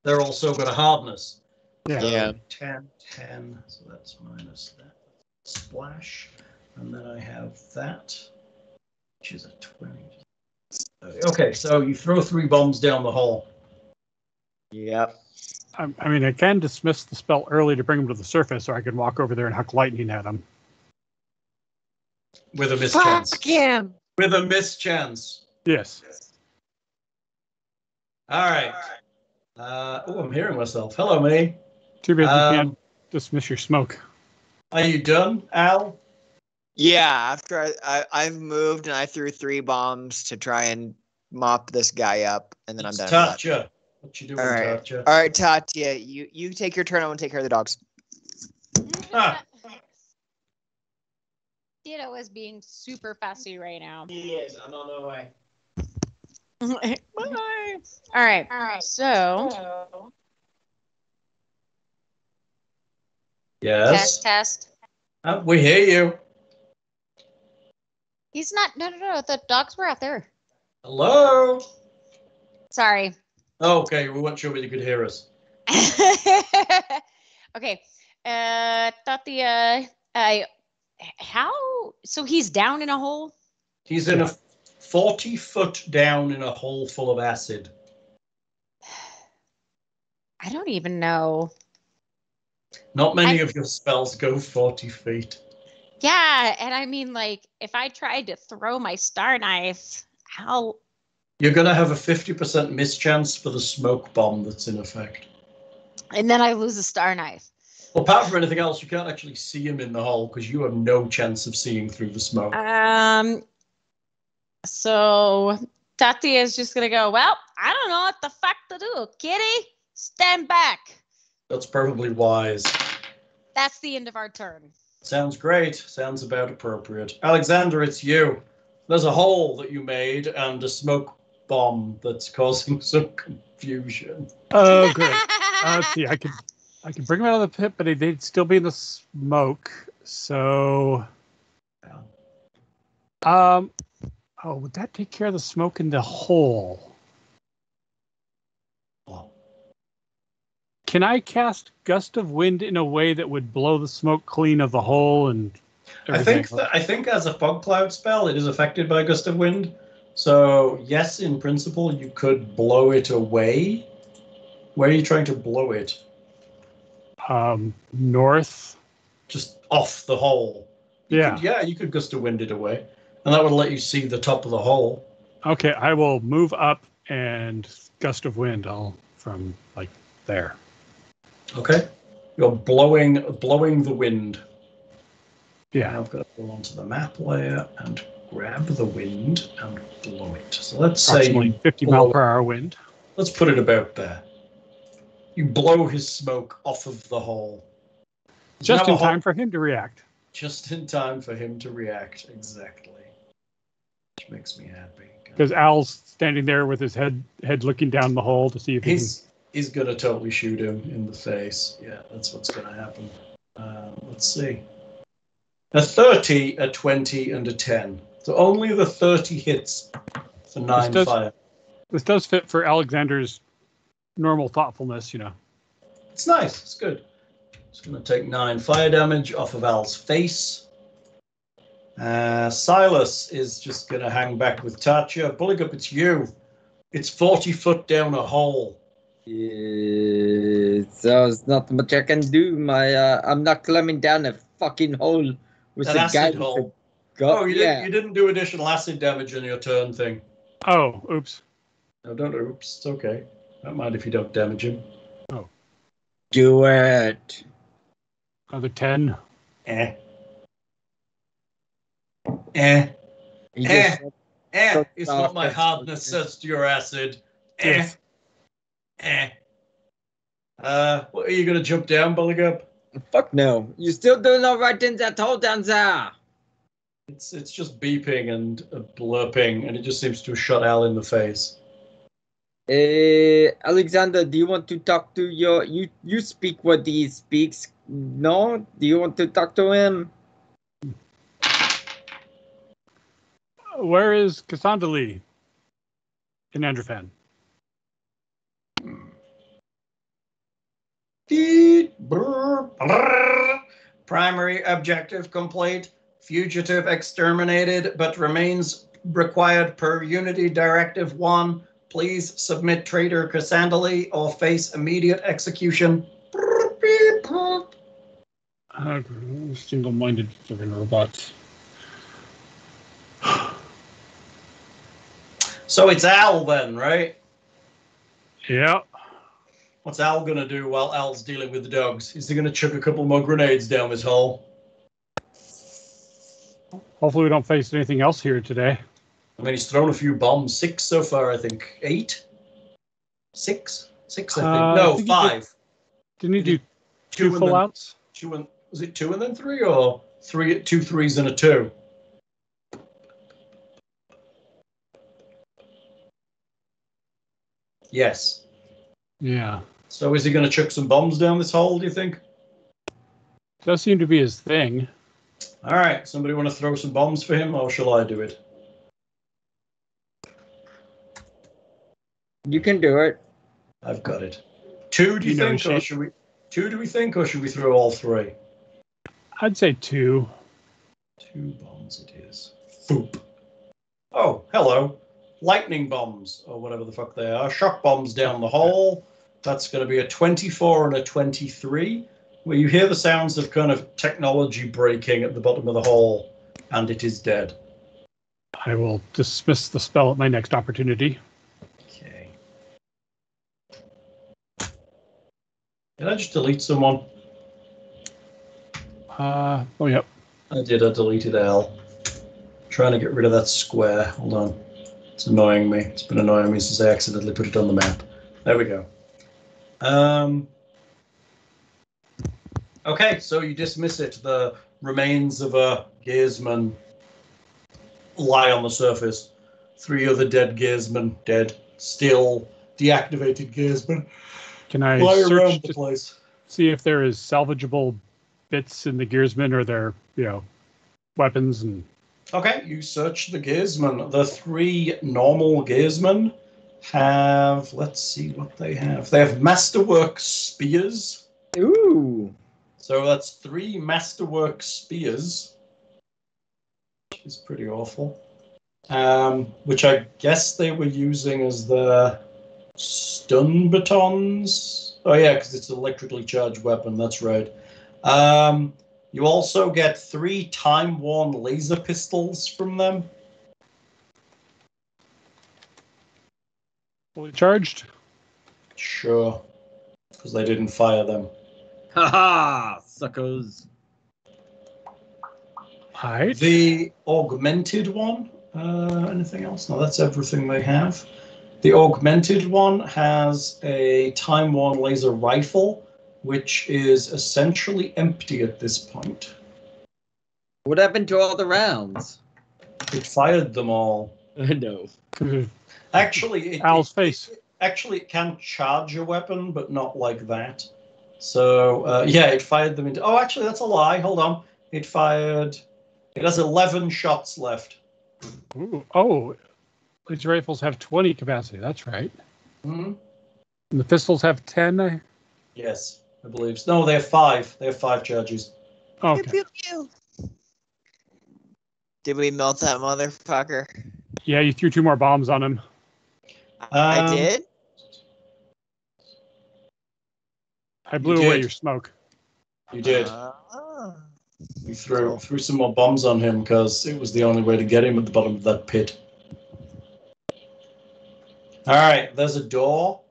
They're also got a hardness. yeah. Yeah. 10, 10. So that's minus that. Splash. And then I have that, which is a 20. Okay, so you throw 3 bombs down the hole. Yep. I mean, I can dismiss the spell early to bring him to the surface, or I can walk over there and huck lightning at him. With a mischance. Fuck him! With a mischance. Yes. All right. Oh, I'm hearing myself. Hello, me. Too bad you can't dismiss your smoke. Are you done, Al? Yeah, after I've moved and I threw 3 bombs to try and mop this guy up, and then It's I'm done. Tatia. What you doing, All right. Tatia? All right, Tatia, you take your turn. I want to take care of the dogs. Ah. Ditto is being super fussy right now. He is. I'm on my way. Bye. All right. So Yes. test. We hear you. He's not. No. The dogs were out there. Hello. Sorry. Okay, we weren't sure whether you could hear us. Okay. Tatia, how? So he's down in a hole? He's in a 40-foot down in a hole full of acid. I don't even know. Not many of your spells go 40 feet. Yeah, and I mean, like, if I tried to throw my star knife, how? You're going to have a 50% mischance for the smoke bomb that's in effect. And then I lose a star knife. Well, apart from anything else, you can't actually see him in the hole because you have no chance of seeing through the smoke. So Tatia is just gonna go, well, I don't know what the fuck to do. Kitty, stand back. That's probably wise. That's the end of our turn. Sounds great. Sounds about appropriate. Alexander, it's you. There's a hole that you made and a smoke bomb that's causing some confusion. Oh, great. Let's see. I can bring him out of the pit, but they'd still be in the smoke. So, would that take care of the smoke in the hole? Can I cast Gust of Wind in a way that would blow the smoke clean of the hole and everything? I think as a fog cloud spell, it is affected by Gust of Wind. So yes, in principle, you could blow it away. Where are you trying to blow it? North. Just off the hole. You could Gust of Wind it away, and that would let you see the top of the hole. Okay, I will move up and Gust of Wind from like there. Okay, you're blowing the wind. Yeah. Now I've got to go onto the map layer and grab the wind and blow it. So let's say Approximately 50 mile per hour wind. Let's put it about there. You blow his smoke off of the hole. Just in time for him to react. Just in time for him to react, exactly. Which makes me happy. Because Al's standing there with his head looking down the hole to see if he's going to totally shoot him in the face. Yeah, that's what's going to happen. Let's see. A 30, a 20, and a 10. So only the 30 hits for 9 fire. This does fit for Alexander's normal thoughtfulness, you know. It's nice. It's good. It's going to take 9 fire damage off of Al's face. Silas is just going to hang back with Tatia. Buligup, it's you. It's 40 foot down a hole. So there's not much I can do. I'm not climbing down a fucking hole with An a guy acid with hole. a gun. Oh, you didn't do additional acid damage on your turn thing. Oh, oops. No, don't oops. It's okay. Don't mind if you don't damage him. Oh. Do it. Another 10. It's what my hardness says to your acid. Yes. What, are you going to jump down, Buligup? Fuck no. You still doing all right in that hole down there? It's just beeping and blurping, and it just seems to have shot Al in the face. Alexander, do you want to talk to you speak what he speaks? No? Do you want to talk to him? Where is Cassandra Lee in Androphan? Primary objective complete. Fugitive exterminated, but remains required per Unity Directive 1. Please submit traitor Cassandra or face immediate execution. Single-minded friggin' robots. So it's Al then, right? Yeah. What's Al going to do while Al's dealing with the dogs? Is he going to chuck a couple more grenades down this hole? Hopefully we don't face anything else here today. I mean, he's thrown a few bombs. 6 so far, I think. 8? 6? 6, I think. No, I think 5. Didn't he do two and full then, outs? 2 and, was it 2 and then 3, or 3, 2 3s and a 2? Yes. Yeah. So is he going to chuck some bombs down this hole, do you think? Does seem to be his thing. All right. Somebody want to throw some bombs for him, or shall I do it? You can do it. I've got it. 2, do you think, or should we? 2, do we think, or should we throw all 3? I'd say 2. 2 bombs it is. Boop. Oh, hello. Lightning bombs, or whatever the fuck they are. Shock bombs down the hole. That's going to be a 24 and a 23, where you hear the sounds of kind of technology breaking at the bottom of the hole, and it is dead. I will dismiss the spell at my next opportunity. Okay. Did I just delete someone? Oh, yep. I did. I deleted L. Trying to get rid of that square. Hold on. It's annoying me. It's been annoying me since I accidentally put it on the map. There we go. Okay, so you dismiss it. The remains of a gearsman lie on the surface. 3 other dead gearsmen, dead. Still deactivated gearsmen Can I lie search around the to place. see if there is salvageable bits in the gearsmen or their, weapons and... Okay, you search the gearsmen. The 3 normal gearsmen have, let's see what they have. They have masterwork spears. Ooh. So that's 3 masterwork spears, which is pretty awful. Which I guess they were using as the stun batons. Oh yeah, because it's an electrically charged weapon. That's right. You also get 3 time-worn laser pistols from them. Fully charged? Sure, because they didn't fire them. Haha, suckers. Right. The augmented one. Anything else? No, that's everything they have. The augmented one has a time-worn laser rifle, which is essentially empty at this point. What happened to all the rounds? It fired them all. No. Actually, Al's face. It can charge a weapon, but not like that. So, yeah, it fired them into... Oh, actually, that's a lie. Hold on. It has 11 shots left. Ooh, oh, these rifles have 20 capacity. That's right. Mm-hmm. And the pistols have 10? Yes, I believe so. No, they have 5. They have 5 charges. Okay. Pew, pew, pew. Did we melt that motherfucker? Yeah, you threw 2 more bombs on him. I did? I blew You away did. your smoke. You did. Ah. You threw some more bombs on him because it was the only way to get him at the bottom of that pit. All right, there's a door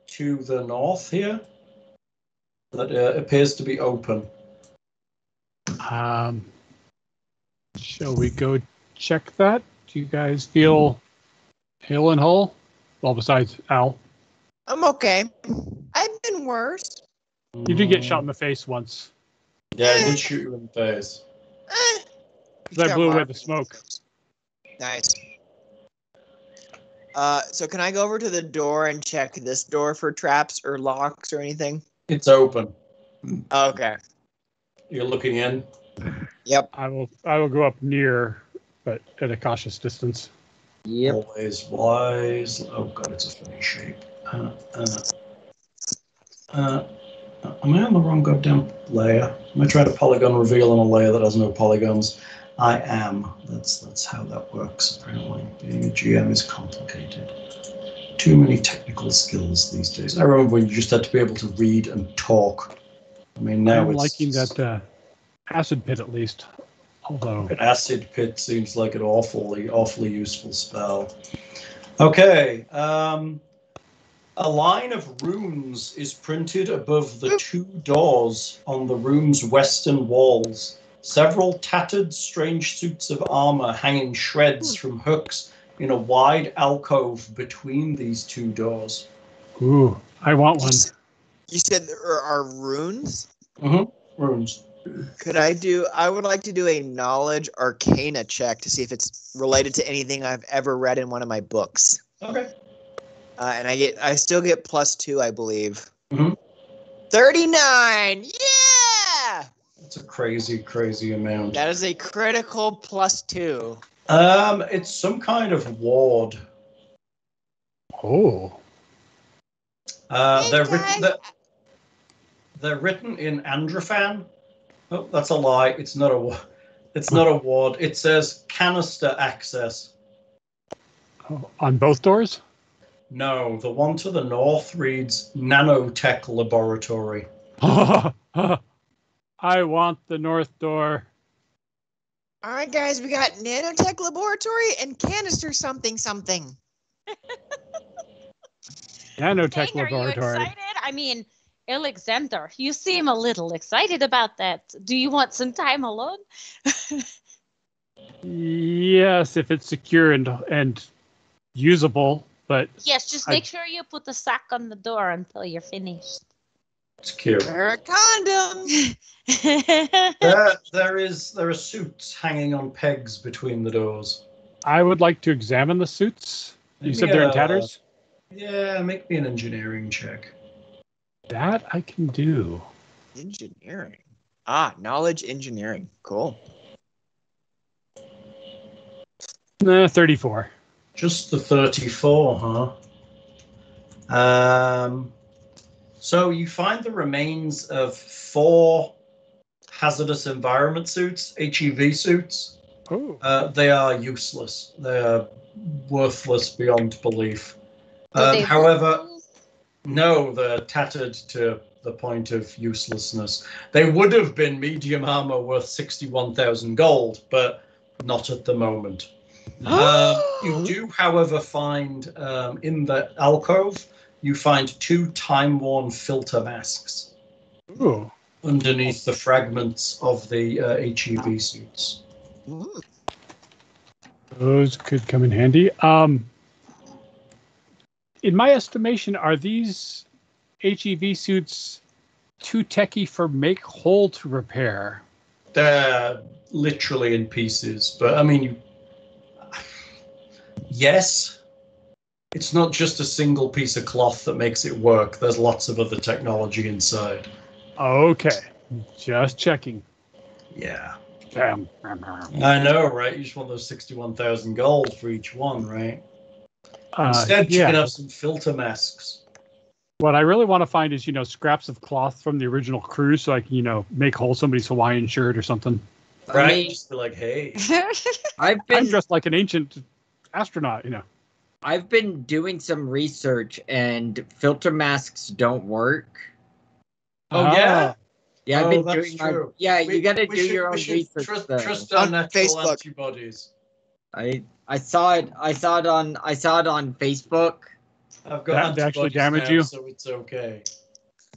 to the north here that appears to be open. Shall we go check that? Do you guys feel hale and whole? Well, besides Al. I'm okay. I've been worse. You did get shot in the face once. Yeah, I did shoot you in the face. Because I blew away the smoke. Nice. So can I go over to the door and check this door for traps or locks or anything? It's open. Okay. You're looking in. Yep. I will go up near, but at a cautious distance. Yep. Always wise. Oh god, it's a funny shape. Am I on the wrong goddamn layer? Am I trying to polygon reveal on a layer that has no polygons? I am. That's how that works, apparently. Being a GM is complicated. Too many technical skills these days. I remember when you just had to be able to read and talk. I mean, now I'm it's liking that acid pit at least. Although an acid pit seems like an awfully useful spell. Okay. A line of runes is printed above the 2 doors on the room's western walls. Several tattered, strange suits of armor hang in shreds from hooks in a wide alcove between these 2 doors. ooh, I want one. You said there are runes? Mm-hmm. Runes. I would like to do a knowledge arcana check to see if it's related to anything I've ever read in one of my books. Okay. And I still get +2, I believe. Mm-hmm. 39! Yeah! It's a crazy amount. That is a critical +2. It's some kind of ward. Oh. They're written in Androphan. Oh, that's a lie. It's not a ward. It says canister access. Oh, on both doors? No, the one to the north reads nanotech laboratory. I want the north door. All right, guys, we got nanotech laboratory and canister something. Nanotech Dang, are you laboratory. excited? I mean, Alexander, you seem a little excited about that. Do you want some time alone? Yes, if it's secure and usable, but Yes, just make sure you put the sack on the door until you're finished. It's cute. Wear a condom. There are suits hanging on pegs between the doors. I would like to examine the suits. You said they're in tatters? Yeah, make me an engineering check. That I can do. Engineering. Knowledge engineering. Cool. 34. Just the 34, huh? So you find the remains of 4 hazardous environment suits, HEV suits. Oh. They are useless. They are worthless beyond belief. They However, no, they're tattered to the point of uselessness. They would have been medium armor worth 61,000 gold, but not at the moment. You do, however, find in the alcove, you find 2 time-worn filter masks. Ooh. Underneath the fragments of the HEV suits. Ooh. Those could come in handy. In my estimation, are these HEV suits too techy for make whole to repair? They're literally in pieces, but I mean, yes. It's not just a single piece of cloth that makes it work. There's lots of other technology inside. Okay, just checking. Yeah. Damn. I know, right? You just want those 61,000 gold for each one, right? Instead, you can have some filter masks. What I really want to find is, scraps of cloth from the original crew so I can, make whole somebody's Hawaiian shirt or something. Right? I mean, just be like, hey. I'm dressed like an ancient astronaut, I've been doing some research and filter masks don't work. Oh, yeah? Yeah, I've been doing my... Yeah, you got to do your own research. Trust our natural antibodies. I saw it on Facebook. I've got antibodies actually damage now, you, so it's okay.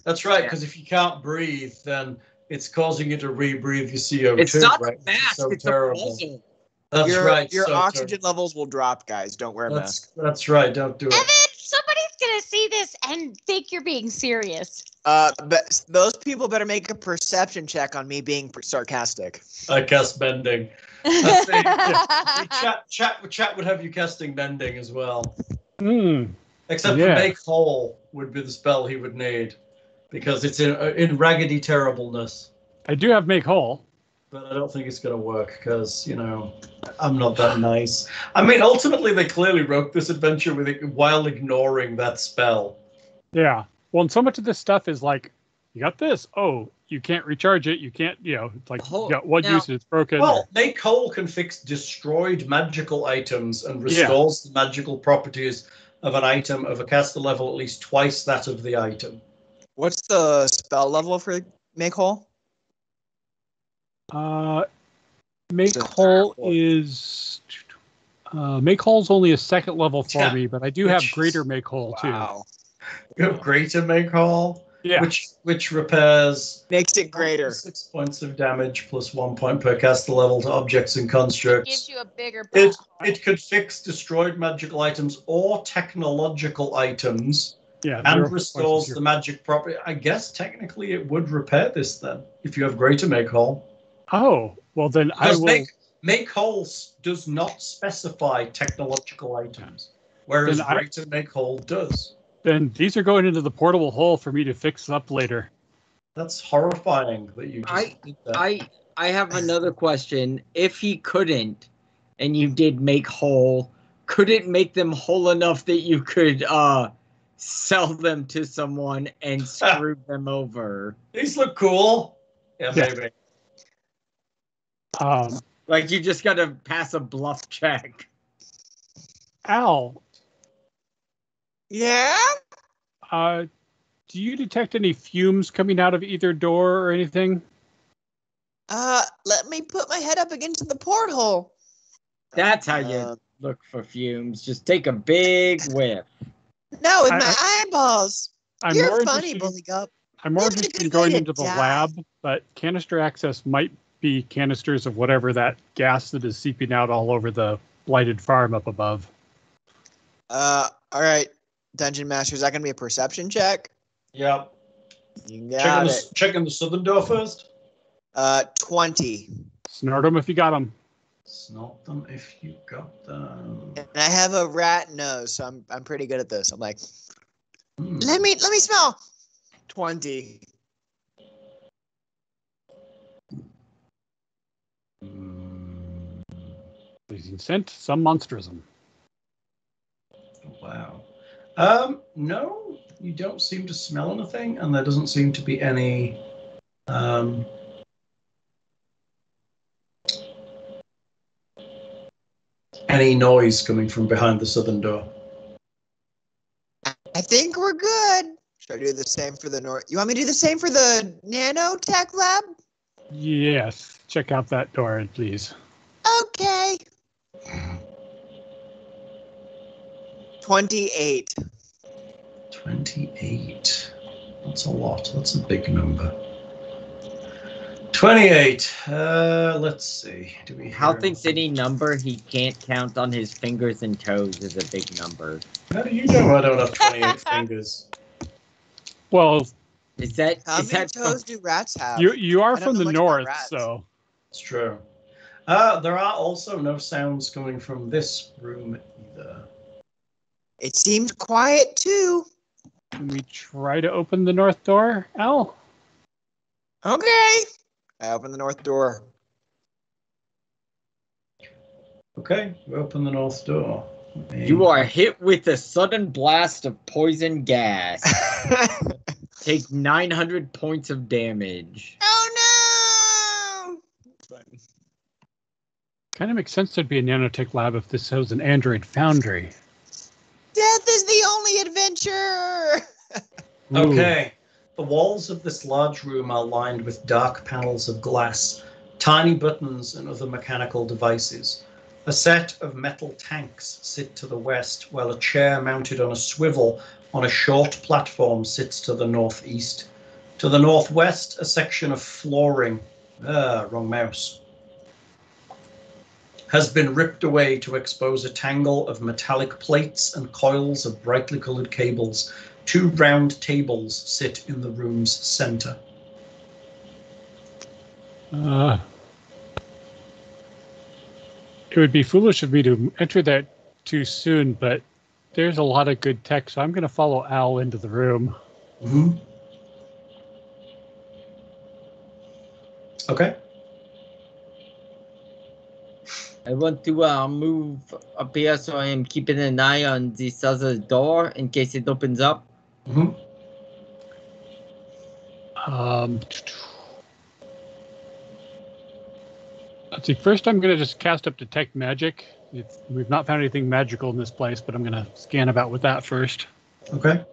That's right, because if you can't breathe, then it's causing you to rebreathe your CO2. It's not right? a mask, so it's terrible. a puzzle. That's right. Your oxygen levels will drop, guys. Don't wear a mask. That's right. Don't do it. Evan, somebody's gonna see this and think you're being serious. But those people better make a perception check on me being sarcastic. I cast bending. Let's see. Chat would have you casting bending as well. Except for make whole would be the spell he would need, because it's in raggedy terribleness. I do have make whole, but I don't think it's going to work because I'm not that nice. I mean, ultimately they clearly wrote this adventure with it while ignoring that spell. Yeah. Well, and so much of this stuff is like, you got this. Oh, you can't recharge it. You can't, it's like, you got one use, it's broken. Well, make whole can fix destroyed magical items and restores the magical properties of an item of a caster level at least twice that of the item. What's the spell level for make whole? Make whole is make whole's only a second level for me, but I do have greater make whole too. You have greater make whole? Yeah. Which repairs makes it greater. 6 points of damage plus 1 point per caster level to objects and constructs. It gives you a bigger it could fix destroyed magical items or technological items. Yeah, and restores the magic property. I guess technically it would repair this then if you have greater make whole. Oh, well then I will. Make whole does not specify technological items, whereas greater make whole does. Then these are going into the portable hole for me to fix up later. That's horrifying that you just did that. I have another question. If he couldn't, and you did make whole, could it make them whole enough that you could sell them to someone and screw them over? These look cool. Yeah, maybe. Like you just gotta pass a bluff check. Al. Yeah? Do you detect any fumes coming out of either door or anything? Let me put my head up against the porthole. That's how you look for fumes. Just take a big whiff. No, with my eyeballs. You're funny, Buligup. I'm more interested in going into the lab, but canister access might be canisters of whatever that gas that is seeping out all over the blighted farm up above. All right, Dungeon Master, is that going to be a perception check? Yep. You got it. Checking the southern door first. 20. Snort them if you got them. Snort them if you got them. And I have a rat nose, so I'm pretty good at this. I'm like, let me smell. 20. Pleasing scent, some monsterism. Wow. No, you don't seem to smell anything, and there doesn't seem to be any noise coming from behind the southern door. I think we're good. Should I do the same for the north? You want me to do the same for the nanotech lab? Yes. Check out that door, please. Okay. 28. 28. That's a lot. That's a big number. 28. Let's see. Do we? Hal thinks any number he can't count on his fingers and toes is a big number. How do you know I don't have 28 fingers? Well, how many toes do rats have? You are from the north, so it's true. There are also no sounds coming from this room either. It seemed quiet too. Can we try to open the north door, Al? Okay. I open the north door. Okay, we open the north door. You are hit with a sudden blast of poison gas. Take 900 points of damage. Oh no! Kind of makes sense there'd be a nanotech lab if this was an android foundry. Death is the only adventure! Okay. The walls of this large room are lined with dark panels of glass, tiny buttons and other mechanical devices. A set of metal tanks sit to the west, while a chair mounted on a swivel on a short platform sits to the northeast. To the northwest, a section of flooring, wrong mouse, has been ripped away to expose a tangle of metallic plates and coils of brightly colored cables 2 round tables sit in the room's center. It would be foolish of me to enter that too soon, but there's a lot of good tech, so I'm going to follow Al into the room. Mm-hmm. Okay. I want to move up here, so I am keeping an eye on this other door in case it opens up. Mm-hmm. Let's see. First, I'm going to just cast up Detect Magic. We've not found anything magical in this place, but I'm going to scan about with that first. Okay.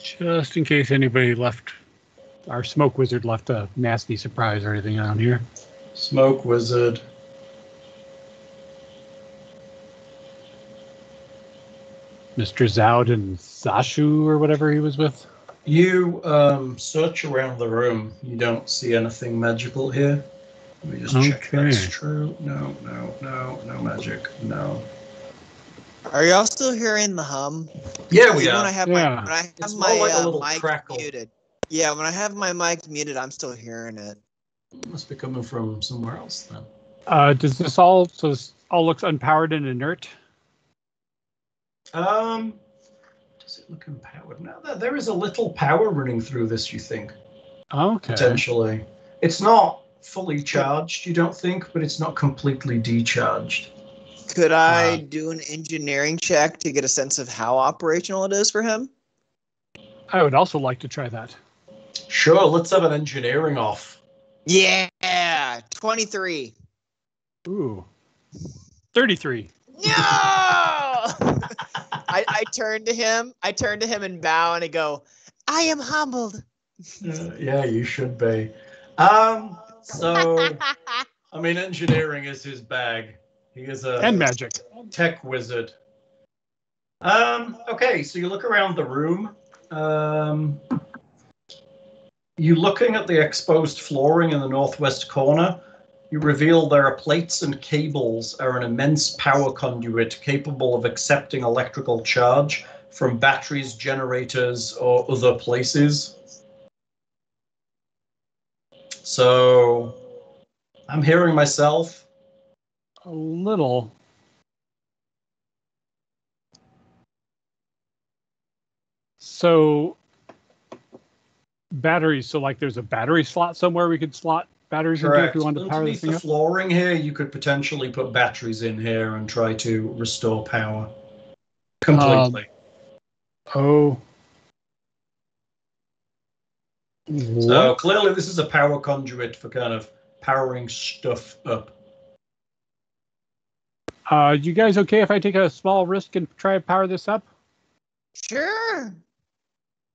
Just in case anybody left, our smoke wizard left a nasty surprise or anything around here. Smoke wizard. Mr. Zoud and Zashu or whatever he was with. You search around the room. You don't see anything magical here. Let me just check that's true. No magic. No. Are y'all still hearing the hum? Yeah, we When are. I have Yeah. It's more like a little mic crackle. muted. Yeah, when I have my mic muted, I'm still hearing it. Must be coming from somewhere else then. Does this all looks unpowered and inert? Does it look empowered? No, there is a little power running through this, you think. Okay. Potentially. It's not fully charged, you don't think, but it's not completely decharged. Could I do an engineering check to get a sense of how operational it is for him? I would also like to try that. Sure, let's have an engineering off. Yeah, 23. Ooh. 33. No! I turn to him and bow and I go, I am humbled. Yeah, you should be. So, I mean, engineering is his bag. He is And magic. tech wizard. Okay, so you look around the room. You looking at the exposed flooring in the northwest corner. You reveal there are plates and cables are an immense power conduit capable of accepting electrical charge from batteries, generators, or other places. So I'm hearing myself. A little. So batteries. So like there's a battery slot somewhere we could slot batteries into if we wanted to power this Underneath thing the up? flooring here, you could potentially put batteries in here and try to restore power completely. Oh. So clearly this is a power conduit for kind of powering stuff up. You guys okay if I take a small risk and try to power this up? Sure.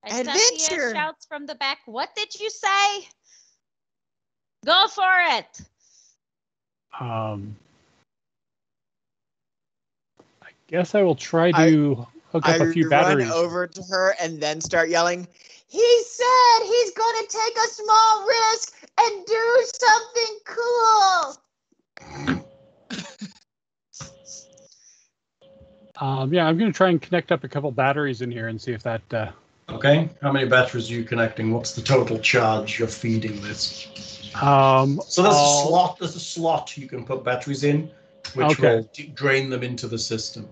Tatia shouts from the back, what did you say? Go for it. I guess I will try to hook up a few batteries. I run over to her and then start yelling, he said he's going to take a small risk and do something cool. Yeah, I'm going to try and connect up a couple batteries in here and see if that... Okay, how many batteries are you connecting? What's the total charge you're feeding this? So there's a slot you can put batteries in, which will drain them into the system.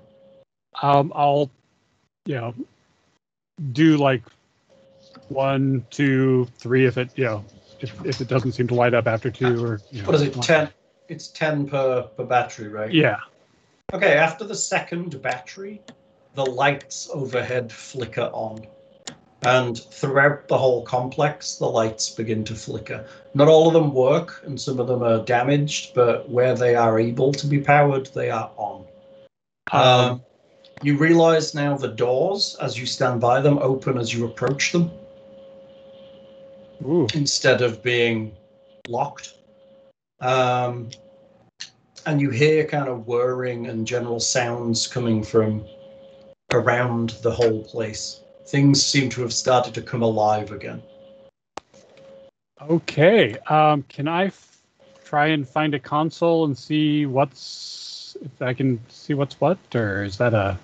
I'll, do like 1, 2, 3 if it, if it doesn't seem to light up after 2 or. What is it? 10. It's 10 per battery, right? Yeah. Okay. After the second battery, the lights overhead flicker on. And throughout the whole complex, the lights begin to flicker. Not all of them work, and some of them are damaged, but where they are able to be powered, they are on. You realize now the doors, as you stand by them, open as you approach them. Ooh. Instead of being locked. And you hear kind of whirring and general sounds coming from around the whole place. Things seem to have started to come alive again. Okay. Can I try and find a console and see if I can see what's what, or is that a?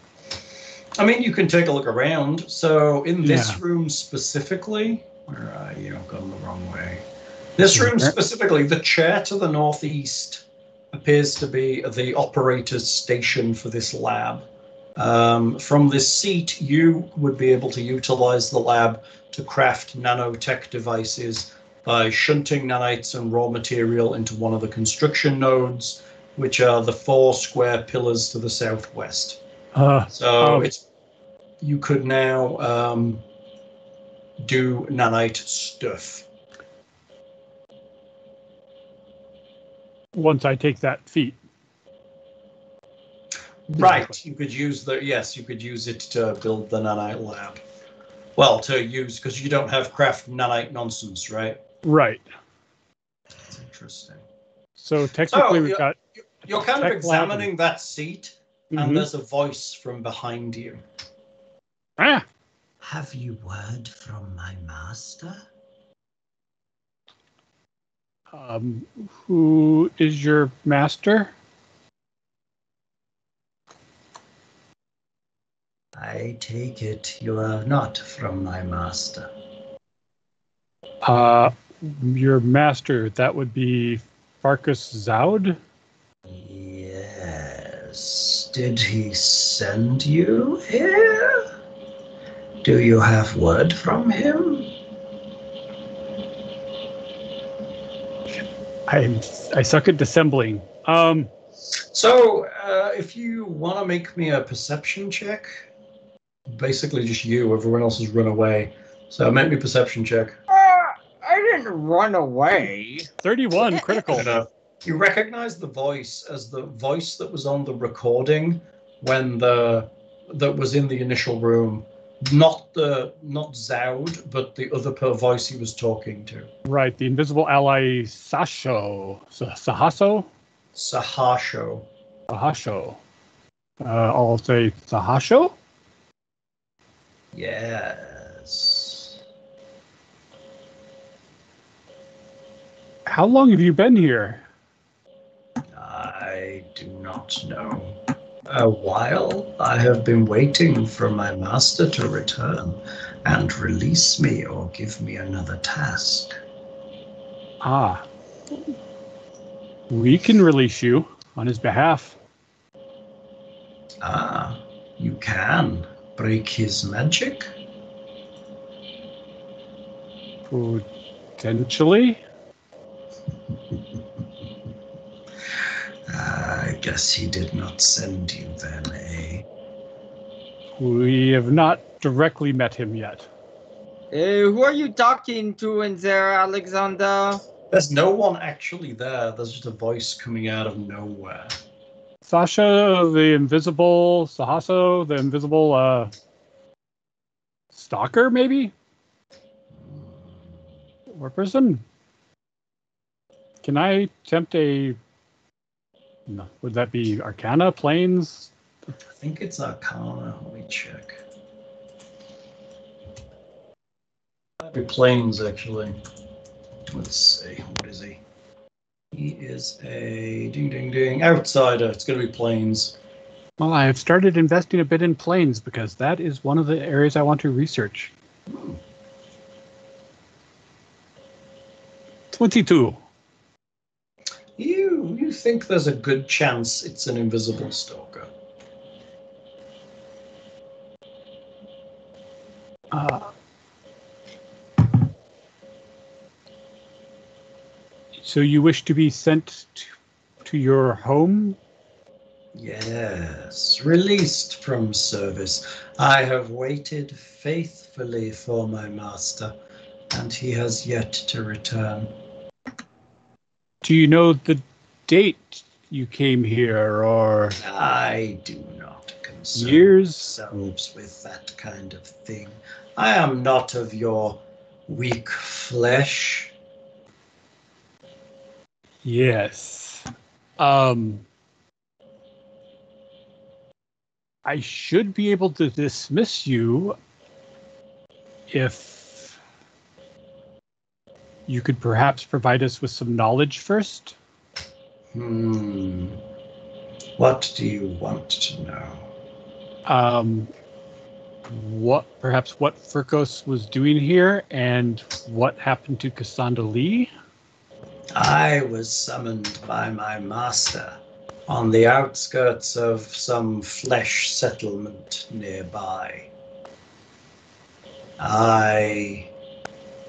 I mean, you can take a look around. So in this Yeah. room specifically, where are you? I've gone the wrong way. This room specifically, the chair to the northeast appears to be the operator's station for this lab. From this seat, you would be able to utilize the lab to craft nanotech devices by shunting nanites and raw material into one of the construction nodes, which are the 4 square pillars to the southwest. You could now do nanite stuff. Once I take that feat. Right, you could use you could use it to build the nanite lab. Well, to use, because you don't have craft nanite nonsense, right? Right. That's interesting. So technically we've got... You're kind of examining that seat, Mm-hmm. and there's a voice from behind you. Ah! Have you word from my master? Who is your master? I take it you are not from my master. Your master, that would be Farkas Zaud? Yes. Did he send you here? Do you have word from him? I suck at dissembling. So, if you want to make me a perception check, basically just you, everyone else has run away. So make me a perception check. I didn't run away. 31 critical. You recognize the voice as the voice that was on the recording when that was in the initial room. Not Zaud, but the other voice he was talking to. Right, the invisible ally Sahasho. Sahasho? Sahasho. Sahasho. I'll say Sahasho? Yes. How long have you been here? I do not know. A while. I have been waiting for my master to return and release me or give me another task. Ah. We can release you on his behalf. Ah, you can break his magic? Potentially? I guess he did not send you then, eh? We have not directly met him yet. Who are you talking to in there, Alexander? There's no one actually there. There's just a voice coming out of nowhere. Sasha, the invisible... Sahaso, the invisible, stalker, maybe? Or person? Can I attempt a... No, would that be Arcana, Planes? I think it's Arcana. Let me check. Might be Planes, actually. Let's see. What is he? He is a ding outsider. It's going to be Planes. Well, I have started investing a bit in Planes because that is one of the areas I want to research. 22. You think there's a good chance it's an invisible stalker? So you wish to be sent to your home? Yes, released from service. I have waited faithfully for my master, and he has yet to return. Do you know the date you came here, or... I do not concern Years? myself with that kind of thing. I am not of your weak flesh. Yes. I should be able to dismiss you if you could perhaps provide us with some knowledge first. What do you want to know? perhaps what Furkos was doing here and what happened to Cassandra Lee? I was summoned by my master on the outskirts of some flesh settlement nearby. My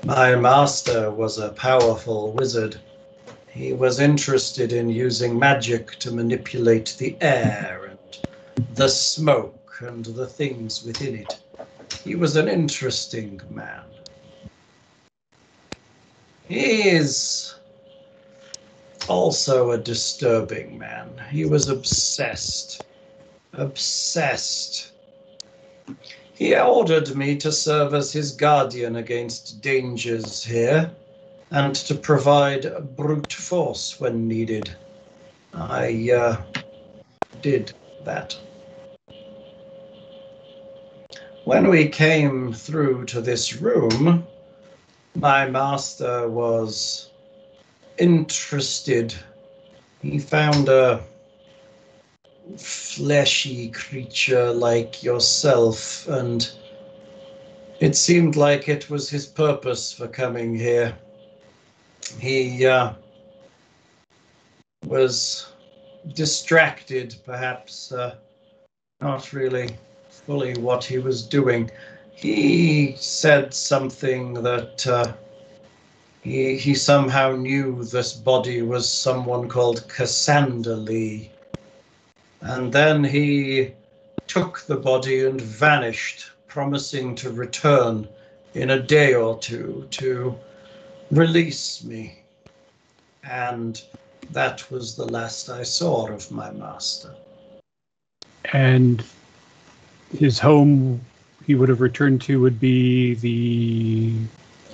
master was a powerful wizard. He was interested in using magic to manipulate the air and the smoke and the things within it. He was an interesting man. He is also a disturbing man. He was obsessed. He ordered me to serve as his guardian against dangers here and to provide brute force when needed. I did that. When we came through to this room, my master was interested. He found a fleshy creature like yourself, and it seemed like it was his purpose for coming here. He was distracted, perhaps, not really fully what he was doing. He said something that he somehow knew this body was someone called Cassandra Lee. And then he took the body and vanished, promising to return in a day or two to release me. And that was the last I saw of my master. And his home he would have returned to would be the...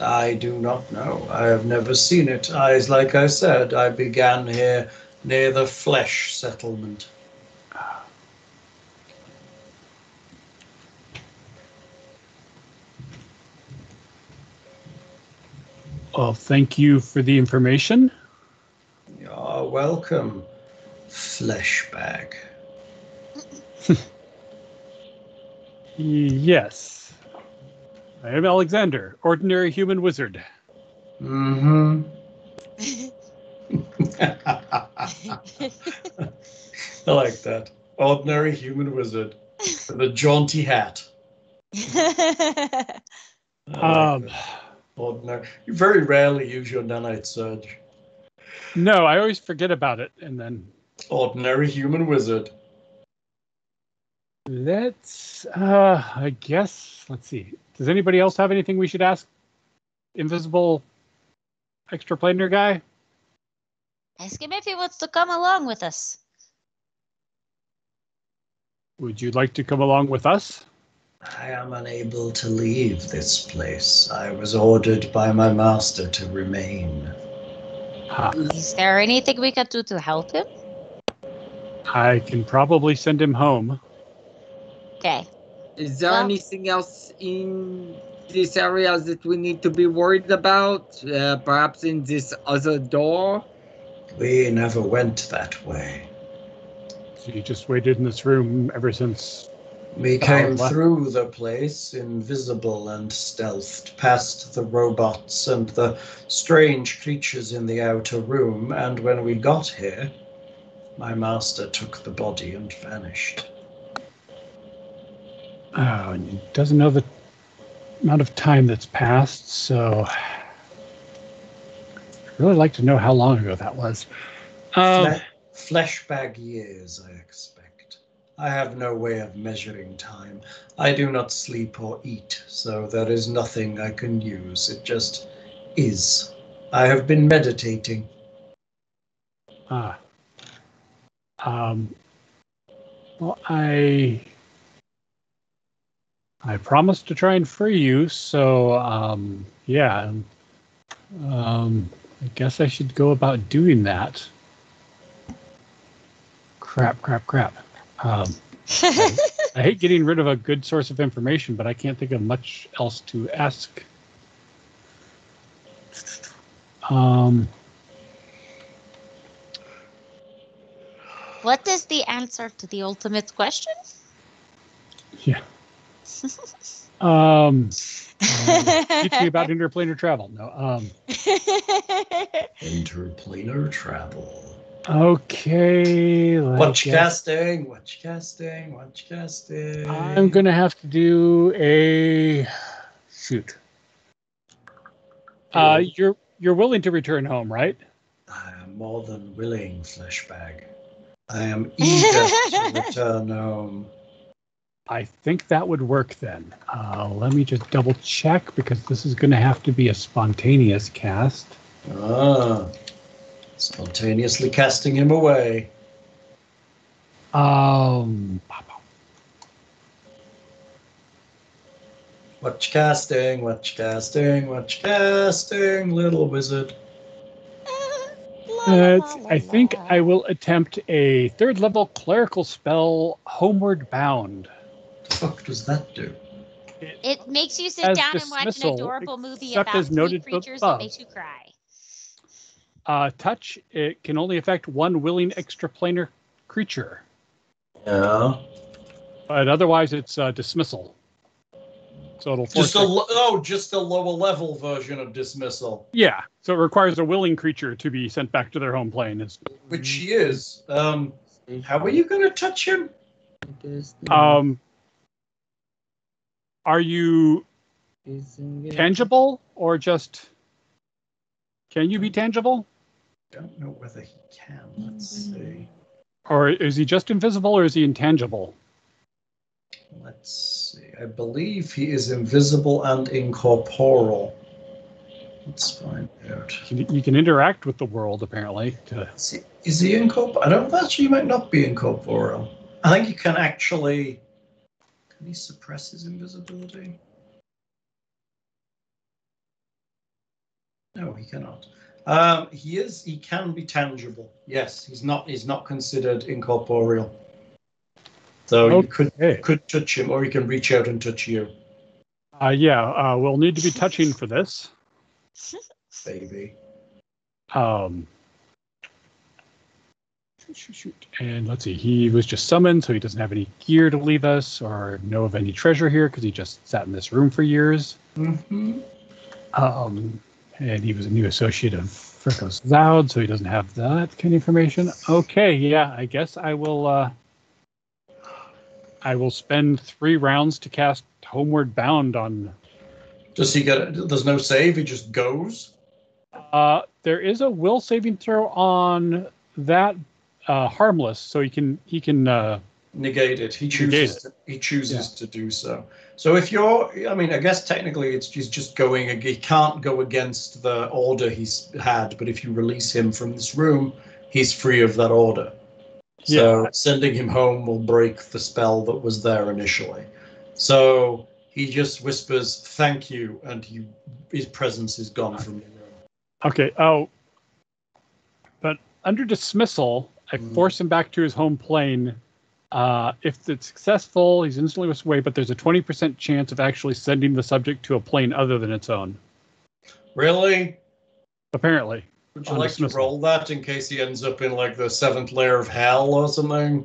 I do not know. I have never seen it. Like I said, I began here near the flesh settlement. Well, thank you for the information. You're welcome, flesh bag. Yes. I am Alexander, ordinary human wizard. Mm-hmm. I like that. Ordinary human wizard with a jaunty hat. Ordinary. You very rarely use your nanite surge. No, I always forget about it, and then... Ordinary human wizard. Let's, I guess, let's see. Does anybody else have anything we should ask Invisible Extraplanar guy? Ask him if he wants to come along with us. Would you like to come along with us? I am unable to leave this place. I was ordered by my master to remain. Is there anything we could do to help him? I can probably send him home. Okay. Is there anything else in this area that we need to be worried about? Perhaps in this other door? We never went that way. So you just waited in this room ever since... We came through the place, invisible and stealthed, past the robots and the strange creatures in the outer room, and when we got here, my master took the body and vanished. Oh, and he doesn't know the amount of time that's passed, so... I'd really like to know how long ago that was. Flesh bag years, I expect. I have no way of measuring time. I do not sleep or eat, so there is nothing I can use. It just is. I have been meditating. Well, I promised to try and free you, so yeah. I guess I should go about doing that. Crap. I hate getting rid of a good source of information, but I can't think of much else to ask. What is the answer to the ultimate question? Yeah. Teach me about interplanar travel. No. Interplanar travel. Okay. Watch casting. I'm gonna have to do a shoot. You're willing to return home, right? I am more than willing, Fleshbag. I am eager to return home. I think that would work then. Let me just double check because this is going to have to be a spontaneous cast. Spontaneously casting him away. Watch casting, little wizard. I think I will attempt a 3rd level clerical spell, Homeward Bound. What the fuck does that do? It makes you sit down and watch an adorable movie about 3 creatures that makes you cry. Touch, it can only affect 1 willing extraplanar creature. Yeah. But otherwise, it's dismissal. So it'll force just a lower level version of dismissal. Yeah. So it requires a willing creature to be sent back to their home plane. Which he is. How are you going to touch him? Are you tangible or just? Can you be tangible? I don't know whether he can. Let's see. Or is he just invisible or is he intangible? Let's see. I believe he is invisible and incorporeal. Let's find out. You can interact with the world, apparently. Is he incorporeal? I don't know. Actually, he might not be incorporeal. I think you can actually... Can he suppress his invisibility? No, he cannot. He can be tangible. Yes, he's not considered incorporeal. So you could touch him, or he can reach out and touch you. We'll need to be touching for this. Baby. Shoot. And let's see, he was just summoned, so he doesn't have any gear to leave us or know of any treasure here because he just sat in this room for years. Mm-hmm. And he was a new associate of Fricos Zoud, so he doesn't have that kind of information. Okay, yeah, I guess I will spend 3 rounds to cast Homeward Bound on... Does he get... There's no save, he just goes? There is a will saving throw on that harmless, so he can negate it. He chooses to do so. So if you're, I guess technically he's just going. He can't go against the order he's had, but if you release him from this room, he's free of that order. So sending him home will break the spell that was there initially. So he just whispers, "Thank you," and his presence is gone from the room. Okay. But under dismissal, I force him back to his home plane. If it's successful, he's instantly whisked away, but there's a 20% chance of actually sending the subject to a plane other than its own. Really? Apparently. Would you like to roll that in case he ends up in like the 7th layer of hell or something?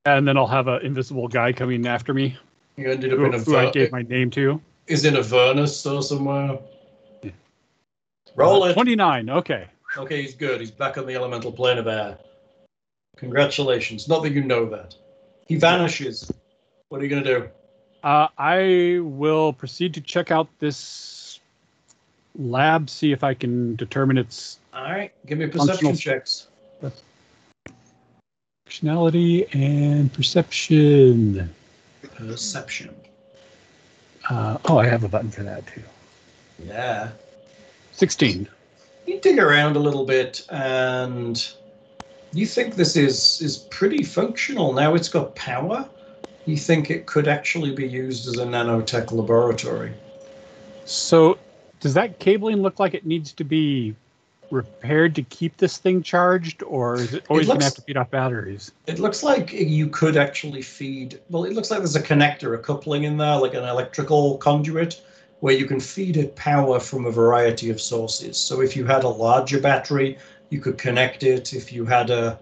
And then I'll have an invisible guy coming after me. You ended up who I gave my name to. Is in Avernus or somewhere. Yeah. Roll it. 29, okay. Okay, he's good. He's back on the elemental plane of air. Congratulations. Not that you know that. He vanishes. What are you going to do? I will proceed to check out this lab, see if I can determine its... All right. Give me perception checks. Functionality and perception. Perception. I have a button for that, too. Yeah. 16. You dig around a little bit, and you think this is pretty functional. Now it's got power. You think it could actually be used as a nanotech laboratory. So does that cabling look like it needs to be repaired to keep this thing charged, or is it always going to have to feed off batteries? It looks like you could actually feed... Well, it looks like there's a connector, a coupling in there, like an electrical conduit, where you can feed it power from a variety of sources. So if you had a larger battery, you could connect it. If you had a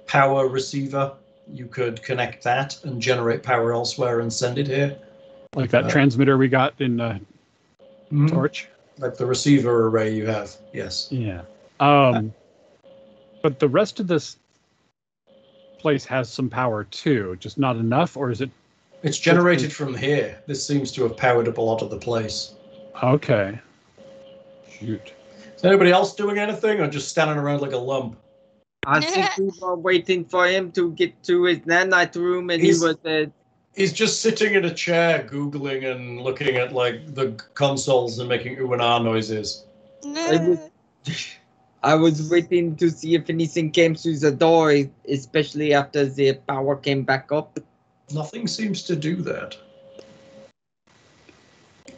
power receiver, you could connect that and generate power elsewhere and send it here. Like that transmitter we got in Torch? Like the receiver array you have, yes. Yeah. But the rest of this place has some power too, just not enough, or is it? It's generated from here. This seems to have powered up a lot of the place. Okay. Shoot. Is anybody else doing anything, or just standing around like a lump? I think we were waiting for him to get to his nanite room, and he's just sitting in a chair, googling and looking at like the consoles and making ooh and ah noises. I was waiting to see if anything came through the door, especially after the power came back up. Nothing seems to do that.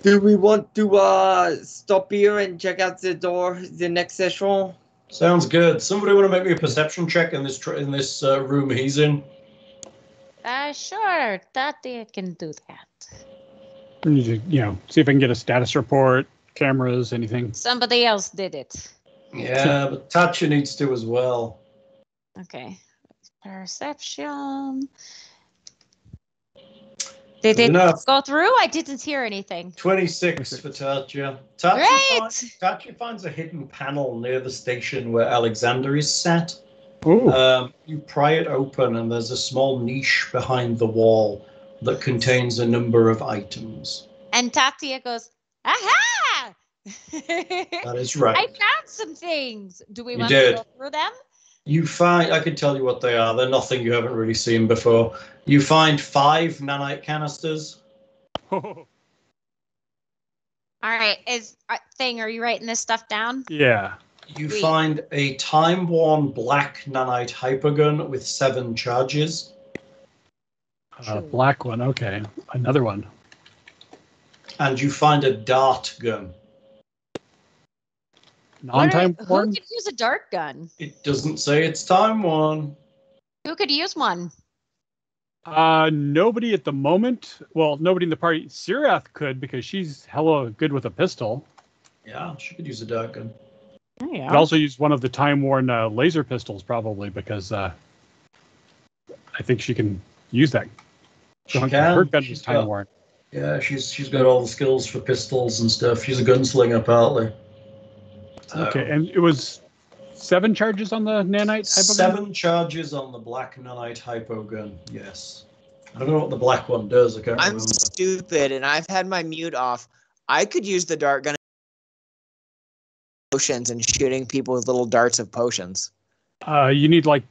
Do we want to stop here and check out the door the next session? Sounds good. Somebody want to make me a perception check in this room he's in? Sure, Tatia can do that. We need to, see if I can get a status report, cameras, anything. Somebody else did it. Yeah, but Tatia needs to as well. Okay. Perception. Did it go through? I didn't hear anything. 26 for Tatia. Tatia finds a hidden panel near the station where Alexander is sat. You pry it open and there's a small niche behind the wall that contains a number of items. And Tatia goes, aha! That is right. I found some things. Do we want to go through them? You find, I can tell you what they are. They're nothing you haven't really seen before. You find 5 nanite canisters. All right. Are you writing this stuff down? Yeah. You find a time-worn black nanite hypergun with 7 charges. Black one, okay. Another one. And you find a dart gun. Non-time worn? Who could use a dart gun? It doesn't say it's time-worn. Who could use one? Nobody at the moment. Well, nobody in the party. Sirath could, because she's hella good with a pistol. Yeah, she could use a dart gun. Oh, yeah. Could also use one of the time-worn laser pistols, probably, because I think she can use that. She can. Her gun is time-worn. Yeah, she's got all the skills for pistols and stuff. She's a gunslinger, partly. Okay, and it was 7 charges on the nanite hypo gun? 7 charges on the black nanite hypo gun, yes. I don't know what the black one does, I can't remember. I'm stupid, and I've had my mute off. I could use the dart gun potions and shooting people with little darts of potions. You need, like,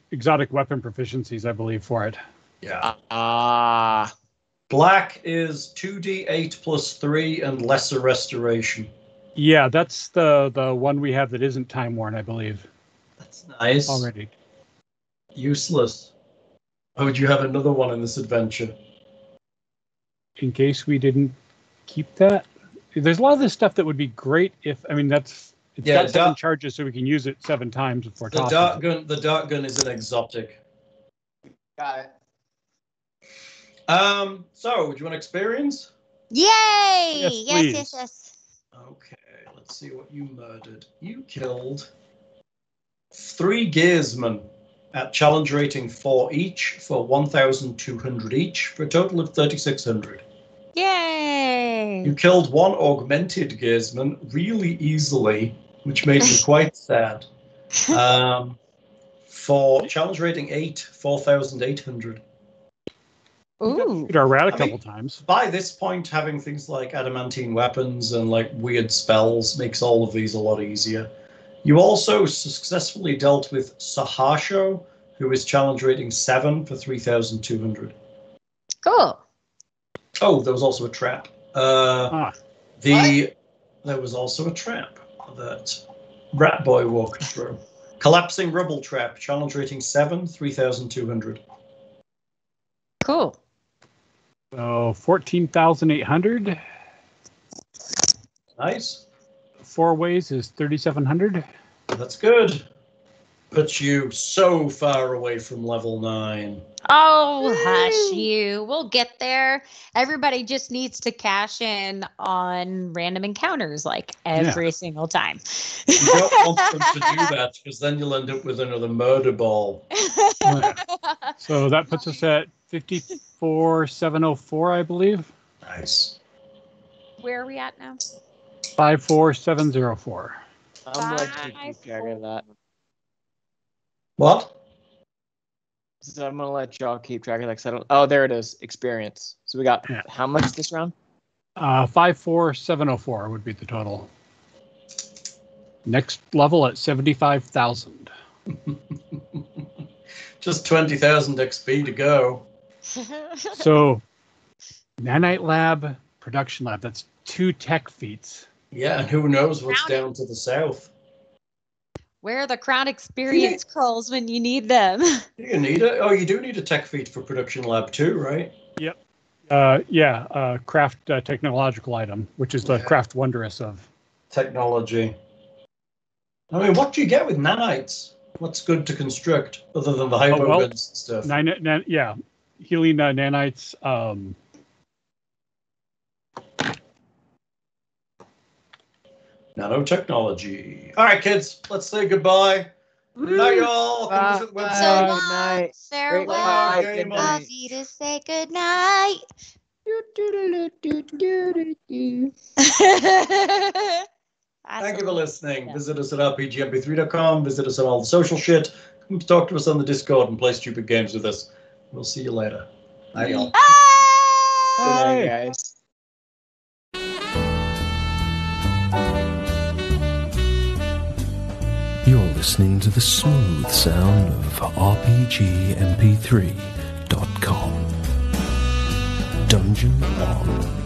exotic weapon proficiencies, I believe, for it. Yeah. Black is 2d8 plus 3 and lesser restoration. Yeah, that's the one we have that isn't time worn, I believe. That's nice. Already. Useless. Oh, would you have another one in this adventure? In case we didn't keep that. There's a lot of this stuff that would be great if, it's got 7 charges, so we can use it 7 times before tossing. The dart gun is an exotic. Got it. So, do you want experience? Yay! Yes. Okay, let's see what you murdered. You killed 3 gearsmen at challenge rating 4 each for 1,200 each for a total of 3,600. Yay! You killed 1 augmented gearsman really easily, which made me quite sad. For challenge rating 8, 4,800. Ooh. Hit our rat a couple times. By this point, having things like adamantine weapons and like weird spells makes all of these a lot easier. You also successfully dealt with Sahasho, who is challenge rating 7 for 3,200. Cool. Oh, there was also a trap. There was also a trap that Rat Boy walked through. Collapsing rubble trap, challenge rating 7, 3,200. Cool. So 14,800. Nice. 4 ways is 3,700. That's good. puts you so far away from level 9. Oh, hush you. We'll get there. Everybody just needs to cash in on random encounters like every single time. You don't want them to do that because then you'll end up with another murder ball. So that puts us at 54,704, I believe. Nice. Where are we at now? 54,704. I'm gonna let you keep track of that. What? So I'm gonna let y'all keep track of that. 'Cause I don't. Oh, there it is. Experience. So we got how much this round? 54,704 would be the total. Next level at 75,000. Just 20,000 XP to go. So, Nanite Lab, Production Lab. That's 2 tech feats. Yeah, and who knows what's down to the south. Where are the Crown Experience Scrolls when you need them? You need it. Oh, you do need a tech feat for Production Lab too, right? Yep. Craft technological item, which is the Craft Wondrous of technology. I mean, what do you get with nanites? What's good to construct other than the hypogons and stuff? Healing nanites. Nanotechnology. All right, kids, let's say goodbye. Good night, y'all. Come visit the website. So long, farewell. Good night. Auf to say good night. Thank you for listening. Visit us at rpgmp3.com. Visit us on all the social shit. Come to talk to us on the Discord and play stupid games with us. We'll see you later. Bye, y'all. Good night, guys. You're listening to the smooth sound of RPGMP3.com. Dungeon on.